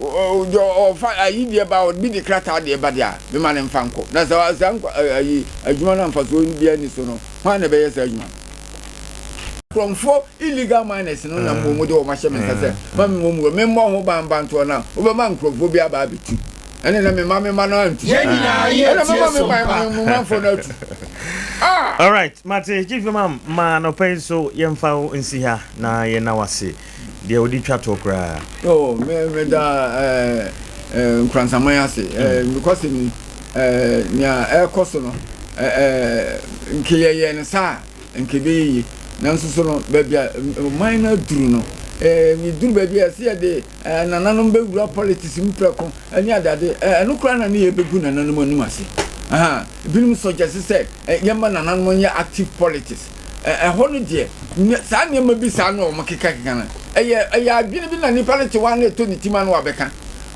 o fa ayi de ba o bi de krata de ba dia me ma ne mfa nko na za ayi adwuma na mfa so ni bia ni so no ha na be yes adwuma kromfo illegal miners no na mo de o ma hye me sase ma me mo ho ban to na o be man kromfo bi aba abetu ene na me ma no antu ene me ma fo na tu all right mate chief ma no pay so yemfa nsi ha na ye na wase de odi twa to kra oh me da Nkoranza man ase because me nia ekoso no nkiyeye ne sa nkebeyi na nsuso no babia minor duru no mi duru babia ase de nananom bewura politics mpreko ani adade eno kra na ne ye begu nananom anum ase binom suggest say yemma nananom ye active politics hono de sa ne ma bi sa no o makeka kana eya bi na ni palete wan na to ni tima no abeka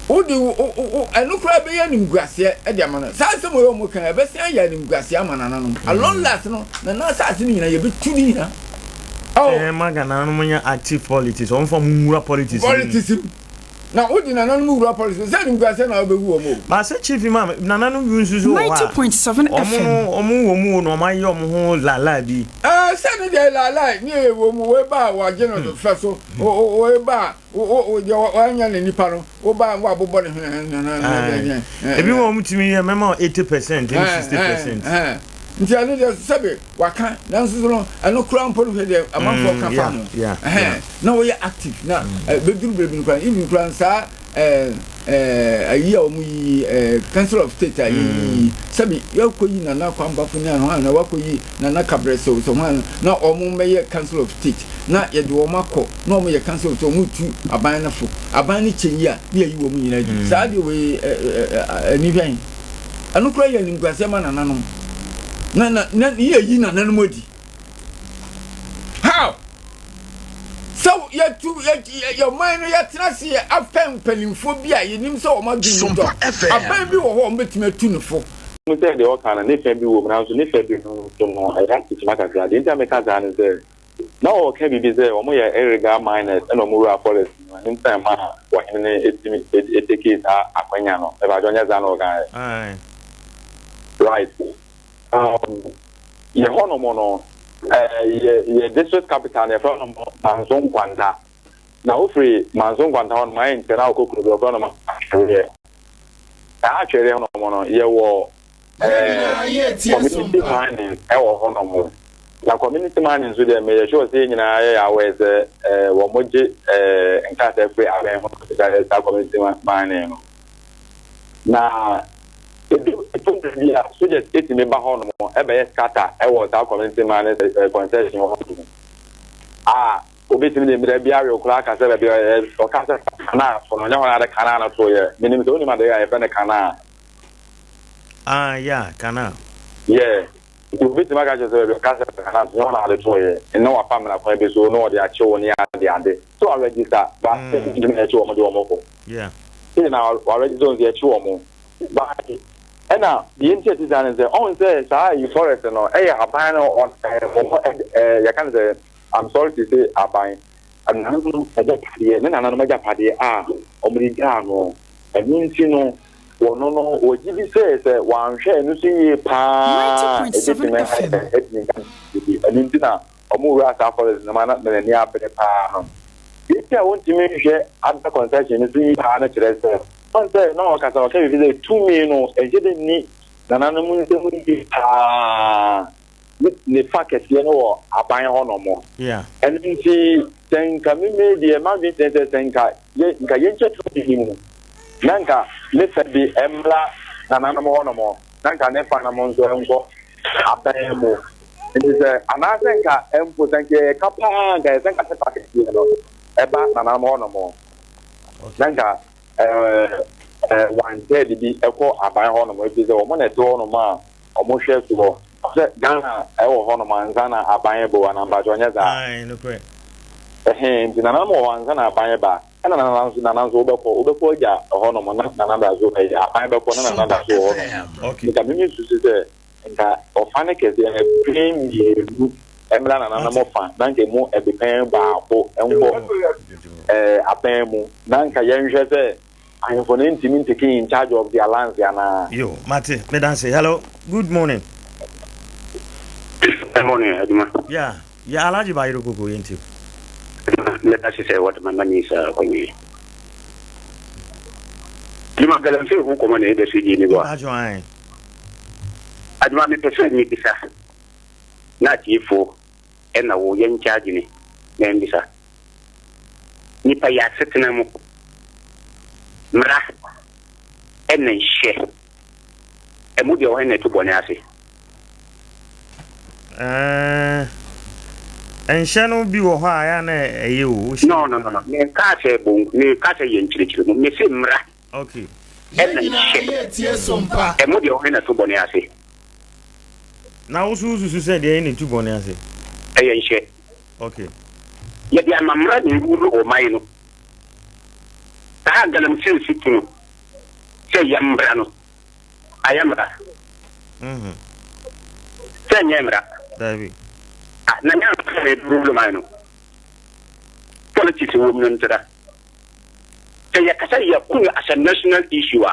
odi eno kra be ya nimguase e de amana sa se mo yo mo kan e be se ya nimguase amana nanom along last no na sa se ni nyina ye be tudi na magana no munya active politics on from mura politics na odi na nanu mura politics se nimguase na obewu o mo ba se chief imam na nanu yunsusu 90.7 FM omu no ma ye omu ho lala bi se ni de lala ni e wo mu we ba wa je no do fa so o ba o anya ne nipa no o ba wa bobo ne ebi wo mutimi ye mema 80% 60% nti anu de sabe waka na nso no anu kura mpo no de amanfo ka fa no na we active na beduru bebi no kura even kura sa ayi o mu yi council of state ayi sabe yakoyi na kwamba funi anu na wakoyi na kabreso so na o mu meye council of state na ye de o makọ na o mu ye council of state o mu tu aban na fo aban ni chenyi a na yi o mu nyina ju sa de we ani hwan anu kura ye nimguase ma nananom na ye yi na nanmodi how so your mind no ya trase afem pelimfo bia ye nim so o ma du do aban bi wo ho mbetime tu ne fo mo say de o kana ne fe bi wo na so ne fe bi no so no I want to make a grade inta me ka za ne say na o ka bi say o mo ye illegal miners and o mo rural forest in time ma wa hene etike ta akwanya no e ba jonya za no ga right ye hono mono ye district capital ne from Manzon Kwanda na ofri Manzon Kwanda on my internal kokuru be no ma actually hono mono ye wo community planning hono mo na community planning so dey me sure say nyina ya aware wo moje nkata free aben ho that community planning na it so just 8 member hono mo ebe scatter was that community man concession ho obetimi de mira bia we kula ka se be o ka se na so no nya ho na kana na so ye minim so ni ma de ya e be kana yeah kana obetimi ka se be ka se kana so na de so ye no wa pam na ko be so no de a che woni ade so I register ba de me che wo mo de wo mo ko na already don't get you mo ba and the interest is on say you forest no aban on you can say I'm sorry to say aban and no pade na no maja pade omri no and means no no o gibi say wan hwe no so ye pa 90.7 FM and intina omo ra sa forest na na ni apede pa no if I want to make sure other concession is in the church. One say no, because I can visit 2 million and didn't need the animal the fact is, you know, I buy on no more. Yeah. And see, then come in the amount of things Nanka, let's be Emla, and animal no more. Nanka never among the Abemo. It is another Empo, thank you, Kappa, and I think I said, you know. Eba na na mo no mo nanga one day di eko aban ho no mo bi ze o mo na do no ma o mo hwe so se Ghana e wo ho no manza na aban bo na mba jo nya za no correct ndi na na mo wanza na aban ba na na zo obeko ja ho no mo na na da zo e aban be ko na da zo ho no okay ka mi su se nka o fane ke ze premier emla na mo fa nanke mo e be pen ba ko enwo apemu nanka yenhwe se ahefo na ntimi taking in charge of the alliance yana yo Mate me dan say hello good morning good morning Aduma yeah Alaji Bayiro Gogo yenti let us say what my money is Kwame Aduma galam fi hu ko mane de siji ni go Aduma me pese ni bisa na tifo ena wo yen charge ni na bisa ni pa ya setena mu mra ena she emu de o ena to bone ase enhye no bi wo ho aya na eye o no me ka se bon me ka se yen chirichiri mu me se mra okay ena she emu de o ena to bone ase na usu se de ena to bone ase yen she okay ya di amamra ni wuru o mai no ta galam sin situ se yambra no ayamra se nyamra David na nya ka ne wuru mai no politics wo mun ntira se ya kasa ya kunu as a national issue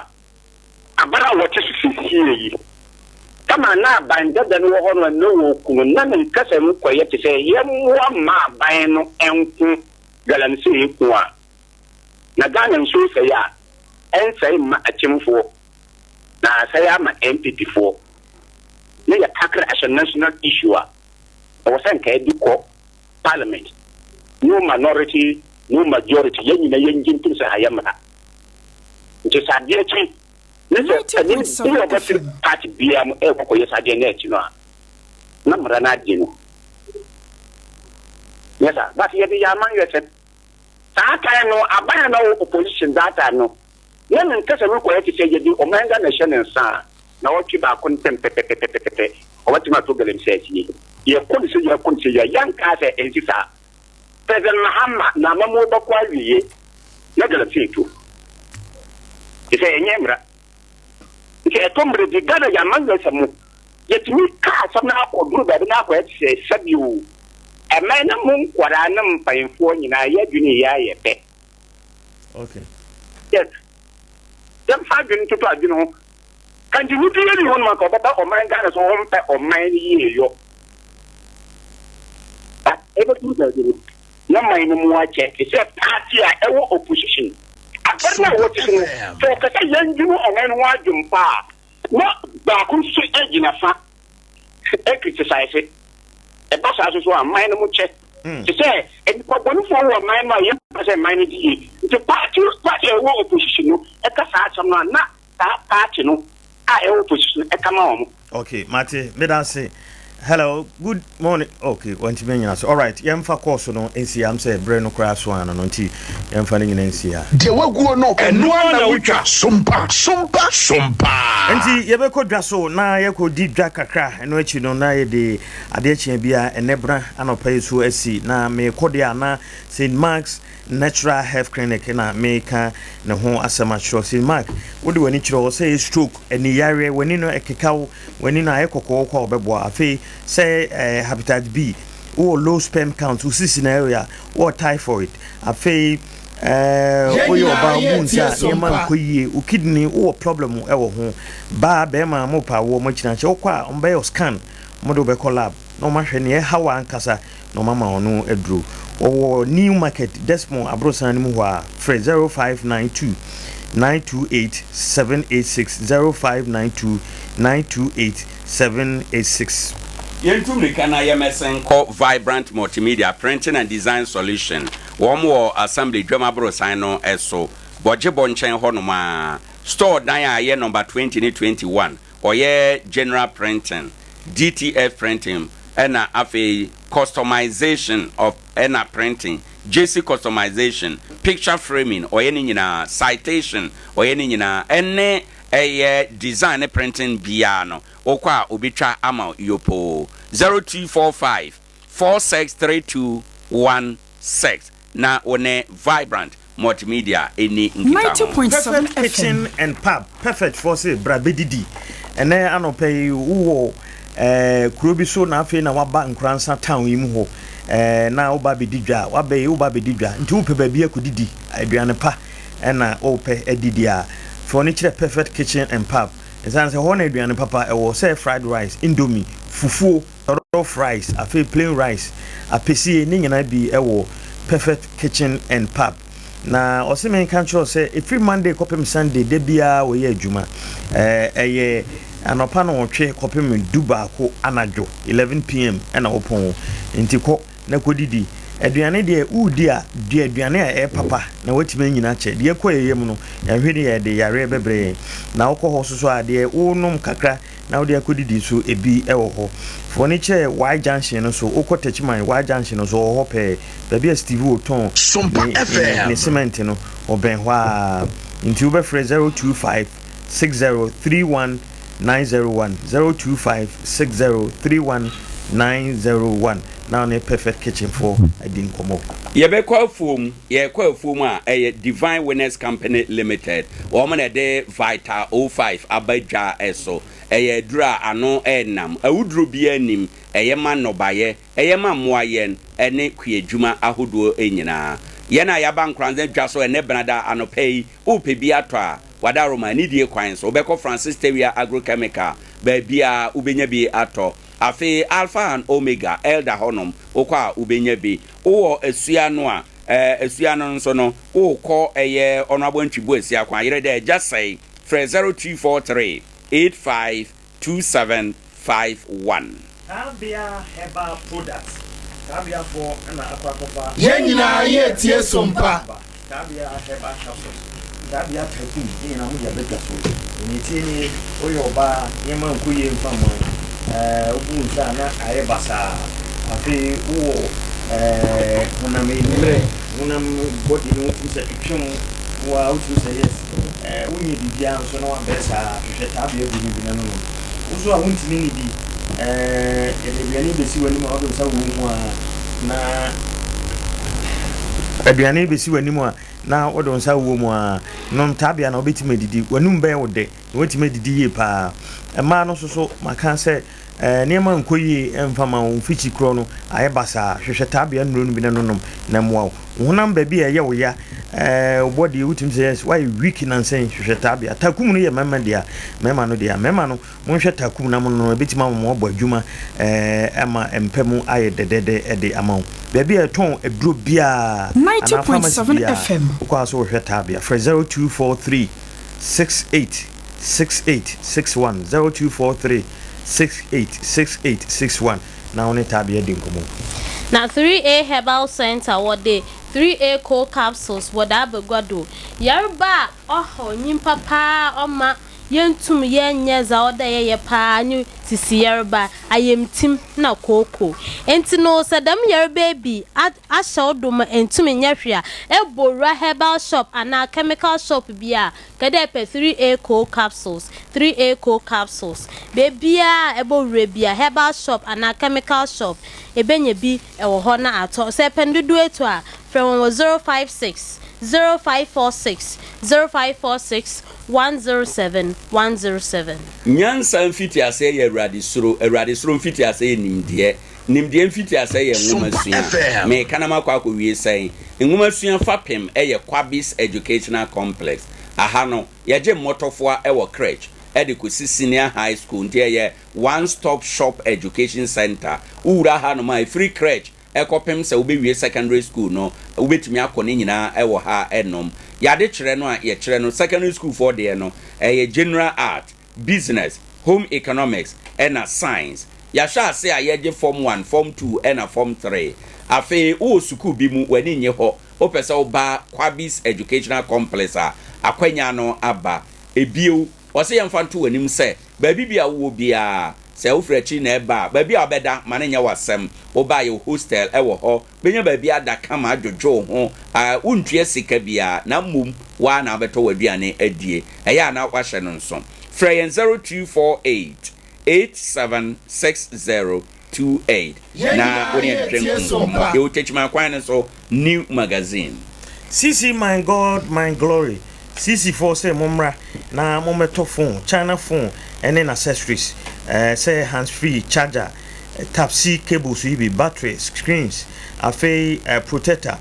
abara wo che yi kama na banda da no ho no wo kunu na men kasa mu koye te se yemwa ma ban no enku galam se ku a na Ghana nso se ya ensai ma achimfo na sai ama MPP fo ne ya takra as a national issue a o san ka di ko parliament no minority no majority yenyi na yenjin tun sa ayamata nti sa die chi ne se ani ni ba ti party bia mo e ko yesa je ne chi no na mra na di no yesa ba ti ye ya man yesa ta kai no abaya na opposition data no ne men kasa no ko yeti se ye di o manga na shenen sa na o twi ba kun tempepepepepe o wati ma to galem se chi ye kun se ya yan ka se enti sa President Mahama na mamu ba kwa wiye na galem se tu ise enyemra ke tombre di Ghana ya manga samu yetimi ka sam na ko duru ba na ko yeti se sabiu ema na mun kwara na mpanfo nyina ya dwuni ya ye pe okay yes dem fa dwuni to adwuni ho kan di wuti yeri won ma ko baba o man Ghana so ho pe o man yi yo ebe tu da duro na mai no mu ache ke se party a ewo opposition abarna wo tinu so ka ta yanjunu omen wa jumpa no ba ku so ejina fa e criticize e ba sa so a mai no mu che se se e ko bonu fo wo mai ma ye pa se mai ni di the party ewo opposition no e ka sa acham na party no a ewo opposition e ka ma wo. Okay, Mate, me dan say hello, good morning. Okay, want to be all right. Yemfa course no NC am say brain no crash one no nti yemfa ni nyina NC a. De waguo no eno na wutwa sompa. Nti yebeko dwa so na yeko di dwa kakra eno achi no na ye de ade achi bia enebra anopa yesu asi na me kode ana St. Mark's Natural Health Clinic na meka ne ho asema chro St. Mark wodi wani chro say stroke eni yare wani no ekekaw wani na ekoko kwa obebo afi say hepatitis B or low sperm count usisi na area or typhoid afi oyo ba munsa yema koyie o kidney o problem ewo ho ba be ma mo pa wo mo china che okwa ombe yo scan mo do be collab no ma hwe ne hawa ankasa no mama onu edru or new market desmo abrosan mu ho a 0592 928 786 0592 928 786. Yentumrika na yemesen ko Vibrant Multimedia Printing and Design Solution. Wo assembly dwama brosan no eso. Boje bonchen honoma. Store dan ya number 2021. Oye general printing, DTF printing, ena afi customization of ena printing, JC customization, picture framing, oye ni nyina citation, oye ni nyina ene design printing biano. Okwa obitwa ama yopo 0245 463216 na one Vibrant Multimedia any 90.7 kitchen and pub perfect for say brabedidi ene anope wo kurobi so na afi na waba Nkoranza town yim ho na oba bedidwa wabe oba bedidwa nti wo pe ba bia kodidi aduane pa na ope edidi a furniture perfect kitchen and pub. It's an honey and papa or say fried rice, indomie, fufu, rough rice, a plain rice, a PC, ning and I be a perfect kitchen and pub. Now, or some country say every Monday, copy Sunday, debia or ye juma, a an opano or che copy me duba ko anajo 11 p.m. and open intiko nakodidi. Aduane de udia de aduane papa na watime nyina che de koyeyem no ya hwede de yare bebre na okọ so ade unum kakra na wo de akodidi so ebi ewo ho furniture Y junction no so okọ techiman Y junction no so ho pe bia Steve Oton Sompa FM ne cement no oben ho a nti wo be 025 6031 901 025 6031 901 now ne perfect kitchen for Adin Komo. Yebe kwa foam a Divine Winners Company Limited. Woman a day Vita 05 Abaja eso. A dra ano enam. A woodru bianim. A yaman no baye. A yaman moyen. A ne kwe juma ahudu enyina. Yena yaban Nkoranza jaso ene benada anopei. Upe biatwa. Wadaroma nidie kwines. Obeko Francis Teria Agrochemical. Bebia ubenyebi ato. Afi Alpha and Omega Elder Honum okwa ubenya bi wo asua no a asua no nso no wo kọ honorable ntwibu asia kwa yere de just say 0343 852751 Abia Herbal Products Abia for na akwakopa Yenina ye tie sompa Abia Herbal Capsules Abia perfume na mu ya beta so ni tini oyoba yema nkuye mfamo ubunza na arebasa afi wo unam body no usa twem wa usa yes unye bibia so na wabesa hwehweta bia bi na no uso a huntimi ni bi ebiani besi wani ma odo sa wo mu a na ebiani besi wani mu a na odo nsa wo mu a no tabia na obetima didi wanum ben wo de wotima didi ye pa ema no so maka se niema nkoyi emfama onfichi kro no ayebasa hwehwe tabia nuru no bi nanom na moa honam ba bi eye wo ya body utim says why weak nan sen hwehwe tabia takum no ye mema dia mema no monhwe takum na mo no betima mo bo adwuma ema empemu aye dedede ede amount ba bi eton eduro bia 90.7 FM ko aso hwehwe tabia for 0243 686861 0243 686861 na one tabia dinkomo na 3A Herbal Center what day 3A cold capsules what abegwado yarba nyimpa pa oma yentum yenye za oda ye pa ni sisi yarba ayemtim na koko enti no sadam yarba bi asha odoma entum nyahwea ebora herbal shop ana chemical shop bia kada pe 3A cold capsules 3A cold capsules bebia ebore bia herbal shop ana chemical shop ebenye bi ewo ho na ato se pendudu eto a from 056 0546 0546 107 nyansa mfiti ase ye Awurade soro mfiti ase ye nimdie mfiti ase ye ngumasua me kana makwa wie sai ngumasua fapem eye Kwabis Educational Complex aha no yeje motofo ewo crèche edikusi senior high school ndie ye one stop shop education center ura ha no my free crèche ekopem se obewie secondary school no obetumi akone nyina ewo ha enom yade kire no a ye kire no secondary school for there no general art business home economics and science ya sha se ayeje form 1 form 2 and form 3 afi o school bi mu wani nye ho opese oba Kwabis Educational Complex a akwanya no aba ebio ose yemfa nto wanim se ba bibia wo bia se ofrechi na eba ba bia obeda mane nya wasem oba ye hostel ewo ho benya ba bia da kama adwojo ho untue sika bia na mum wa na beto waduane adie eya na kwahye no nso frey 0248 876028 na woni entwem you teach my kwan so new magazine CC my God my glory CC for say momra na mometo phone China phone and then accessories say hands free charger type C cables will be battery screens afi protector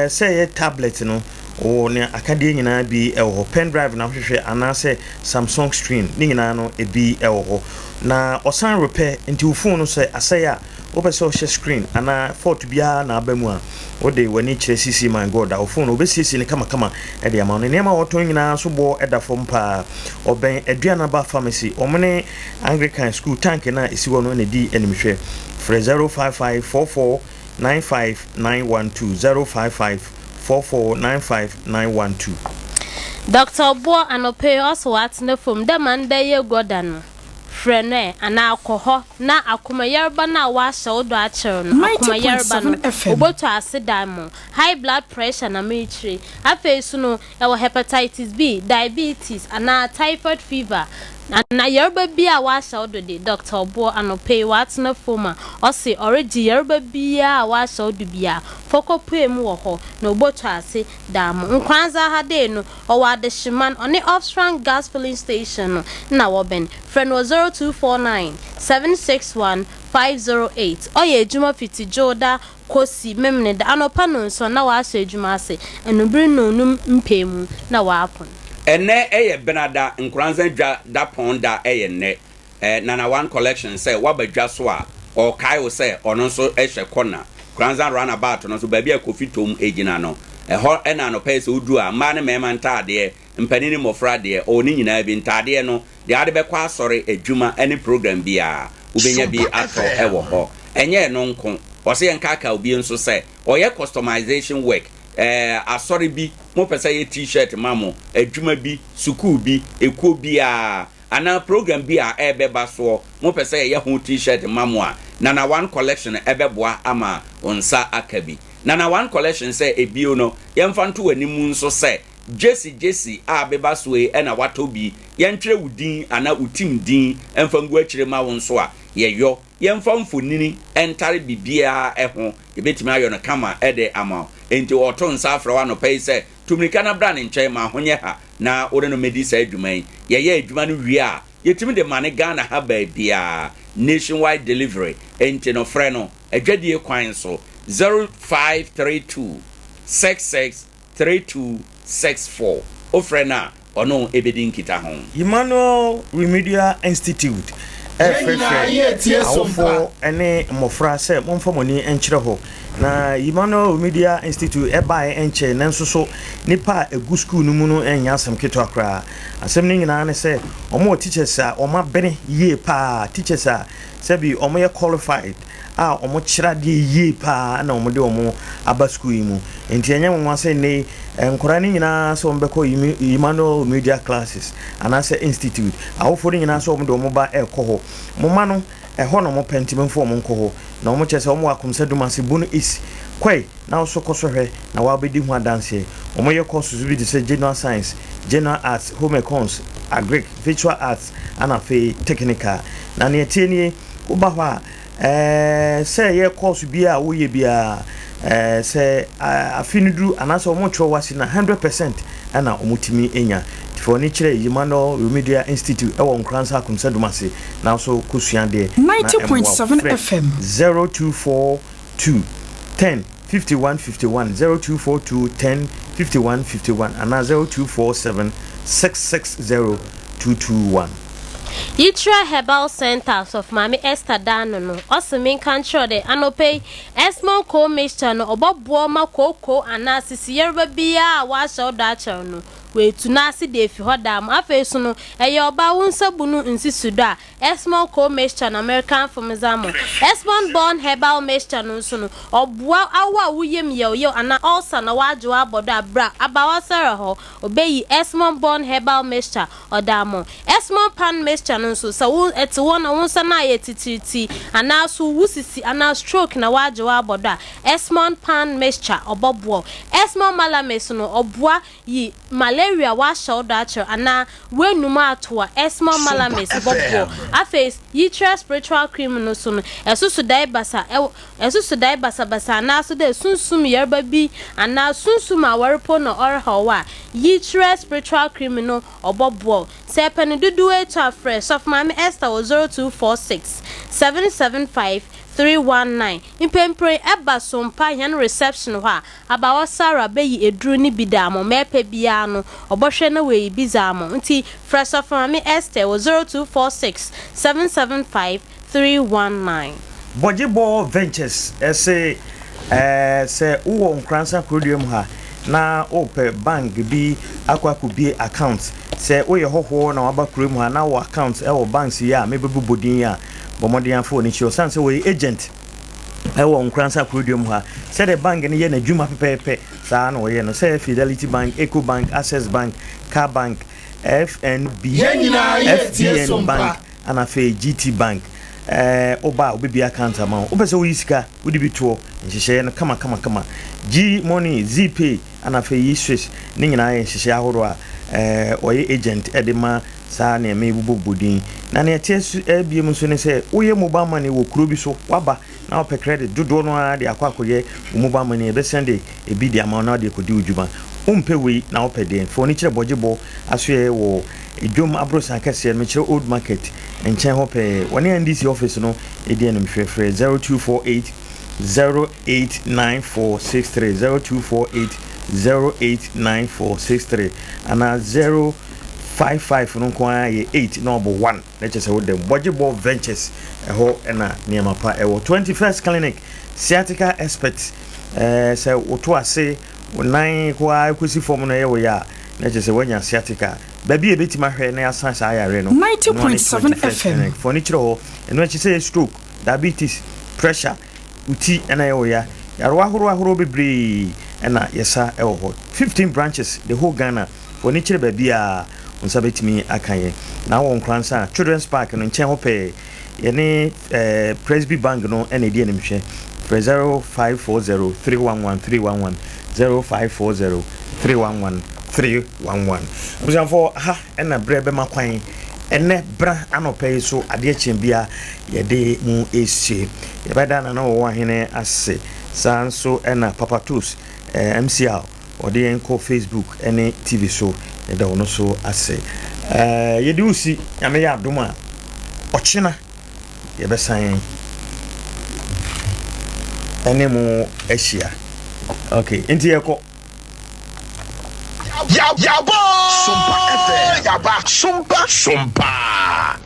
say tablet no o ne akade nyina bi ewo pen drive na hwehwe anase Samsung screen ni nyina no ebi ewo na osan repair into phone no say asaya opese share screen ana fault bia na abamu a ode wani kire CC my God a phone obesisi ne kama e de amano ne ma woto nyina so bo eda fom pa oben aduana ba pharmacy omne Anglican school tank na esi wono ne di animhwe 05544959120 05544959112 Dr. Bo anope also at na from the Monday ye godano frene ana alcohol na akoma yerba na wa shodo a chero no akoma yerba no oboto asidamo high blood pressure na military afesu no e hepatitis B diabetes ana typhoid fever na yerba bia wa shodo de Dr. Bo anope wat na foma o se origi yerba bia wa shodo bia fokopem wo ho na oboto ase damo Nkoranza ha de no o wa de shiman on the Offstrand gas filling station no na woben friend was 0249 761 508 oye ejuma fiti joda kosi memne da anopa no so na wa ase ejuma ase enubiri no num mpemu na wa apon ene eye benada Nkoranza da ponda eye ne na one collection say wabadwa so a o kai o say ono so ehwe corner Nkoranza run about no so baby akofitom ejina no ho ena no pese odu a ma ne mema ntade mpanini mofra de oni nyina bi ntade no de ade be kwa asore adwuma any program bia ubenya bi ato ewo ho enye no nko o se nkaka obi nso say oye customization work asore bi mo pese ye t-shirt mamo adwuma bi suku bi ekuo bia ana program bia ebeba so mo pese ye ho t-shirt mamo a na one collection ebeboa ama onsa akabi na one collection say ebio no yemfa nto wanimu nso say Jesse abeba soe ena watobi yentwe wudin ana utim din emfa ngu akire ma won so a yeyo yemfa mfonini entare bibia eho yebetimi ayo no kama ede ama enti oto nsa afra wa no pay say tumika na bra ne nche ma honye ha na ore no medi say adwuman yeye adwuma no wie a yetimi de mane Ghana ha ba bia nationwide delivery enti no frɛ no adwadie kwan so 0532 663264 ofrɛ na ono ebedi nkita ho Emmanuel Remedial Institute awofo ene mmofra se momfa moni enkyere ho na Emmanuel Remedial Institute ebae enche nanso so nipa egu school no mu no enya asem keto akra asem ni nyina ne se omo teachers a oma bene ye pa teachers a se bi omo ye qualified a omo kyera de ye pa na omo de omo aba school yi mu enti enya mo ase ne nkora ni nyina so mbeko Emmanuel Media classes anase institute awofo ni nyina so omo de omo ba ekoho moma no eho no mo pentimfo omo nkoho na omo chese omo akomse dumase bunu is kwai na so kosohwe na wa bedi hu adanse omo ye courses bi de say general science general arts home econs agric visual arts and afi technical na ne tienie uba hwa say ye course bi a wo ye bia say afinudu anaso omo chwo wasi na 100% ana omutimi enya for nichire Emmanuel Remedial Institute e won Nkoranza Akumsa Dumase na so kosuande 90.7 FM 0242 10 51 51 0242 10 51 51 and 0247 660 221. Yitra Herbal Centers of Mami Esther Danono, Osmin Control de Anope, Esmo Co Mixture no Obobuoma Coco and Nasi Yerba Bia, wash out that channel. We to Nasi de Fihodam, Afesuno, a Yoba Wunsa Bunu in Sisuda, Esmo Co Mixture American from Zamo, Esmond Born Herbal Mixture no Suno, or Bua Awa William Yo, and also Nawajua Boda Bra, Abawa Saraho, obey Esmond Born Herbal Mixture or Damo, Esmond Pan Mixture no so it's one on Sana Titi, and now so Wusisi, and now stroke Nawajua Boda, Esmond Pan Mixture or Bobo, Esmond Malamesuno or Bua ye malaria wash out that and now when no matter Esmond Malames Bobo, a face ye spiritual criminal soon, as so die basa, as so die basa, now so they soon sum your baby, and now soon suma warpon or hawa, ye spiritual criminal or Bobo, say penny do it to a fresh of Mammy Esther was 0246 775 319 impempre eba Sompa yan reception ha abawa Sarah beyi edru ni bidamo mepe bia no obohwe na we bizamo nti fresh of Mammy Esther was 0246 775 319 Bojibo Ventures say uwo Nkoranza Krodium ha na ope bank bi akwa kubie account say oye hoho na waba krom ha na wo account e wo banks ya mebebu bodin ya bomodian fo ni chio sanse we agent e wo Nkoranza Krodium ha say the bank ni ye na dwuma pepepe sa na wo ye no say Fidelity Bank, Eco Bank, Access Bank, Car Bank, FNB, FTN Bank and afa GT Bank oba obi account amount obese wo yisika wo dibi to nhihye no kama G money ZP and afa yi switch ni nyina ye nhihye ahoro a oye agent edema sa na me bubodin na na yetesu ebiem so ne se woye mobile money wo kuro bi so waba na ope credit dodo no a de akwakoye mobile money e be send e bi di amount na de kodi ujuma umpe we na ope den for ni kire bojibo asoe wo edwom abrosan kase me kire old market enchen hope woni NDC office no e de no mfrefre 0248 089463 0248 089463 and 055 no kwa ye 8 number 1 let's say with them Bojibo Ventures ho na niema pa e 21st clinic sciatica experts say oto ase wonan kwa kwesi form no ye wo ya let's say wanya sciatica baby e betima hwe na asan sa ayare no 90.7 FM furniture ho eno chi say stroke diabetes pressure uti na ye wo ya yarwa horo bebre ena yesa e wo 15 branches the whole Ghana furniture baby a unsa betimi akanye na wo Nkoranza Children's Park no nchen hope ye ne Presby Bank no ena die nimhwe 0540 311 311 0540 311 311 busanfo ha ena brebe makwan ene bra anope so ade chembia ye de mu ese ye bada na wo ahene ase sanso ena papatos MCR ode enko Facebook ene TV show ye da wono so ase ye de usi ame ya adoma ochina yɛbɛsan ɛne mu ahyia okay nti yɛkɔ Yaba Sompa FM Yaba Sompa